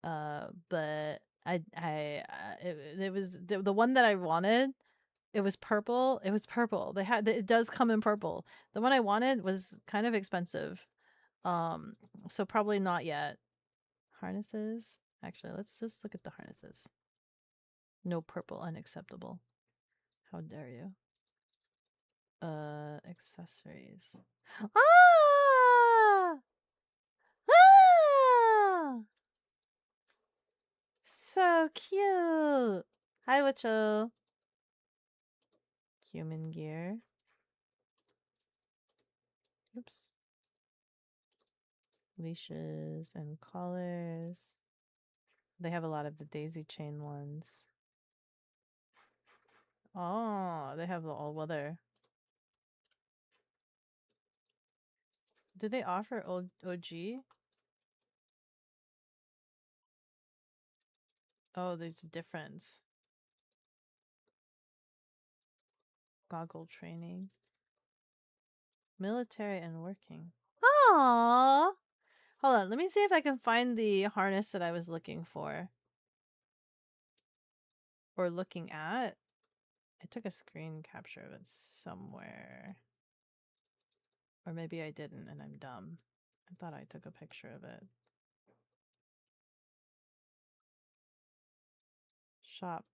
But it was the one that I wanted. It was purple. It was purple. It does come in purple. The one I wanted was kind of expensive. So probably not yet. Harnesses. Actually, let's just look at the harnesses. No purple, unacceptable. How dare you? Accessories. Ah! Ah! So cute. Hi, Witchell. Human gear. Oops. Leashes and collars. They have a lot of the daisy chain ones. Oh, they have the all-weather. Do they offer OG? Oh, there's a difference. Goggle training. Military and working. Aww. Hold on, let me see if I can find the harness that I was looking for. Or looking at. I took a screen capture of it somewhere. Or maybe I didn't and I'm dumb. I thought I took a picture of it. Shop.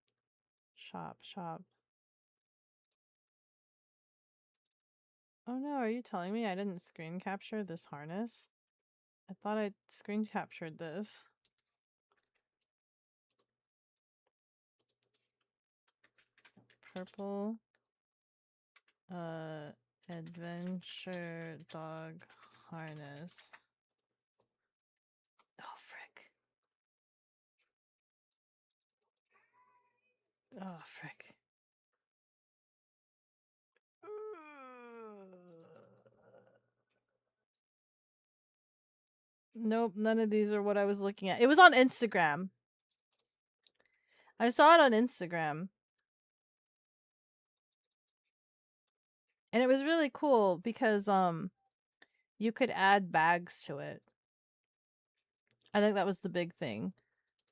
Shop. Shop. Oh no, are you telling me I didn't screen capture this harness? I thought I screen captured this. Purple. Adventure dog harness. Oh, frick. Oh, frick. Nope, none of these are what I was looking at. It was on Instagram. I saw it on Instagram. And it was really cool because you could add bags to it. I think that was the big thing.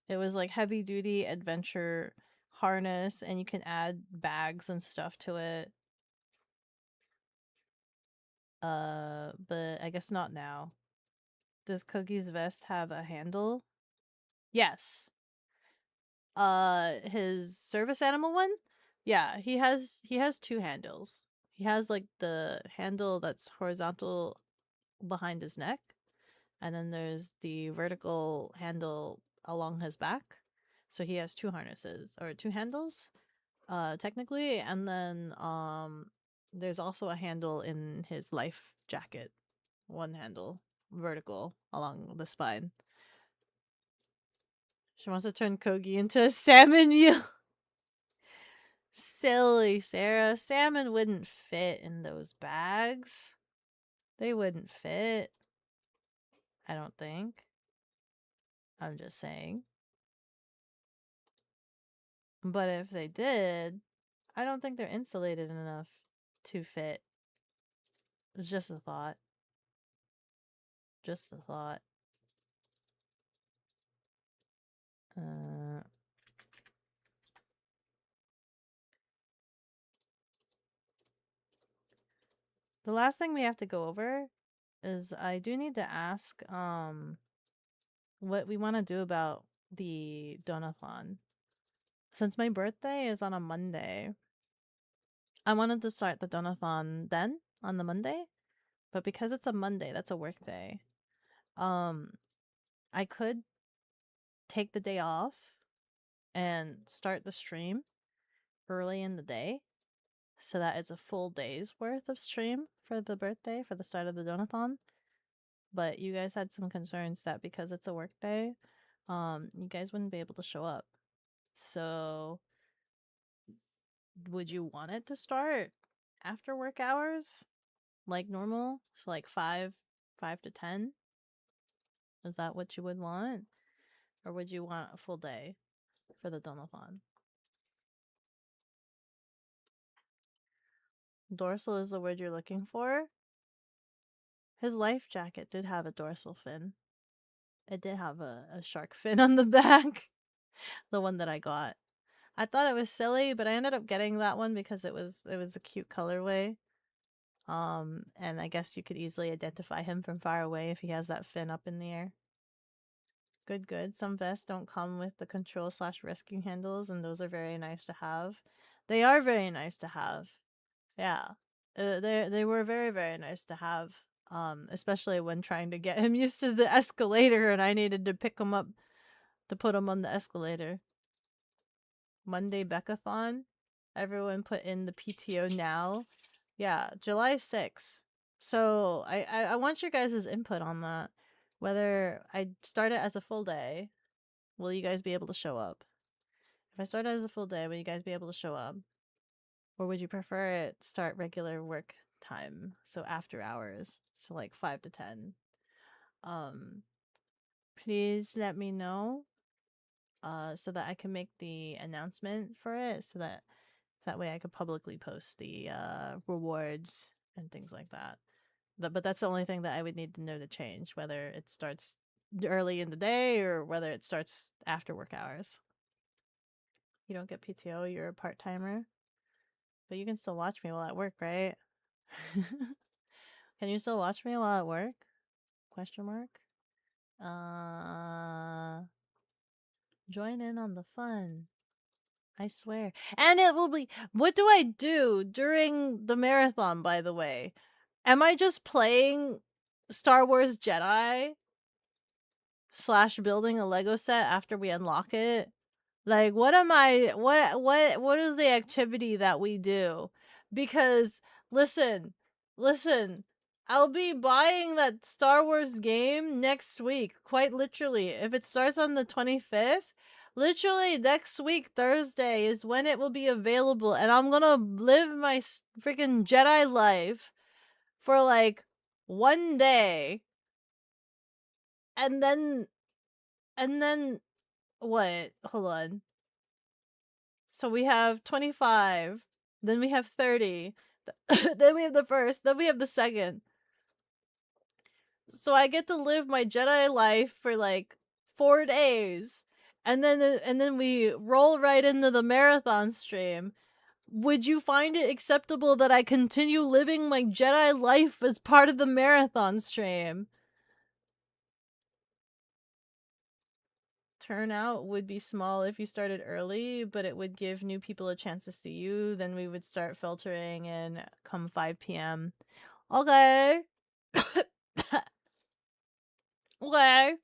It was like heavy duty adventure harness and you can add bags and stuff to it. But I guess not now. Does Kogi's vest have a handle? Yes. His service animal one? Yeah, he has two handles. He has like the handle that's horizontal behind his neck, and then there's the vertical handle along his back. So he has two harnesses or two handles, technically, and then there's also a handle in his life jacket. One handle vertical along the spine. She wants to turn Kogi into a salmon meal. Silly Sarah. Salmon wouldn't fit in those bags. They wouldn't fit. I don't think. I'm just saying. But if they did, I don't think they're insulated enough to fit. It's just a thought. Just a thought. The last thing we have to go over is I do need to ask what we want to do about the donathon. Since my birthday is on a Monday, I wanted to start the donathon then on the Monday, but because it's a Monday, that's a work day. I could take the day off and start the stream early in the day so that it's a full day's worth of stream for the birthday, for the start of the donathon. But you guys had some concerns that because it's a work day, you guys wouldn't be able to show up. So would you want it to start after work hours? Like normal? So like 5 to 10? Is that what you would want? Or would you want a full day for the donathon? Dorsal is the word you're looking for? His life jacket did have a dorsal fin. It did have a shark fin on the back. The one that I got. I thought it was silly, but I ended up getting that one because it was a cute colorway. And I guess you could easily identify him from far away if he has that fin up in the air. Good. Some vests don't come with the control/rescue handles, and those are very nice to have. They are very nice to have. Yeah. They were very, very nice to have. Especially when trying to get him used to the escalator and I needed to pick him up to put him on the escalator. Monday Bekothon. Everyone put in the PTO now. Yeah, July 6th. So I want your guys' input on that. Whether I start it as a full day, will you guys be able to show up? If I start it as a full day, will you guys be able to show up? Or would you prefer it start regular work time, so after hours, so like 5 to 10? Please let me know so that I can make the announcement for it, so that way I could publicly post the rewards and things like that. But that's the only thing that I would need to know to change, whether it starts early in the day or whether it starts after work hours. You don't get PTO, you're a part-timer. But you can still watch me while at work, right? Can you still watch me while at work? Question mark. Join in on the fun. I swear. And it will be. What do I do during the marathon, by the way? Am I just playing Star Wars Jedi / building a Lego set after we unlock it? Like, what is the activity that we do? Because listen, I'll be buying that Star Wars game next week, quite literally. If it starts on the 25th, literally next week Thursday is when it will be available, and I'm gonna live my freaking Jedi life for like one day, and then what? Hold on. So we have 25, then we have 30, then we have the first, then we have the second. So I get to live my Jedi life for like 4 days, and then we roll right into the marathon stream. Would you find it acceptable that I continue living my Jedi life as part of the marathon stream? Turnout would be small if you started early, but it would give new people a chance to see you. Then we would start filtering in come 5 p.m. Okay. Okay.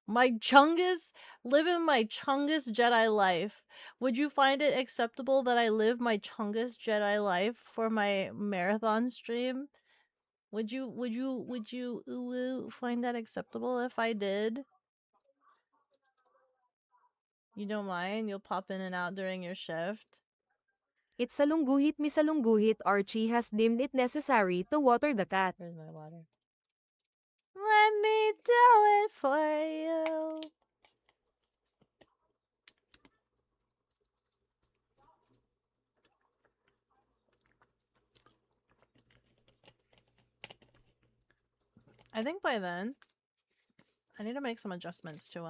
My Chungus, living my Chungus Jedi life. Would you find it acceptable that I live my Chungus Jedi life for my marathon stream? Would you find that acceptable if I did? You don't mind? You'll pop in and out during your shift? It's salungguhit misalungguhit. Archie has deemed it necessary to water the cat. Where's my water? Let me do it for you. I think by then I need to make some adjustments to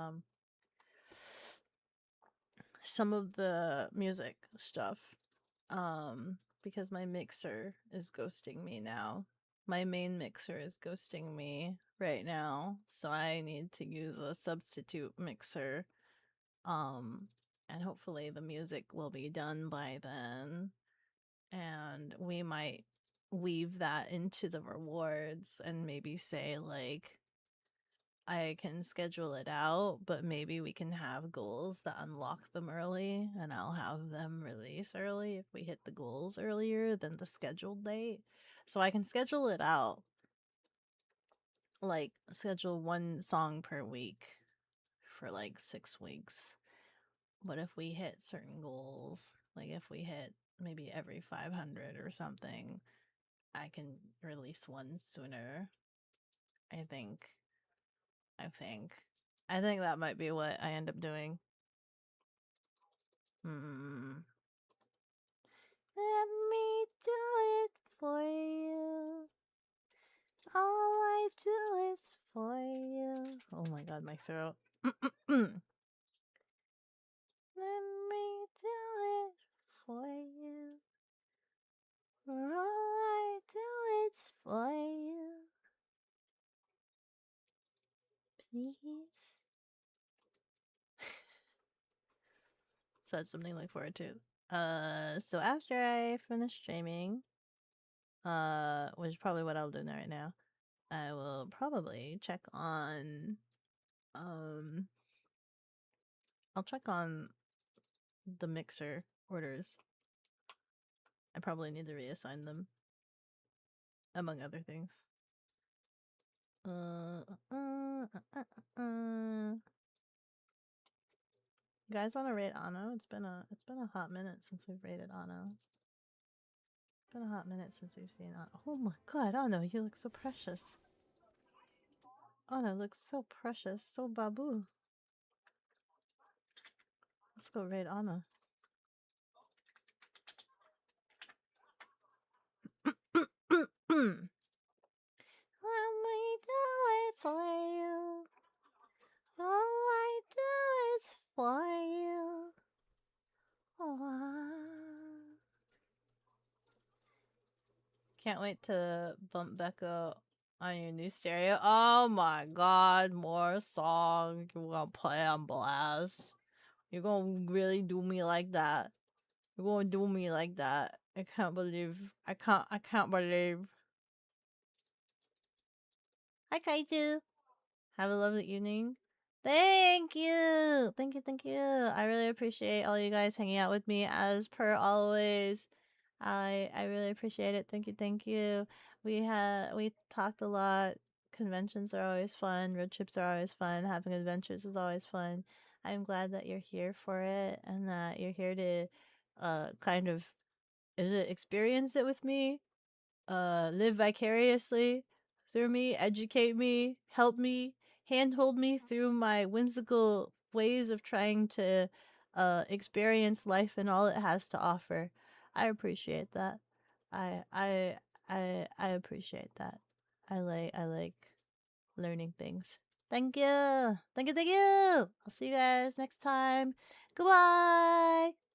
some of the music stuff. Because my mixer is ghosting me now. My main mixer is ghosting me right now, so I need to use a substitute mixer. And hopefully the music will be done by then. And we might weave that into the rewards and maybe say, like, I can schedule it out, but maybe we can have goals that unlock them early, and I'll have them release early if we hit the goals earlier than the scheduled date. So I can schedule it out, like, schedule one song per week for like 6 weeks. But if we hit certain goals, like if we hit maybe every 500 or something, I can release one sooner. I think. I think that might be what I end up doing. Let me do it for you. All I do is for you. Oh my god, my throat. Let me do it for you. All I do is for you. Please. So that's something to look forward to. So after I finish streaming, which is probably what I'll do right now, I will probably check on, I'll check on the mixer orders. I probably need to reassign them, among other things. You guys want to rate Anno? It's been a hot minute since we've rated Anno. It's been a hot minute since we've seen Anno. Oh my god, Anno, you look so precious. Anno looks so precious, so babu. Let's go raid Anna. Let me do it for you. All I do is for you. Can't wait to bump Beko on your new stereo. Oh my god, more songs you're gonna play on blast. You're gonna really do me like that. You're gonna do me like that. I can't believe. I can't believe. Hi, Kaiju. Have a lovely evening. Thank you. Thank you. Thank you. I really appreciate all you guys hanging out with me as per always. I really appreciate it. Thank you. Thank you. We talked a lot. Conventions are always fun. Road trips are always fun. Having adventures is always fun. I'm glad that you're here for it and that you're here to kind of experience it with me, live vicariously through me, educate me, help me, handhold me through my whimsical ways of trying to experience life and all it has to offer. I appreciate that. I appreciate that. I like learning things. Thank you. Thank you. Thank you. I'll see you guys next time. Goodbye.